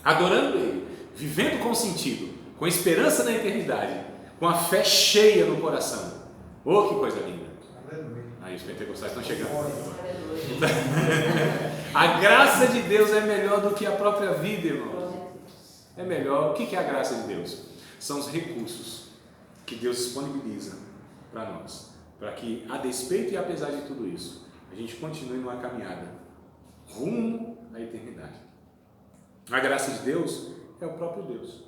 adorando Ele, vivendo com sentido, com esperança na eternidade, com a fé cheia no coração. Oh, que coisa linda! Aí os pentecostais estão chegando. A graça de Deus é melhor do que a própria vida, irmão. É melhor. O que é a graça de Deus? São os recursos que Deus disponibiliza para nós, para que, a despeito e apesar de tudo isso, a gente continue numa caminhada rumo à eternidade. A graça de Deus é o próprio Deus.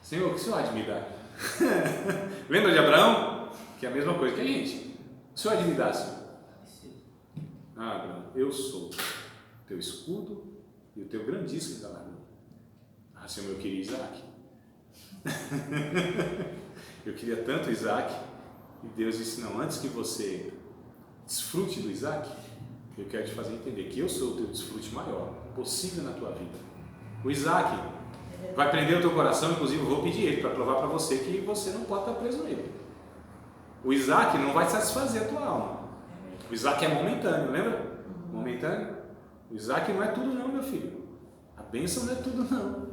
Senhor, o que o Senhor há de me dar? Lembra de Abraão? Que é a mesma coisa que a gente. O Senhor há de me dar, Senhor? Ah, Abraão, eu sou teu escudo e o teu grandíssimo galardão. Ah, Senhor, eu queria Isaac. Eu queria tanto Isaac. E Deus disse, não, antes que você desfrute do Isaac, eu quero te fazer entender que eu sou o teu desfrute maior possível na tua vida. O Isaac Vai prender o teu coração, inclusive eu vou pedir ele para provar para você que você não pode estar preso nele. O Isaac não vai satisfazer a tua alma. O Isaac é momentâneo, lembra? Momentâneo. O Isaac não é tudo não, meu filho. A bênção não é tudo não.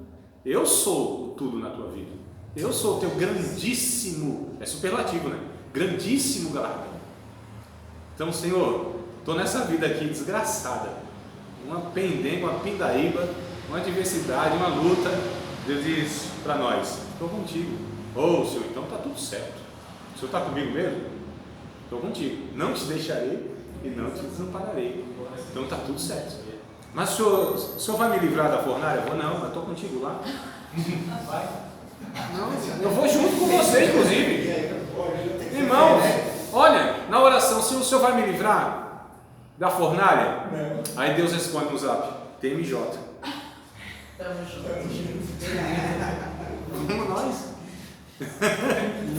Eu sou o tudo na tua vida. Eu sou o teu grandíssimo, é superlativo, né? Grandíssimo galardão. Então, Senhor, estou nessa vida aqui desgraçada. Uma pendenga, uma pindaíba, uma adversidade, uma luta. Deus diz para nós, estou contigo. Senhor, então está tudo certo. O Senhor está comigo mesmo? Estou contigo. Não te deixarei e não te desampararei. Então está tudo certo. Mas o senhor vai me livrar da fornalha? Eu vou, não, mas estou contigo lá. Vai. Não, eu vou junto com você, inclusive. Irmãos, olha, na oração, se o senhor vai me livrar da fornalha? Não. Aí Deus responde no zap, TMJ. Estamos Vamos nós.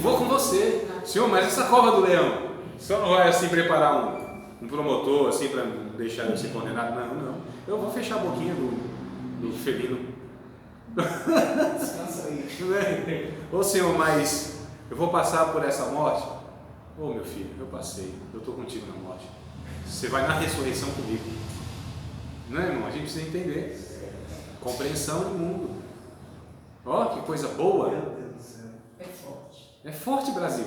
Vou com você. Senhor, mas essa cova do leão, o senhor não vai assim preparar um promotor assim para deixar eu ser condenado? Não. Eu vou fechar a boquinha do felino. Descansa aí. Ô Senhor, mas eu vou passar por essa morte? Meu filho, eu passei. Eu estou contigo na morte. Você vai na ressurreição comigo. Não é, irmão? A gente precisa entender. Compreensão do mundo. Que coisa boa. Meu Deus do céu. É forte. É forte, Brasil.